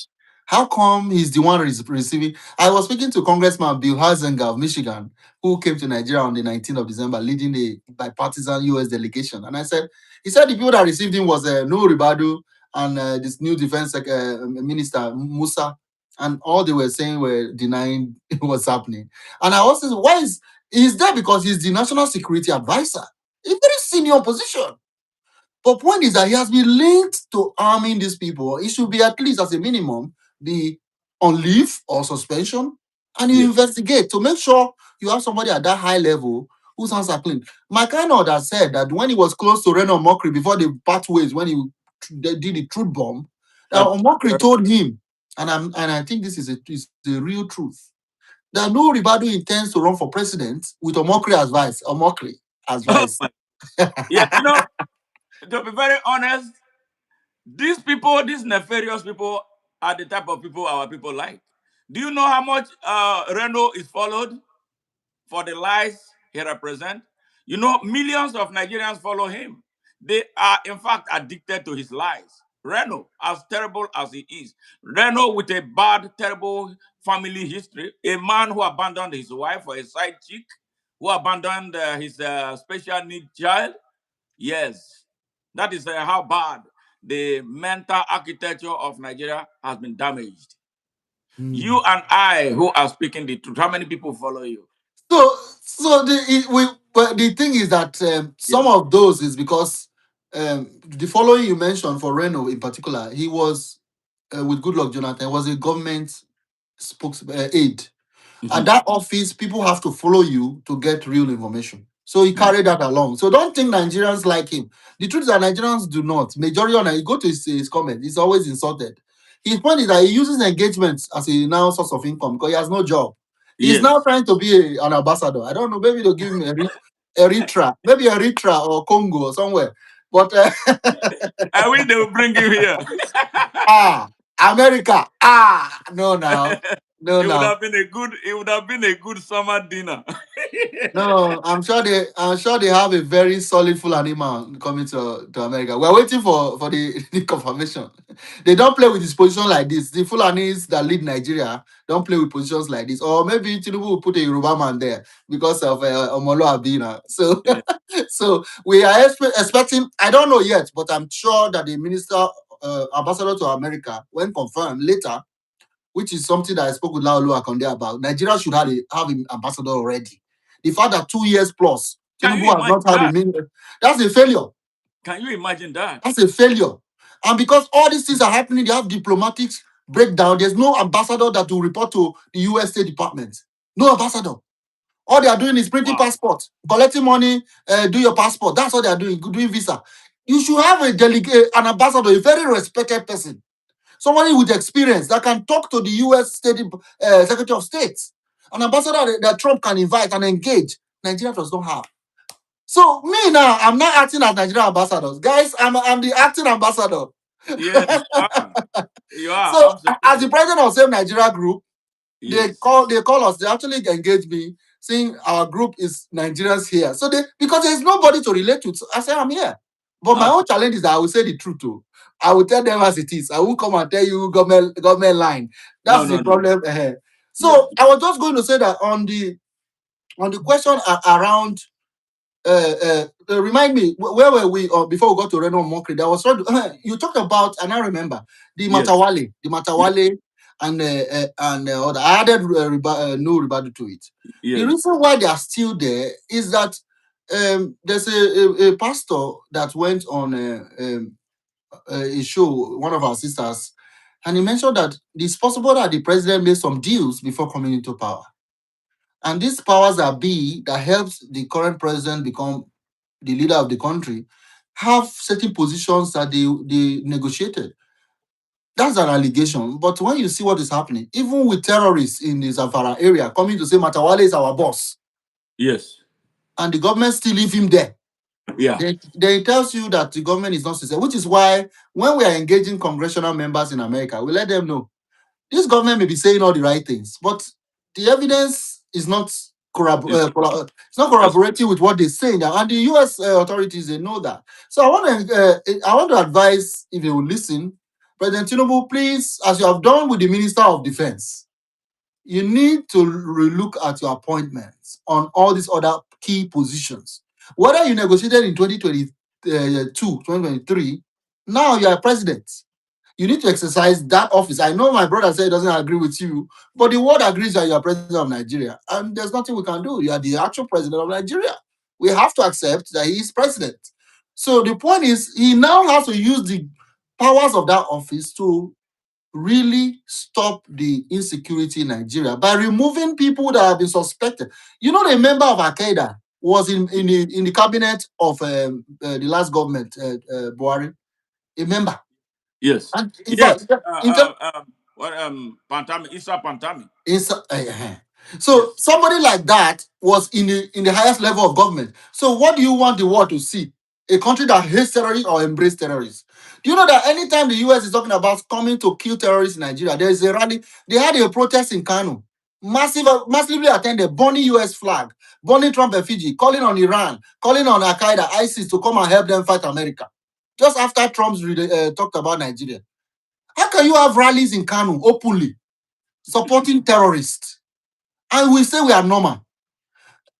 How come he's the one receiving? I was speaking to Congressman Bill Hazenga of Michigan, who came to Nigeria on the 19th of December, leading a bipartisan US delegation. And he said the people that received him was Nuhu Ribadu and this new defense minister, Musa. And all they were saying were denying what's happening. And I also said, he's there because he's the national security advisor, a very senior position. But point is that he has been linked to arming these people. He should be at least, as a minimum, be on leave or suspension, and you Yes. investigate to make sure you have somebody at that high level whose hands are clean. Makano had said that when he was close to Reno Mokri before they part ways, when they did the truth bomb, that Mokri told him, and I think this is the real truth, that no Ribadu intends to run for president with Omokri advice. Omokri Oh advice. my. Yeah, to be very honest, these people, these nefarious people, are the type of people our people like. Do you know how much Reno is followed for the lies he represents? Millions of Nigerians follow him. They are, in fact, addicted to his lies. Reno, as terrible as he is, Reno with a bad, terrible family history, a man who abandoned his wife for a side chick, who abandoned his special need child. Yes, that is how bad the mental architecture of Nigeria has been damaged. You and I, who are speaking the truth, how many people follow you? But the thing is that some Yes. of those is because the following you mentioned for Reno in particular, he was with Goodluck Jonathan was a government aide. At Mhm. that office, people have to follow you to get real information. So he Mm. carried that along. So don't think Nigerians like him. The truth is that Nigerians do not. Majority of you go to his comment, he's always insulted. His point is that he uses engagements as a now source of income because he has no job. He's now Yes. trying to be an ambassador. I don't know, maybe they'll give him Eritrea, maybe Eritrea or Congo or somewhere. But I wish they would bring you here. America, no, now. No, It would no. have been a good. It would have been a good summer dinner. No, I'm sure they have a very solid Fulani man coming to America. We're waiting for the, the confirmation. They don't play with this position like this. The Fulanis that lead Nigeria don't play with positions like this. Or maybe Tinubu will put a Yoruba man there because of Omolo Abina. So Yeah. so we are expecting, I don't know yet, but I'm sure that the minister ambassador to America, when confirmed later, which is something that I spoke with Laolu Akonde about. Nigeria should have an ambassador already. The fact that 2 years plus, Can you Tinubu has imagine not had a that? minister, that's a failure. Can you imagine that? That's a failure. And because all these things are happening, they have diplomatic breakdown. There's no ambassador that will report to the US State Department. No ambassador. All they are doing is printing Wow. passport, collecting money, do your passport. That's all they are doing visa. You should have a delegate, an ambassador, a very respected person, somebody with experience that can talk to the US State Secretary of State, an ambassador that Trump can invite and engage. Nigeria does not have. So me now, I'm not acting as Nigerian ambassadors, guys. I'm the acting ambassador. Yes, you are. You are So as the absolutely. president of Save Nigeria Group, Yes. they call us. They actually engage me, saying our group is Nigerians here. So they, because there's nobody to relate to, so I say I'm here. But my own Absolutely. challenge is that I will say the truth too. I will tell them as it is. I won't come and tell you government line. No, That's the no, no. problem. Yeah. So I was just going to say that on the question around remind me, where were we before we got to Reno Mokri? There was you talked about, and I remember Yes. The Yes. Matawale, and other. I added no rebuttal to it. The Yes. reason why they are still there is that there's a pastor that went on a show, one of our sisters, and he mentioned that it's possible that the president made some deals before coming into power. And these powers that be that helps the current president become the leader of the country have certain positions that they negotiated. That's an allegation. But when you see what is happening, even with terrorists in the Zamfara area coming to say Matawale is our boss, Yes. and the government still leave him there, Yeah. then it tells you that the government is not sincere, which is why when we are engaging congressional members in America, we let them know this government may be saying all the right things, but the evidence is not It's it's not that's corroborating with what they're saying, and the U.S. Authorities they know that. So I want to advise, if you will listen, President Tinubu, please, as you have done with the Minister of Defense, you need to relook at your appointments on all these other key positions. Whether you negotiated in 2023, now you are president. You need to exercise that office. I know my brother said he doesn't agree with you, but the world agrees that you are president of Nigeria, and there's nothing we can do. You are the actual president of Nigeria. We have to accept that he is president. So the point is, he now has to use the powers of that office to really stop the insecurity in Nigeria by removing people that have been suspected. You know, the member of Al Qaeda was in the cabinet of the last government, Buhari, a member. yes. And Yes. in fact, What Pantami, Isa Pantami. so Yes. somebody like that was in the highest level of government. So what do you want the world to see? A country that hates terrorists or embrace terrorists? Do you know that anytime the US is talking about coming to kill terrorists in Nigeria, there is a rally. They had a protest in Kano, massively attended, burning US flag, burning Trump effigy, calling on Iran, calling on Al Qaeda, ISIS to come and help them fight America. Just after Trump's talked about Nigeria. How can you have rallies in Kano openly supporting terrorists? And we say we are normal.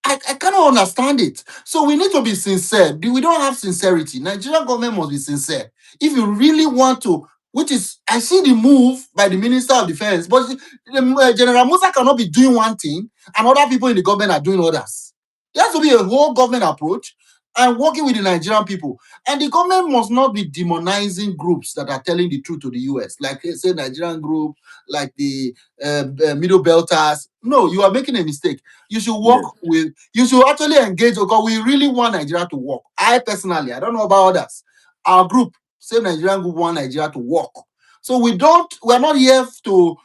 I cannot understand it. So we need to be sincere. We don't have sincerity. Nigerian government must be sincere. If you really want to, which is, I see the move by the Minister of Defense, but General Musa cannot be doing one thing and other people in the government are doing others. There has to be a whole government approach and working with the Nigerian people. And the government must not be demonizing groups that are telling the truth to the US, like say Nigerian group, like the Middle Belters. No, you are making a mistake. You should work Yes. with, you should actually engage because we really want Nigeria to work. I personally, I don't know about others. Our group, same Nigerian group, want Nigeria to work. So we're not here to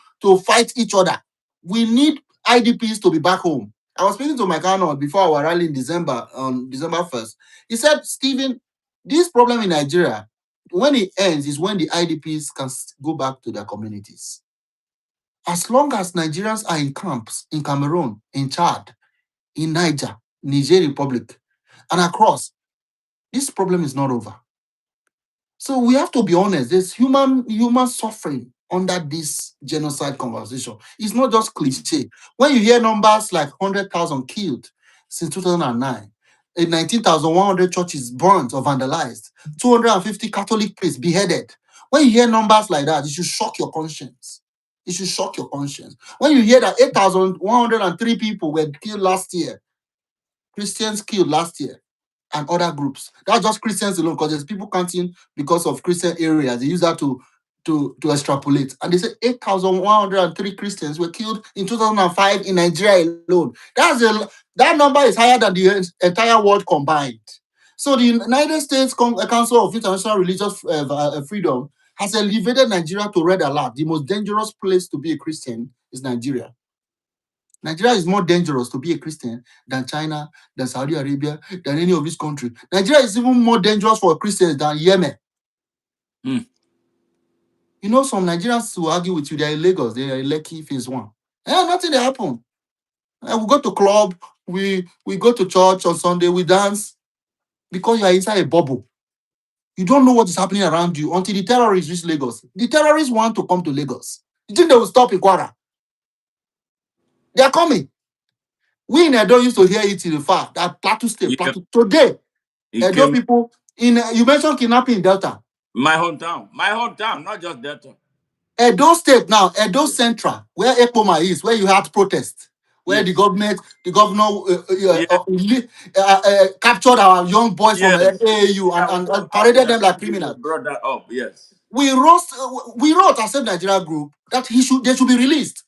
fight each other. We need IDPs to be back home. I was speaking to my colonel before our rally in December, on December 1st. He said, Stephen, this problem in Nigeria, when it ends, is when the IDPs can go back to their communities. As long as Nigerians are in camps in Cameroon, in Chad, in Niger, Niger Republic, and across, this problem is not over. So we have to be honest. There's human suffering under this genocide conversation. It's not just cliche. When you hear numbers like 100,000 killed since 2009, 19,100 churches burnt or vandalized, 250 Catholic priests beheaded. When you hear numbers like that, it should shock your conscience. It should shock your conscience. When you hear that 8,103 people were killed last year, Christians killed last year, and other groups. That's just Christians alone, because there's people counting because of Christian areas. They use that to extrapolate. And they say 8,103 Christians were killed in 2005 in Nigeria alone. That number is higher than the entire world combined. So the United States Council of International Religious Freedom has elevated Nigeria to red alert. The most dangerous place to be a Christian is Nigeria. Nigeria is more dangerous to be a Christian than China, than Saudi Arabia, than any of these countries. Nigeria is even more dangerous for Christians than Yemen. Mm. You know, some Nigerians will argue with you, they're in Lagos, they're in Lekki, phase one. Nothing they happen. We go to club, we go to church on Sunday, we dance, because you are inside a bubble. You don't know what is happening around you until the terrorists reach Lagos. The terrorists want to come to Lagos. You think they will stop in Kwara? They are coming. We in Edo used to hear it in the far, that Plateau State, Yeah, Plateau. Today, he Edo came. people in you mentioned kidnapping in Delta. My hometown, not just Delta. Edo State now, Edo Yeah. Central, where Ekpoma is, where you had protest, where the Yes. governor Yeah. captured our young boys from Yes. AAU Yeah. and paraded them like You criminals. brought that up. Yes. We wrote as a Nigeria group that they should be released.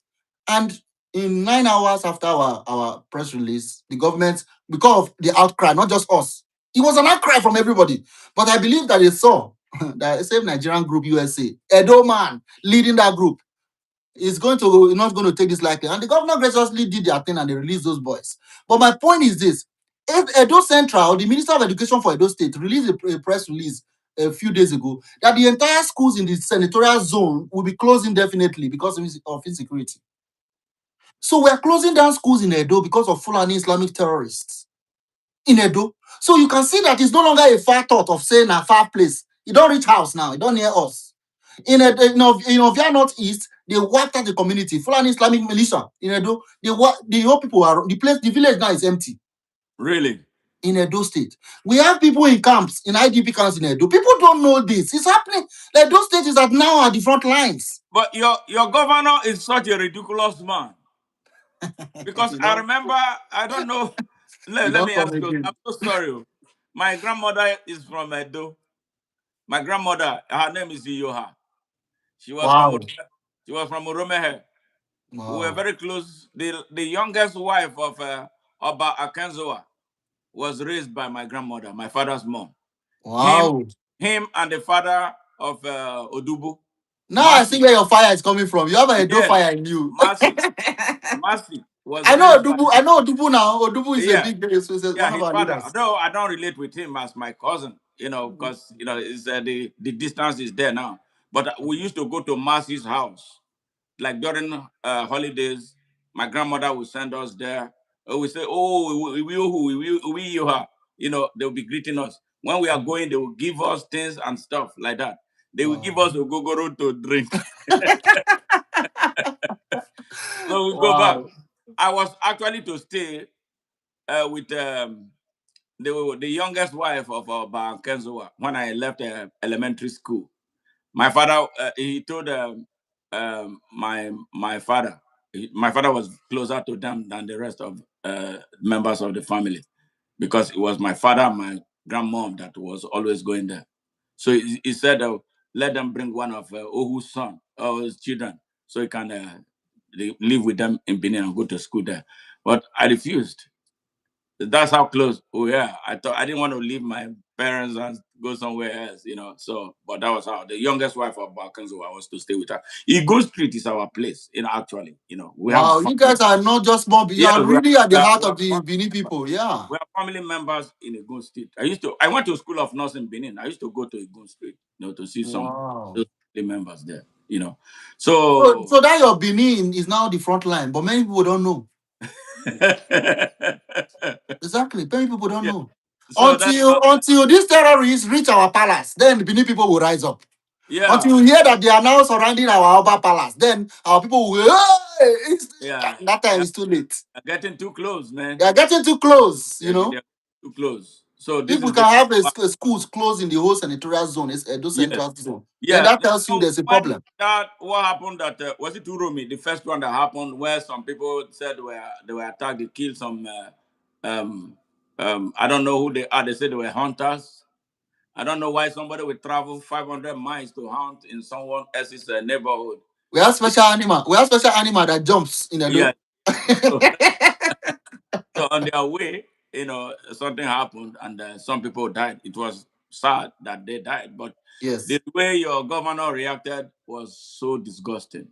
And in 9 hours after our press release, the government, because of the outcry, not just us, it was an outcry from everybody. But I believe that they saw that same Nigerian group USA, Edo man leading that group, is not going to take this lightly. And the governor graciously did their thing and they released those boys. But my point is this: if Edo Central, the Minister of Education for Edo State, released a press release a few days ago that the entire schools in the senatorial zone will be closed indefinitely because of insecurity. So we're closing down schools in Edo because of Fulani Islamic terrorists in Edo. So you can see that it's no longer a far thought of saying a far place. You don't reach house now. You don't near us. In Ovia Northeast, they wiped out the community. Fulani Islamic militia in Edo, the old people are the village now is empty. Really. In Edo State, we have people in camps, in IDP camps in Edo. People don't know this. It's happening. Like those states are now at the front lines. But your governor is such a ridiculous man. Because you I know, remember, I don't know. you Let don't me come ask you. I'm again. so sorry. Oh. My grandmother is from Edo. My grandmother, her name is Iyoha. She was from Wow, she was from Uromehe. We were wow, very close. The youngest wife of Oba Akenzoa was raised by my grandmother, my father's mom. Him, wow. him, and the father of Odubu, Now I see Mercy. where your fire is coming from. You have a Edo Yes, fire in you. Mercy. Mercy was I know raised by Odubu. I know Odubu now. Odubu is a yeah, big, is yeah. one of His our father. leaders. Though I don't relate with him as my cousin, because it's the distance is there now. But we used to go to Mercy's house like during holidays. My grandmother would send us there. We say, "Oh, you her." They'll be greeting us. When we are going, they will give us things and stuff like that. They will give Wow. us a gogoro to drink. So we go back. Wow. I was actually to stay with the youngest wife of Ba Kenzoa when I left elementary school. My father, he told my father, my father was closer to them than the rest of members of the family because it was my father and my grandmom that was always going there. So he said, let them bring one of Ohu's son or his children so he can live with them in Benin and go to school there. But I refused. That's how close we are. I thought I didn't want to leave my parents and go somewhere else. So, but that was how the youngest wife of Balkanzo I was to stay with her. Eagle Street is our place, actually. We have Wow. You guys are not just small. You yeah, are really at the heart we of the Bini people. Yeah. are family members in Eagle Street. I went to school of nursing in Benin. I used to go to Eagle Street, to see some Wow. those family members there. you know. So, So so that your Benin is now the front line, but many people don't know. Exactly, many people don't yeah. know. So that's Until these terrorists reach our palace, then the Benin people will rise up. yeah, Until you hear that they are now surrounding our Alba Palace, then our people will. Hey! yeah. That time Yeah, is too late. getting too close, man. They are getting too close. You know, They're too close. So if this we is the can have schools closed in the whole senatorial zone, it's Edo yes, Central Zone, then yeah. that tells you there's a When problem. that what happened that was it Uromi, the first one that happened where some people said they were attacked, they killed some I don't know who they are. They said they were hunters. I don't know why somebody would travel 500 miles to hunt in someone else's neighborhood. We have special animal. We have special animal that jumps in Yeah. Edo. So, so on their way, something happened and some people died. It was sad that they died, but the Yes. way your governor reacted was so disgusting.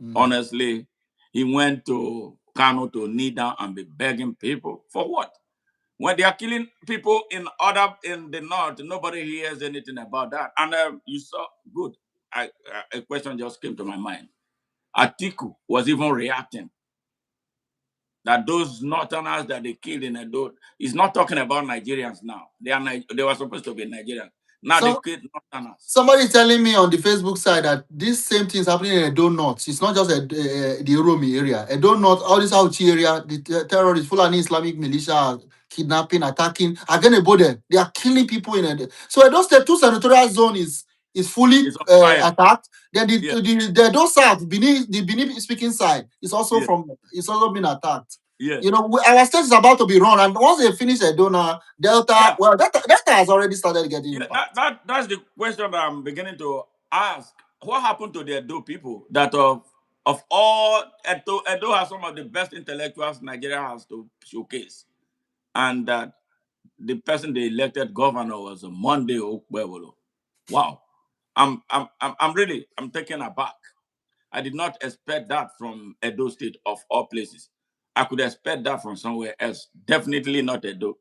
Mm. Honestly, he went to Kano to kneel down and be begging people for what? When they are killing people in the north, nobody hears anything about that. And you saw good. A question just came to my mind. Atiku was even reacting that those northerners that they killed in Edo, he's not talking about Nigerians now. They were supposed to be Nigerians. Now they So killed northerners. somebody telling me on the Facebook side that this same thing is happening in Edo North. It's not just the Oromi area. Edo North, all this Auchi area, the terrorists, Fulani Islamic militia, are kidnapping, attacking. Again, Ebode, they are killing people in Edo. So Edo State 2 senatorial zone is fully It's on fire. attacked. Then Yeah, the Edo South, the Benin speaking side, is also yeah, from it's also been attacked. yeah, You know, our state is about to be run, and once they finish Edo now, Delta, yeah. well, Delta has already started getting Yeah, impact. that's the question that I'm beginning to ask. What happened to the Edo people that of all Edo has some of the best intellectuals Nigeria has to showcase, and that the person they elected governor was Monday Okwebolo. Wow, I'm taken aback. I did not expect that from Edo State of all places. I could expect that from somewhere else. Definitely not Edo.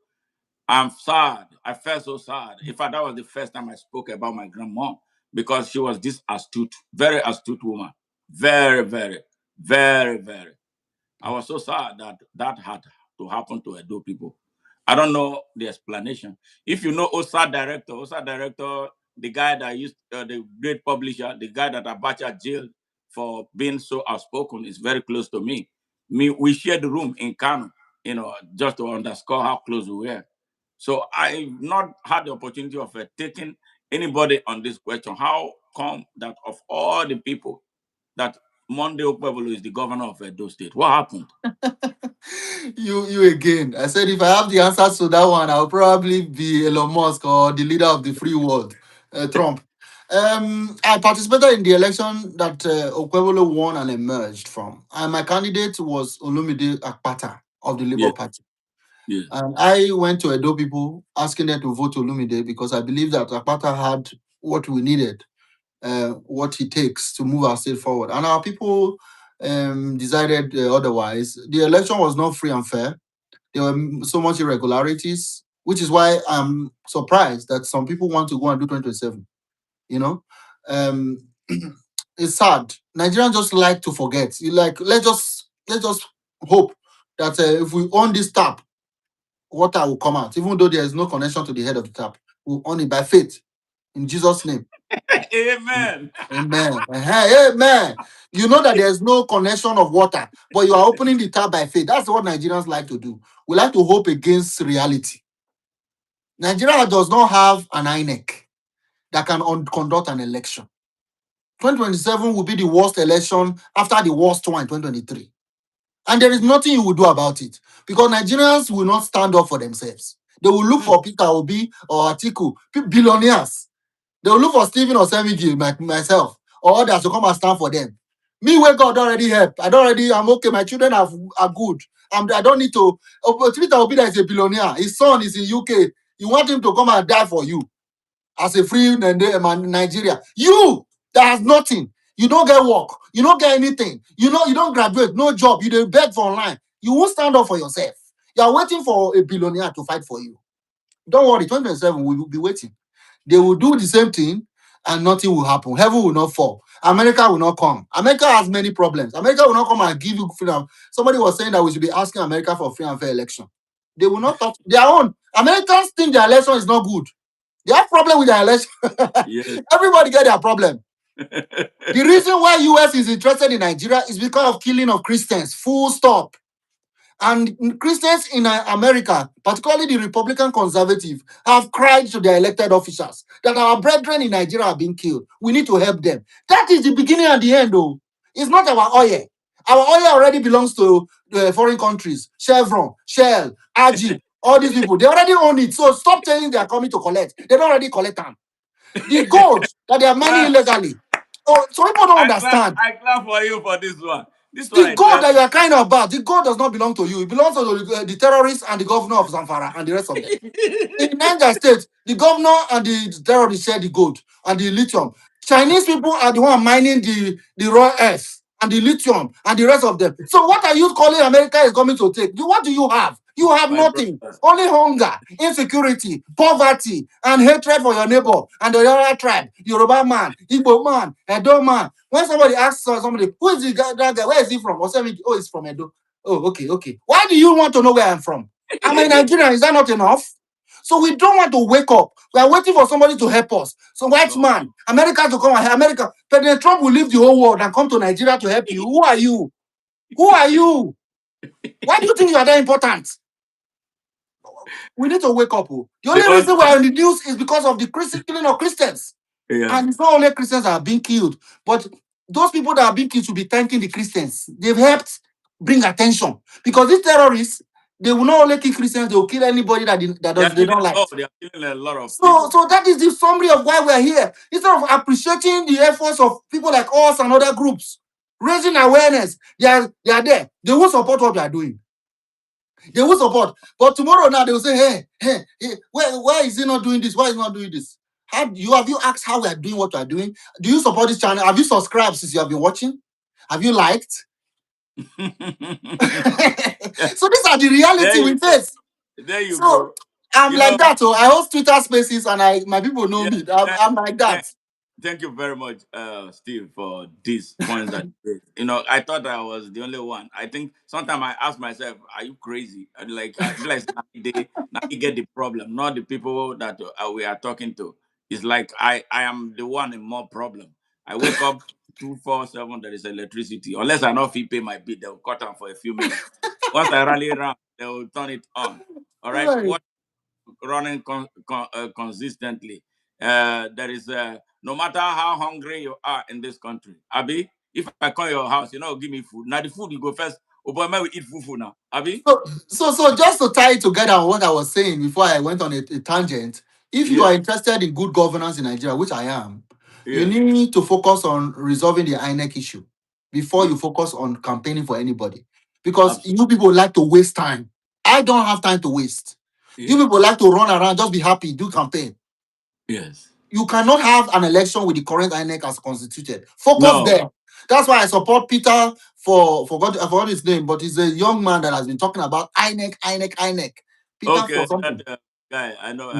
I'm sad. I felt so sad. In fact, that was the first time I spoke about my grandma because she was this astute, very astute woman. Very, very, very, very. I was so sad that that had to happen to Edo people. I don't know the explanation. If you know Osa director, the guy that used the great publisher, the guy that Abacha jailed for being so outspoken, is very close to me. We shared the room in Kano, just to underscore how close we were. So I've not had the opportunity of taking anybody on this question. How come that of all the people that Monday Okpebolo is the governor of Edo State? What happened? You again. I said if I have the answers to that one, I'll probably be Elon Musk or the leader of the free world, Trump. I participated in the election that Okwebolo won and emerged from, and my candidate was Olumide Akpata of the Labour Yeah, Party. yeah, And I went to Edo people asking them to vote Olumide because I believe that Akpata had what we needed, what it takes to move our state forward. And our people decided otherwise. The election was not free and fair. There were so much irregularities, which is why I'm surprised that some people want to go and do 2027. You know, um, it's sad. Nigerians just like to forget. You like let's just hope that if we own this tap, water will come out, even though there is no connection to the head of the tap. We'll own it by faith in Jesus' name. Amen. Amen. Amen. You know that there's no connection of water, but you are opening the tap by faith. That's what Nigerians like to do. We like to hope against reality. Nigeria does not have an INEC that can conduct an election. 2027 will be the worst election after the worst one in 2023. And there is nothing you will do about it because Nigerians will not stand up for themselves. They will look for Peter Obi or Atiku, billionaires. They will look for Stephen Osemwegie, like myself, or others to come and stand for them. Me, where God already help. I'm okay. My children are good. I don't need to. Peter Obi that is a billionaire. His son is in UK. You want him to come and die for you as a free Nigeria. You that has nothing. You don't get work. You don't get anything. You don't graduate. No job. You don't beg for online. You won't stand up for yourself. You are waiting for a billionaire to fight for you. Don't worry. 2027 we will be waiting. They will do the same thing and nothing will happen. Heaven will not fall. America will not come. America has many problems. America will not come and give you freedom. Somebody was saying that we should be asking America for free and fair election. They will not touch their own. Americans think their election is not good. They have problem with their election. Yes. Everybody get their problem. The reason why US is interested in Nigeria is because of killing of Christians. Full stop. And Christians in America, particularly the Republican conservative, have cried to their elected officials that our brethren in Nigeria are being killed. We need to help them. That is the beginning and the end, though. It's not our oil. Our oil already belongs to the foreign countries. Chevron, Shell, Ajib, all these people. They already own it. So stop saying they are coming to collect. They don't already collect them. The gold that they are mining Well, illegally. Oh, so people don't understand. I clap for you for this one. This one The I God tell that you are crying about, the God does not belong to you. It belongs to the terrorists and the governor of Zamfara and the rest of them. In Niger State, the governor and the terrorists share the gold and the lithium. Chinese people are the one mining the raw earth and the lithium and the rest of them. So what are you calling America is coming to take? What do you have? You have my nothing. brother. Only hunger, insecurity, poverty, and hatred for your neighbor and the other tribe. Yoruba man, Igbo man, Edo man. When somebody asks somebody, who is the guy, that guy? Where is he from? Or somebody, oh, he's from Edo. Oh, okay, okay. Why do you want to know where I'm from? I'm a Nigerian. Is that not enough? So we don't want to wake up. We are waiting for somebody to help us. So white No. man, America to come and help America. President Trump will leave the whole world and come to Nigeria to help you. Who are you? Who are you? Why do you think you are that important? We need to wake up. Oh. The The only only, reason we're in the news is because of the killing of Christians. yeah. And it's not only Christians that are being killed, but those people that are being killed should be thanking the Christians. They've helped bring attention. Because these terrorists, they will not only kill Christians, they will kill anybody they don't like. They are killing a lot of So, people. so that is the summary of why we're here. Instead of appreciating the efforts of people like us and other groups, raising awareness, they are there. They will support what we are doing. They will support. But tomorrow now they will say, hey, why is he not doing this? Why is he not doing this? Have you asked how we are doing what we are doing? Do you support this channel? Have you subscribed since you have been watching? Have you liked? So these are the There reality you we go. face. There you So go. I'm You like know, that. Oh, I host Twitter spaces and my people know yeah. me. I'm like that. Thank you very much, Steve, for these points that you raised. You know, I thought I was the only one. I think sometimes I ask myself, "Are you crazy?" And like, I feel like now you get the problem, not the people that we are talking to. It's like I am the one in more problem. I wake up 247. There is electricity. Unless I not fee pay my bill, they'll cut on for a few minutes. Once I rally around, they will turn it on. All right. Right. What running consistently. There is no matter how hungry you are in this country, Abi. If I call your house, you know, give me food. Now the food you go first. Oh boy, man, we eat fufu now, Abi. So just to tie it together on what I was saying before I went on a tangent, if you are Yes, interested in good governance in Nigeria, which I am, you yes, need to focus on resolving the INEC issue before yes, you focus on campaigning for anybody. Because absolutely. you people like to waste time. I don't have time to waste. You Yes, people like to run around, just be happy, do campaign. yes. You cannot have an election with the current INEC as constituted. Focus No. there. That's why I support Peter I forgot his name, but he's a young man that has been talking about INEC. Peter for Okay, that something. guy I know.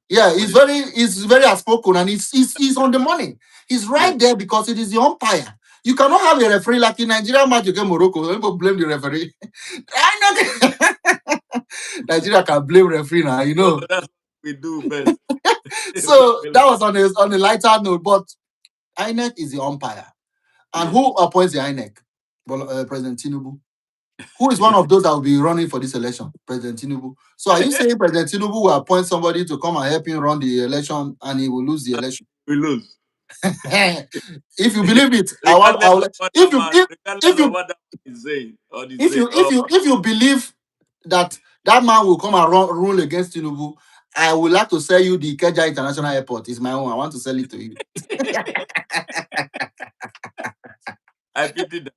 Yeah, What is he's very outspoken and he's on the money. He's yes. right there because it is the umpire. You cannot have a referee like in Nigeria match against Morocco. People blame the referee. INEC Nigeria can blame referee now, you Oh, know. that's what we do best. So that was on a lighter note, but INEC is the umpire. And Yes. who appoints the INEC? President Tinubu. Who is one of those that will be running for this election? President Tinubu. So are you saying President Tinubu will appoint somebody to come and help him run the election and he will lose the election? We lose. If you believe it, I will if you Regardless of what that man is saying or is saying. if you believe that that man will come and rule against Tinubu, I would like to sell you the Ikeja International Airport. It's my own. I want to sell it to you. I pity them.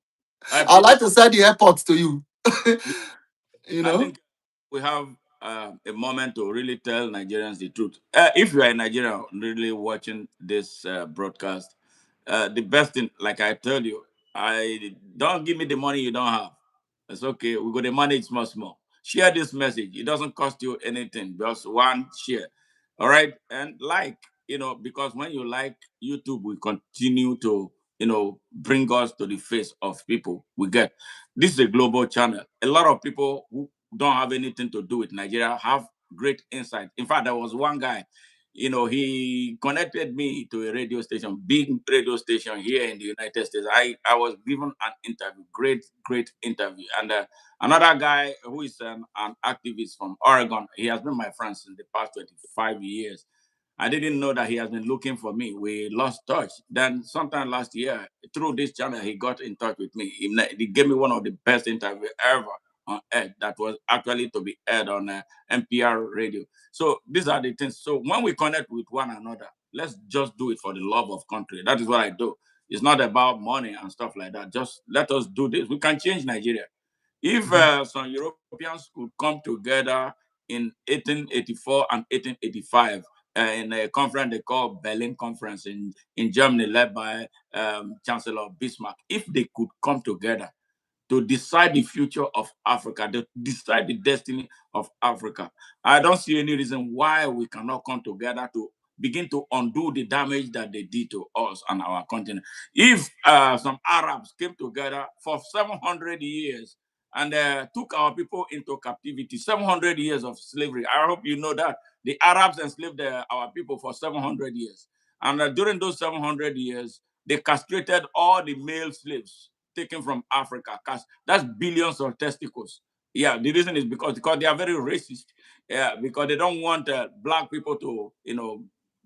I I'd pity like to sell the airport to you. them. You I know? think we have a moment to really tell Nigerians the truth. If you are a Nigerian really watching this broadcast, the best thing, like I told you, I don't give me the money you don't have. It's okay. We got to manage small, small. Share this message. It doesn't cost you anything. Just one share. All right. And like, because when you like, YouTube will continue to bring us to the face of people. We get this is a global channel. A lot of people who don't have anything to do with Nigeria have great insight. In fact, there was one guy, he connected me to a radio station, big radio station here in the United States. I was given an interview, great interview. And another guy who is an activist from Oregon, he has been my friend since the past 25 years. I didn't know that he has been looking for me. We lost touch. Then sometime last year, through this channel, he got in touch with me. He gave me one of the best interviews ever on air that was actually to be aired on NPR radio. So these are the things. So when we connect with one another, let's just do it for the love of country. That is what I do. It's not about money and stuff like that. Just let us do this. We can change Nigeria. If some Europeans could come together in 1884 and 1885 in a conference they call Berlin Conference in Germany, led by Chancellor Bismarck, if they could come together to decide the future of Africa, to decide the destiny of Africa, I don't see any reason why we cannot come together to begin to undo the damage that they did to us and our continent. If some Arabs came together for 700 years and took our people into captivity, 700 years of slavery, I hope you know that. The Arabs enslaved our people for 700 years. And during those 700 years, they castrated all the male slaves taken from Africa. That's billions of testicles. Yeah, the reason is because they are very racist. Yeah, because they don't want black people to,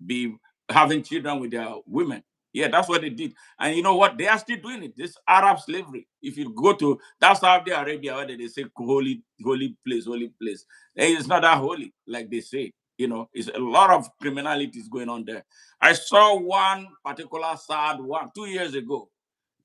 be having children with their women. Yeah, that's what they did. And you know what? They are still doing it. This Arab slavery. If you go to that's Saudi Arabia, where they say holy place, holy place. It's not that holy, like they say. It's a lot of criminality is going on there. I saw one particular sad one 2 years ago.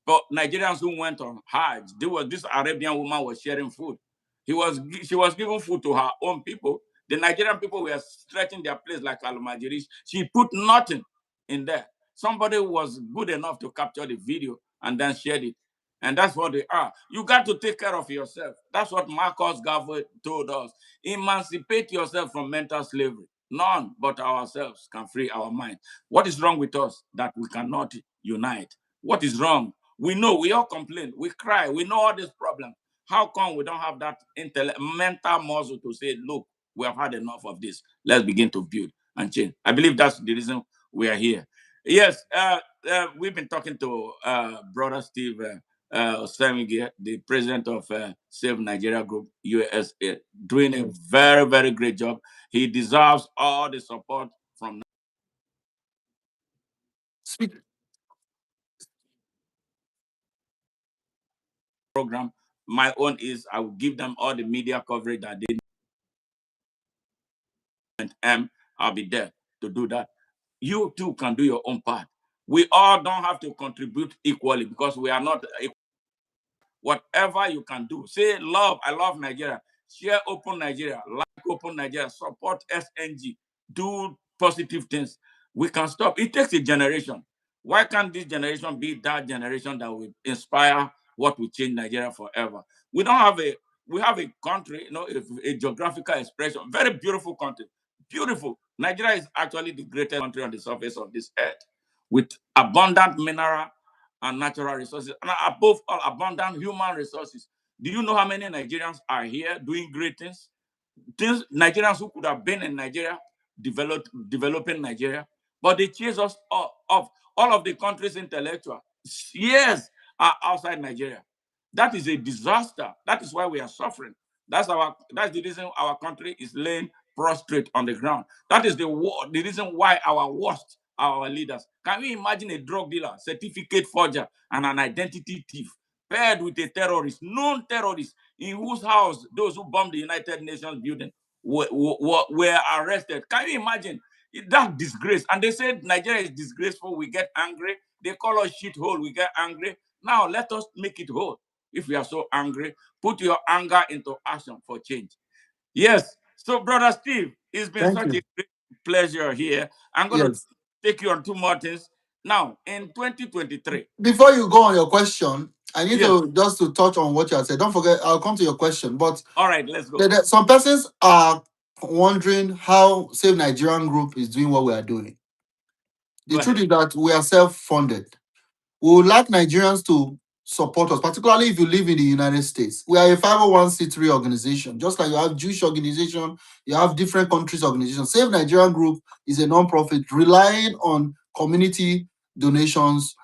But Nigerians who went on Hajj, this Arabian woman was sharing food. She was giving food to her own people. The Nigerian people were stretching their place like Al-Majiris. She put nothing in there. Somebody was good enough to capture the video and then shared it. And that's what they are. You got to take care of yourself. That's what Marcus Garvey told us. Emancipate yourself from mental slavery. None but ourselves can free our mind. What is wrong with us that we cannot unite? What is wrong? We know, we all complain, we cry, we know all these problems. How come we don't have that mental muscle to say, look, we have had enough of this. Let's begin to build and change. I believe that's the reason we are here. Yes, we've been talking to Brother Steve Osemwegie, the president of Save Nigeria Group USA, doing a very, very great job. He deserves all the support from Speak. program. My own is I will give them all the media coverage that they need. I'll be there to do that. You too can do your own part. We all don't have to contribute equally because we are not equal. Whatever you can do, say love. I love Nigeria. Share Open Nigeria. Like Open Nigeria. Support SNG. Do positive things. We can stop. It takes a generation. Why can't this generation be that generation that will inspire what will change Nigeria forever? We don't have a we have a country, a geographical expression, very beautiful country, beautiful. Nigeria is actually the greatest country on the surface of this earth, with abundant mineral and natural resources, and above all, abundant human resources. Do you know how many Nigerians are here doing great things? Nigerians who could have been in Nigeria, developing Nigeria, but they chase us off. All of the country's intellectuals, yes, are outside Nigeria. That is a disaster. That is why we are suffering. That's the reason our country is laying prostrate on the ground. That is the reason why our worst are our leaders. Can you imagine a drug dealer, certificate forger, and an identity thief paired with a terrorist, known terrorist, in whose house those who bombed the United Nations building were arrested? Can you imagine that disgrace? And they said Nigeria is disgraceful. We get angry. They call us shithole. We get angry. Now let us make it whole. If we are so angry, put your anger into action for change. Yes. So, Brother Steve, it's been Thank such you. a great pleasure here. I'm going to Yes. take you on two more things. Now, in 2023, Before you go on your question, I need yes. to just to touch on what you have said. Don't forget, I'll come to your question. But All right, let's go. some persons are wondering how Save Nigerian Group is doing what we are doing. The Go truth ahead. is that we are self-funded. We would like Nigerians to support us, particularly if you live in the United States. We are a 501c3 organization, just like you have Jewish organization, you have different countries organization. Save Nigerian Group is a non-profit relying on community donations,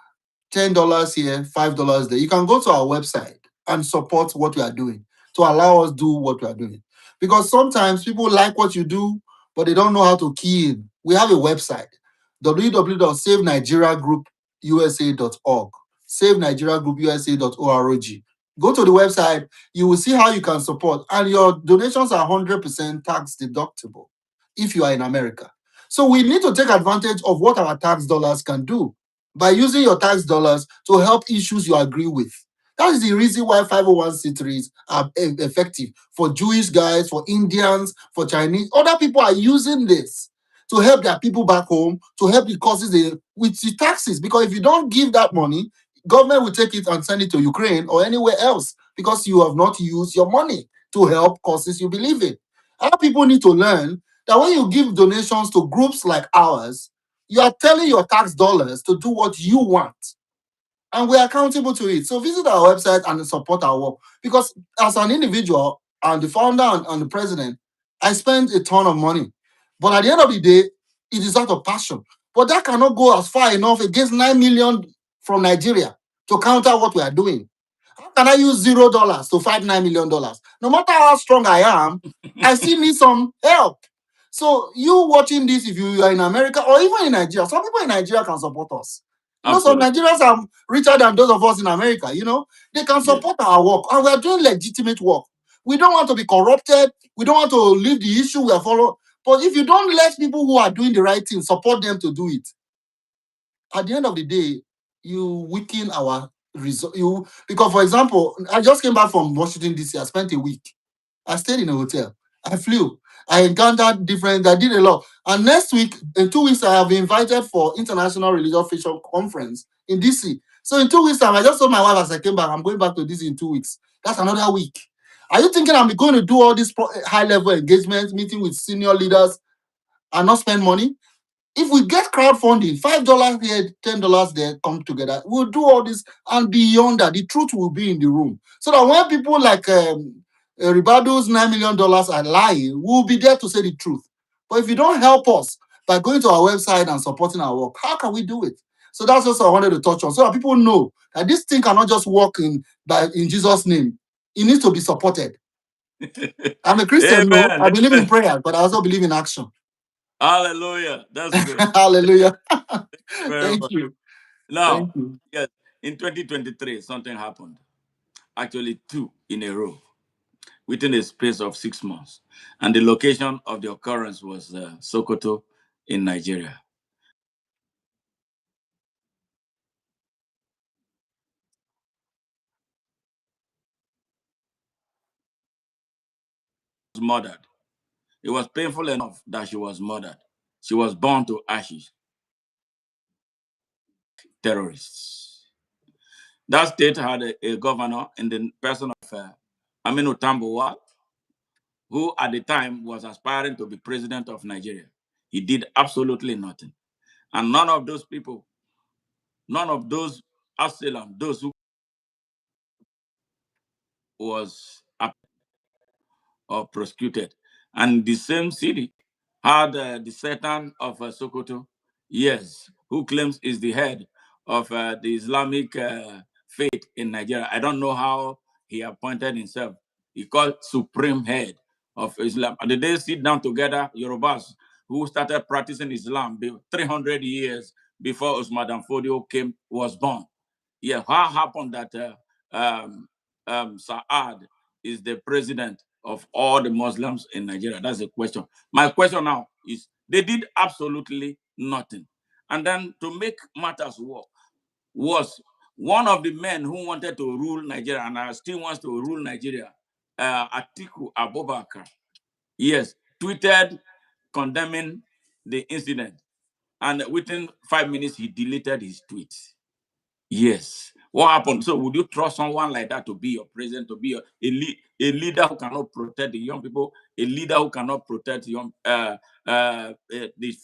$10 here, $5 there. You can go to our website and support what we are doing to allow us do what we are doing. Because sometimes people like what you do, but they don't know how to key in. We have a website, www.savenigeriagroupusa.org, savenigeriagroupusa.org. Go to the website, you will see how you can support, and your donations are 100% tax deductible if you are in America. So we need to take advantage of what our tax dollars can do by using your tax dollars to help issues you agree with. That is the reason why 501c3s are effective for Jewish guys, for Indians, for Chinese. Other people are using this to help their people back home, to help the causes with the taxes. Because if you don't give that money, government will take it and send it to Ukraine or anywhere else because you have not used your money to help causes you believe in. Other people need to learn that when you give donations to groups like ours, you are telling your tax dollars to do what you want, and we're accountable to it. So visit our website and support our work. Because as an individual and the founder and the president, I spend a ton of money. But at the end of the day, it is out of passion. But that cannot go as far enough against 9 million from Nigeria to counter what we are doing. How can I use $0 to fight $9 million? No matter how strong I am, I still need some help. So you watching this, if you are in America or even in Nigeria, some people in Nigeria can support us. Some Absolutely. Nigerians are richer than those of us in America. They can Yes. support our work, and we are doing legitimate work. We don't want to be corrupted. We don't want to leave the issue we are following. But if you don't let people who are doing the right thing support them to do it, at the end of the day, you weaken our result. Because, for example, I just came back from Washington D.C. I spent a week. I stayed in a hotel. I flew. I encountered different. I did a lot. And next week, in 2 weeks, I have been invited for International Religious Freedom Conference in DC. So in 2 weeks' time, I just told my wife as I came back, I'm going back to DC in 2 weeks. That's another week. Are you thinking I'm going to do all this high-level engagement, meeting with senior leaders, and not spend money? If we get crowdfunding, $5 here, $10 there come together, we'll do all this, and beyond that, the truth will be in the room. So that when people like Ribado's $9 million are lying, we'll be there to say the truth. But if you don't help us by going to our website and supporting our work, how can we do it? So that's also I wanted to touch on, so that people know that this thing cannot just work in Jesus' name. It needs to be supported. I'm a Christian, no, I Amen. believe in Amen. prayer, but I also believe in action. Hallelujah. That's good. Hallelujah. Very Thank much. you. Now, Thank you. yes, in 2023, something happened. Actually, two in a row within a space of 6 months. And the location of the occurrence was Sokoto in Nigeria. She was murdered. It was painful enough that she was murdered. She was burned to ashes. Terrorists. That state had a governor in the person of Aminu Tambuwal, who at the time was aspiring to be president of Nigeria. He did absolutely nothing. And none of those people, none of those assailant, those who was or prosecuted. And the same city had the Sultan of Sokoto, yes, who claims is the head of the Islamic faith in Nigeria. I don't know how he appointed himself. He called supreme head of Islam. And they sit down together, Yorubas, who started practicing Islam 300 years before Usman Dan Fodio was born. Yeah, how happened that Saad is the president of all the Muslims in Nigeria? That's the question. My question now is they did absolutely nothing. And then to make matters worse, one of the men who wanted to rule Nigeria and still wants to rule Nigeria, Atiku Abubakar, yes, tweeted condemning the incident. And within 5 minutes, he deleted his tweet. Yes. What happened? So, would you trust someone like that to be your president, to be a leader who cannot protect the young people, a leader who cannot protect the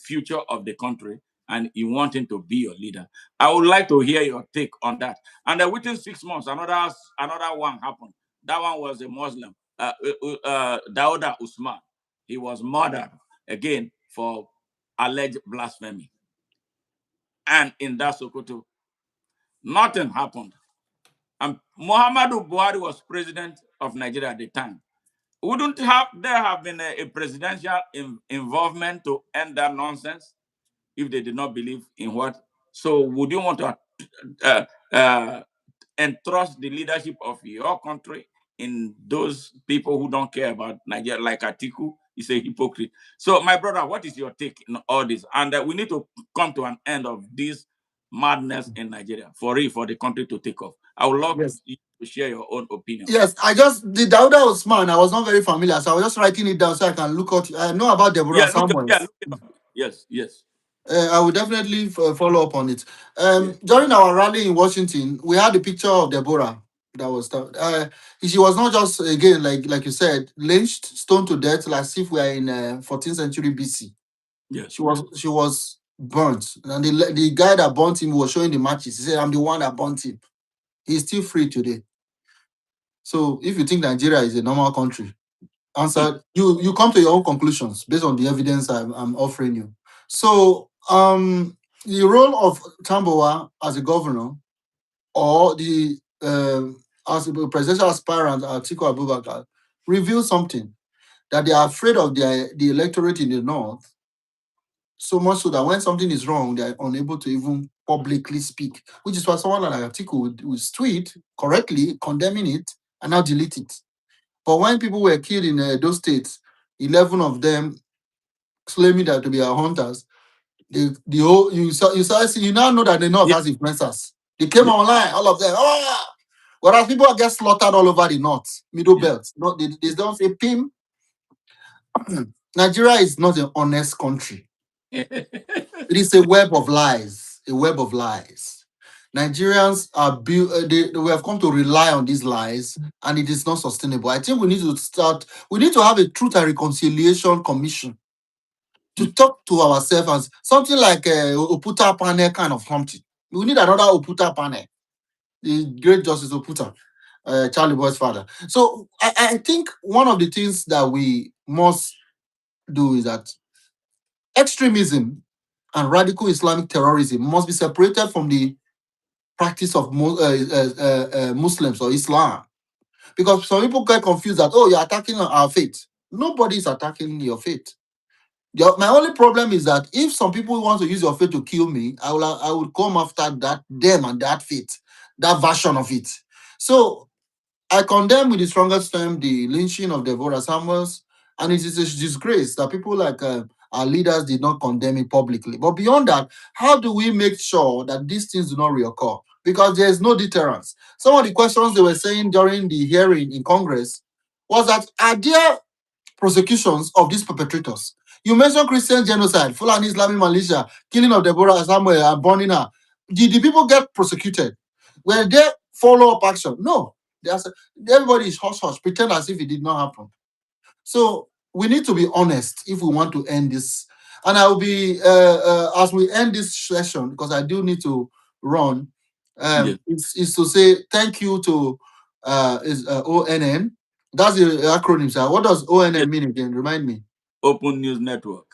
future of the country? and you want him to be your leader. I would like to hear your take on that. And within 6 months, another one happened. That one was a Muslim, Dauda Usman. He was murdered again for alleged blasphemy. And in that Sokoto, nothing happened. And Muhammadu Buhari was president of Nigeria at the time. Wouldn't there have been a presidential involvement to end that nonsense if they did not believe in what? So would you want to uh, uh, entrust the leadership of your country in those people who don't care about Nigeria, like Atiku? He's a hypocrite. So, my brother, what is your take in all this? And we need to come to an end of this madness in Nigeria for the country to take off. I would love Yes. you to share your own opinion. Yes, the Dauda Osman, I was not very familiar, so I was just writing it down so I can look at. I know about Deborah Yeah, Samuels. look it up. Yes, yes, I will definitely follow up on it. yes, During our rally in Washington, we had a picture of Deborah. That was she was not just again like you said lynched, stoned to death, as if we are in 14th century BC. yes. She was burnt, and the guy that burnt him was showing the matches. He said, "I'm the one that burnt him." He's still free today. So if you think Nigeria is a normal country, answer you come to your own conclusions based on the evidence I'm offering you. So the role of Tambowa as a governor or the as a presidential aspirant Atiku Abubakar reveals something that they are afraid of the electorate in the north, so much so that when something is wrong, they are unable to even publicly speak, which is why someone like Atiku would tweet correctly condemning it and now delete it. But when people were killed in those states, 11 of them claiming that to be our hunters, the whole you now know that the North Yeah, has influencers. They came yeah, online, all of them. Oh! Whereas people get slaughtered all over the North, middle yeah. belt. Not they don't say PIM. Nigeria is not an honest country. It is a web of lies. A web of lies. Nigerians are built. We have come to rely on these lies, and it is not sustainable. I think we need to start. We need to have a truth and reconciliation commission to talk to ourselves as something like a Oputa panel kind of something. We need another Oputa panel. The great Justice Oputa, Charlie Boy's father. So I think one of the things that we must do is that extremism and radical Islamic terrorism must be separated from the practice of Muslims or Islam. Because some people get confused that, oh, you're attacking our faith. Nobody is attacking your faith. My only problem is that if some people want to use your faith to kill me, I will come after them and that faith, that version of it. So I condemn with the strongest term the lynching of Deborah Samuels, and it is a disgrace that people like our leaders did not condemn it publicly. But beyond that, how do we make sure that these things do not reoccur? Because there is no deterrence. Some of the questions they were saying during the hearing in Congress was that are there prosecutions of these perpetrators? You mentioned Christian genocide, Fulani Islamic militia, killing of Deborah Samuel and burning her. Did the people get prosecuted? Were there follow-up action? No. Everybody is hush hush, pretend as if it did not happen. So we need to be honest if we want to end this. And I will be as we end this session, because I do need to run. Yeah. Is to say thank you to ONN. That's the acronym, sir. What does Yes. ONN mean again? Remind me. Open News Network.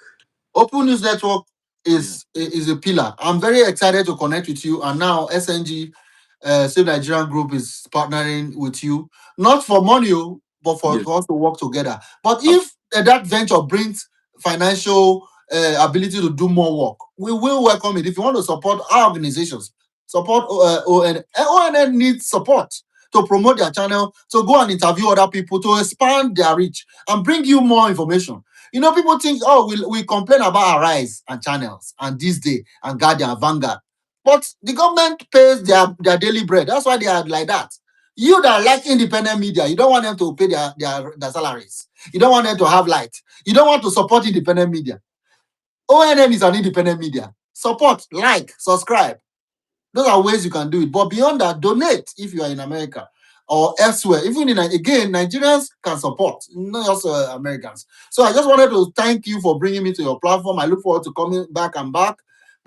Open News Network Yeah. is a pillar. I'm very excited to connect with you. And now SNG, Save Nigerian Group, is partnering with you, not for money, but for Yes. us to work together. But Ab- if that venture brings financial ability to do more work, we will welcome it. If you want to support our organizations, support ONN. ONN needs support to promote their channel, to go and interview other people, to expand their reach and bring you more information. You know, people think, oh, we complain about Arise and channels and This Day and Guardian and Vanguard. But the government pays their daily bread. That's why they are like that. You that like independent media, you don't want them to pay their salaries. You don't want them to have light. You don't want to support independent media. ONN is an independent media. Support, like, subscribe. Those are ways you can do it. But beyond that, donate if you are in America or elsewhere. Even in again, Nigerians can support, not just Americans. So I just wanted to thank you for bringing me to your platform. I look forward to coming back and back.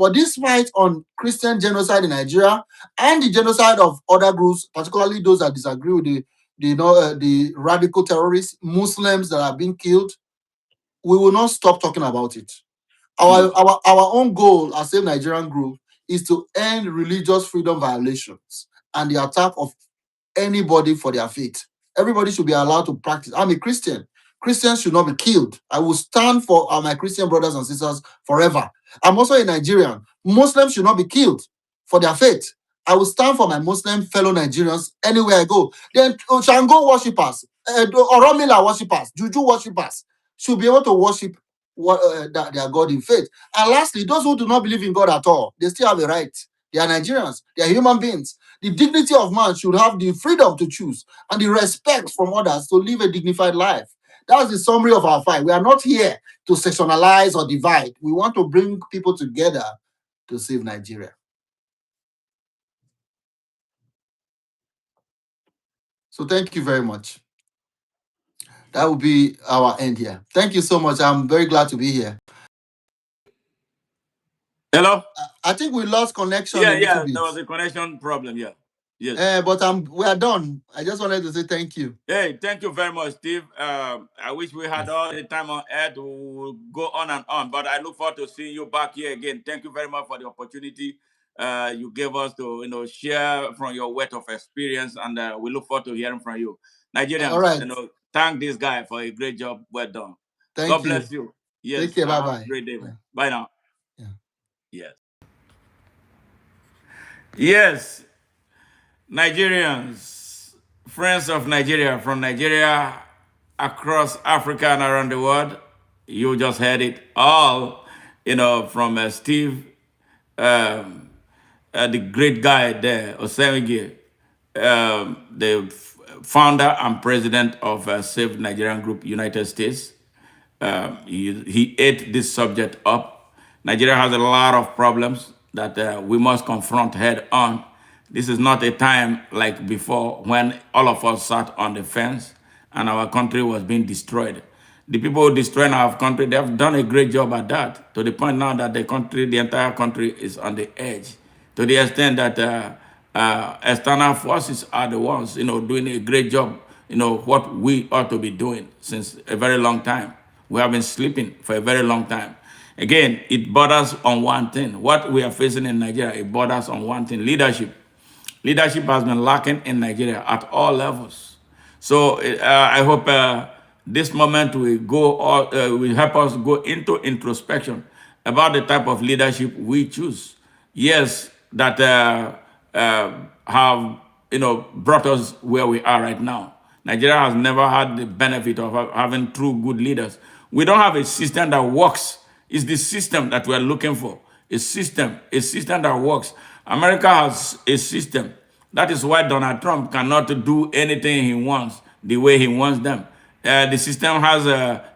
But this fight on Christian genocide in Nigeria and the genocide of other groups, particularly those that disagree with the radical terrorists, Muslims that are being killed, we will not stop talking about it. Our own goal as a Nigerian group is to end religious freedom violations and the attack of anybody for their faith. Everybody should be allowed to practice. I'm a Christian. Christians should not be killed. I will stand for my Christian brothers and sisters forever. I'm also a Nigerian. Muslims should not be killed for their faith. I will stand for my Muslim fellow Nigerians anywhere I go. Then Shango worshippers, Oromila worshippers, Juju worshippers should be able to worship their God in faith. And lastly, those who do not believe in God at all, they still have a right. They are Nigerians. They are human beings. The dignity of man should have the freedom to choose and the respect from others to live a dignified life. That's the summary of our fight. We are not here to sectionalize or divide. We want to bring people together to save Nigeria. So thank you very much. That will be our end here. Thank you so much. I'm very glad to be here. Hello? I think we lost connection Yeah, a little yeah, bit. there was a connection problem. Yeah. Yes. But we are done. I just wanted to say thank you. Hey, thank you very much, Steve. I wish we had all the time on air to go on and on, but I look forward to seeing you back here again. Thank you very much for the opportunity you gave us to share from your wealth of experience, and we look forward to hearing from you. Nigerians, All right. Thank this guy for a great job. Well done. Thank God you. bless you. Yes. Take care. Have Bye-bye. a great day. Yeah. Bye now. Yeah. Yes. Yes. Nigerians, friends of Nigeria, from Nigeria across Africa and around the world, you just heard it all, from Steve, the great guy there, Osemwegie, the founder and president of Save Nigerian Group, United States. He ate this subject up. Nigeria has a lot of problems that we must confront head on. This is not a time like before when all of us sat on the fence and our country was being destroyed. The people who destroyed our country, they have done a great job at that, to the point now that the entire country is on the edge, to the extent that external forces are the ones, doing a great job, what we ought to be doing since a very long time. We have been sleeping for a very long time. Again, it borders on one thing. What we are facing in Nigeria, it borders on one thing: leadership. Leadership has been lacking in Nigeria at all levels. So I hope this moment will help us go into introspection about the type of leadership we choose. Yes, that have brought us where we are right now. Nigeria has never had the benefit of having true good leaders. We don't have a system that works. It's the system that we're looking for. A system that works. America has a system. That is why Donald Trump cannot do anything he wants the way he wants them. The system has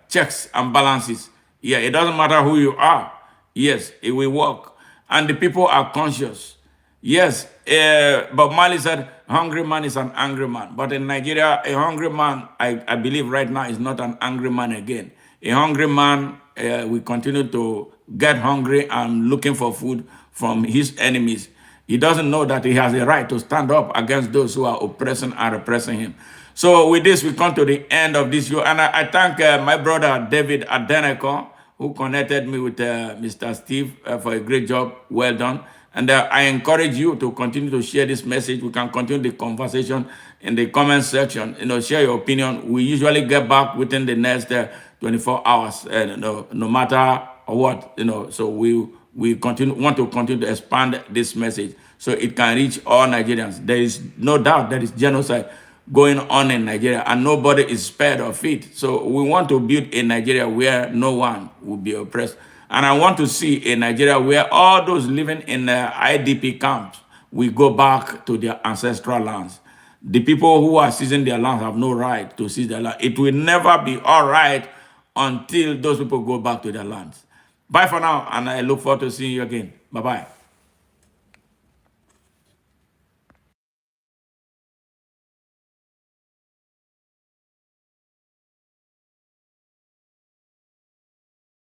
checks and balances. Yeah, it doesn't matter who you are. Yes, it will work. And the people are conscious. Yes, but Mali said, hungry man is an angry man. But in Nigeria, a hungry man, I believe right now, is not an angry man again. A hungry man will continue to get hungry and looking for food from his enemies. He doesn't know that he has a right to stand up against those who are oppressing and repressing him. So with this, we come to the end of this show. And I thank my brother David Adeneko, who connected me with Mr. Steve for a great job. Well done. And I encourage you to continue to share this message. We can continue the conversation in the comment section. Share your opinion. We usually get back within the next 24 hours, no matter what. So we want to continue to expand this message so it can reach all Nigerians. There is no doubt there is genocide going on in Nigeria, and nobody is spared of it. So we want to build a Nigeria where no one will be oppressed. And I want to see a Nigeria where all those living in IDP camps will go back to their ancestral lands. The people who are seizing their lands have no right to seize their land. It will never be all right until those people go back to their lands. Bye for now, and I look forward to seeing you again. Bye-bye.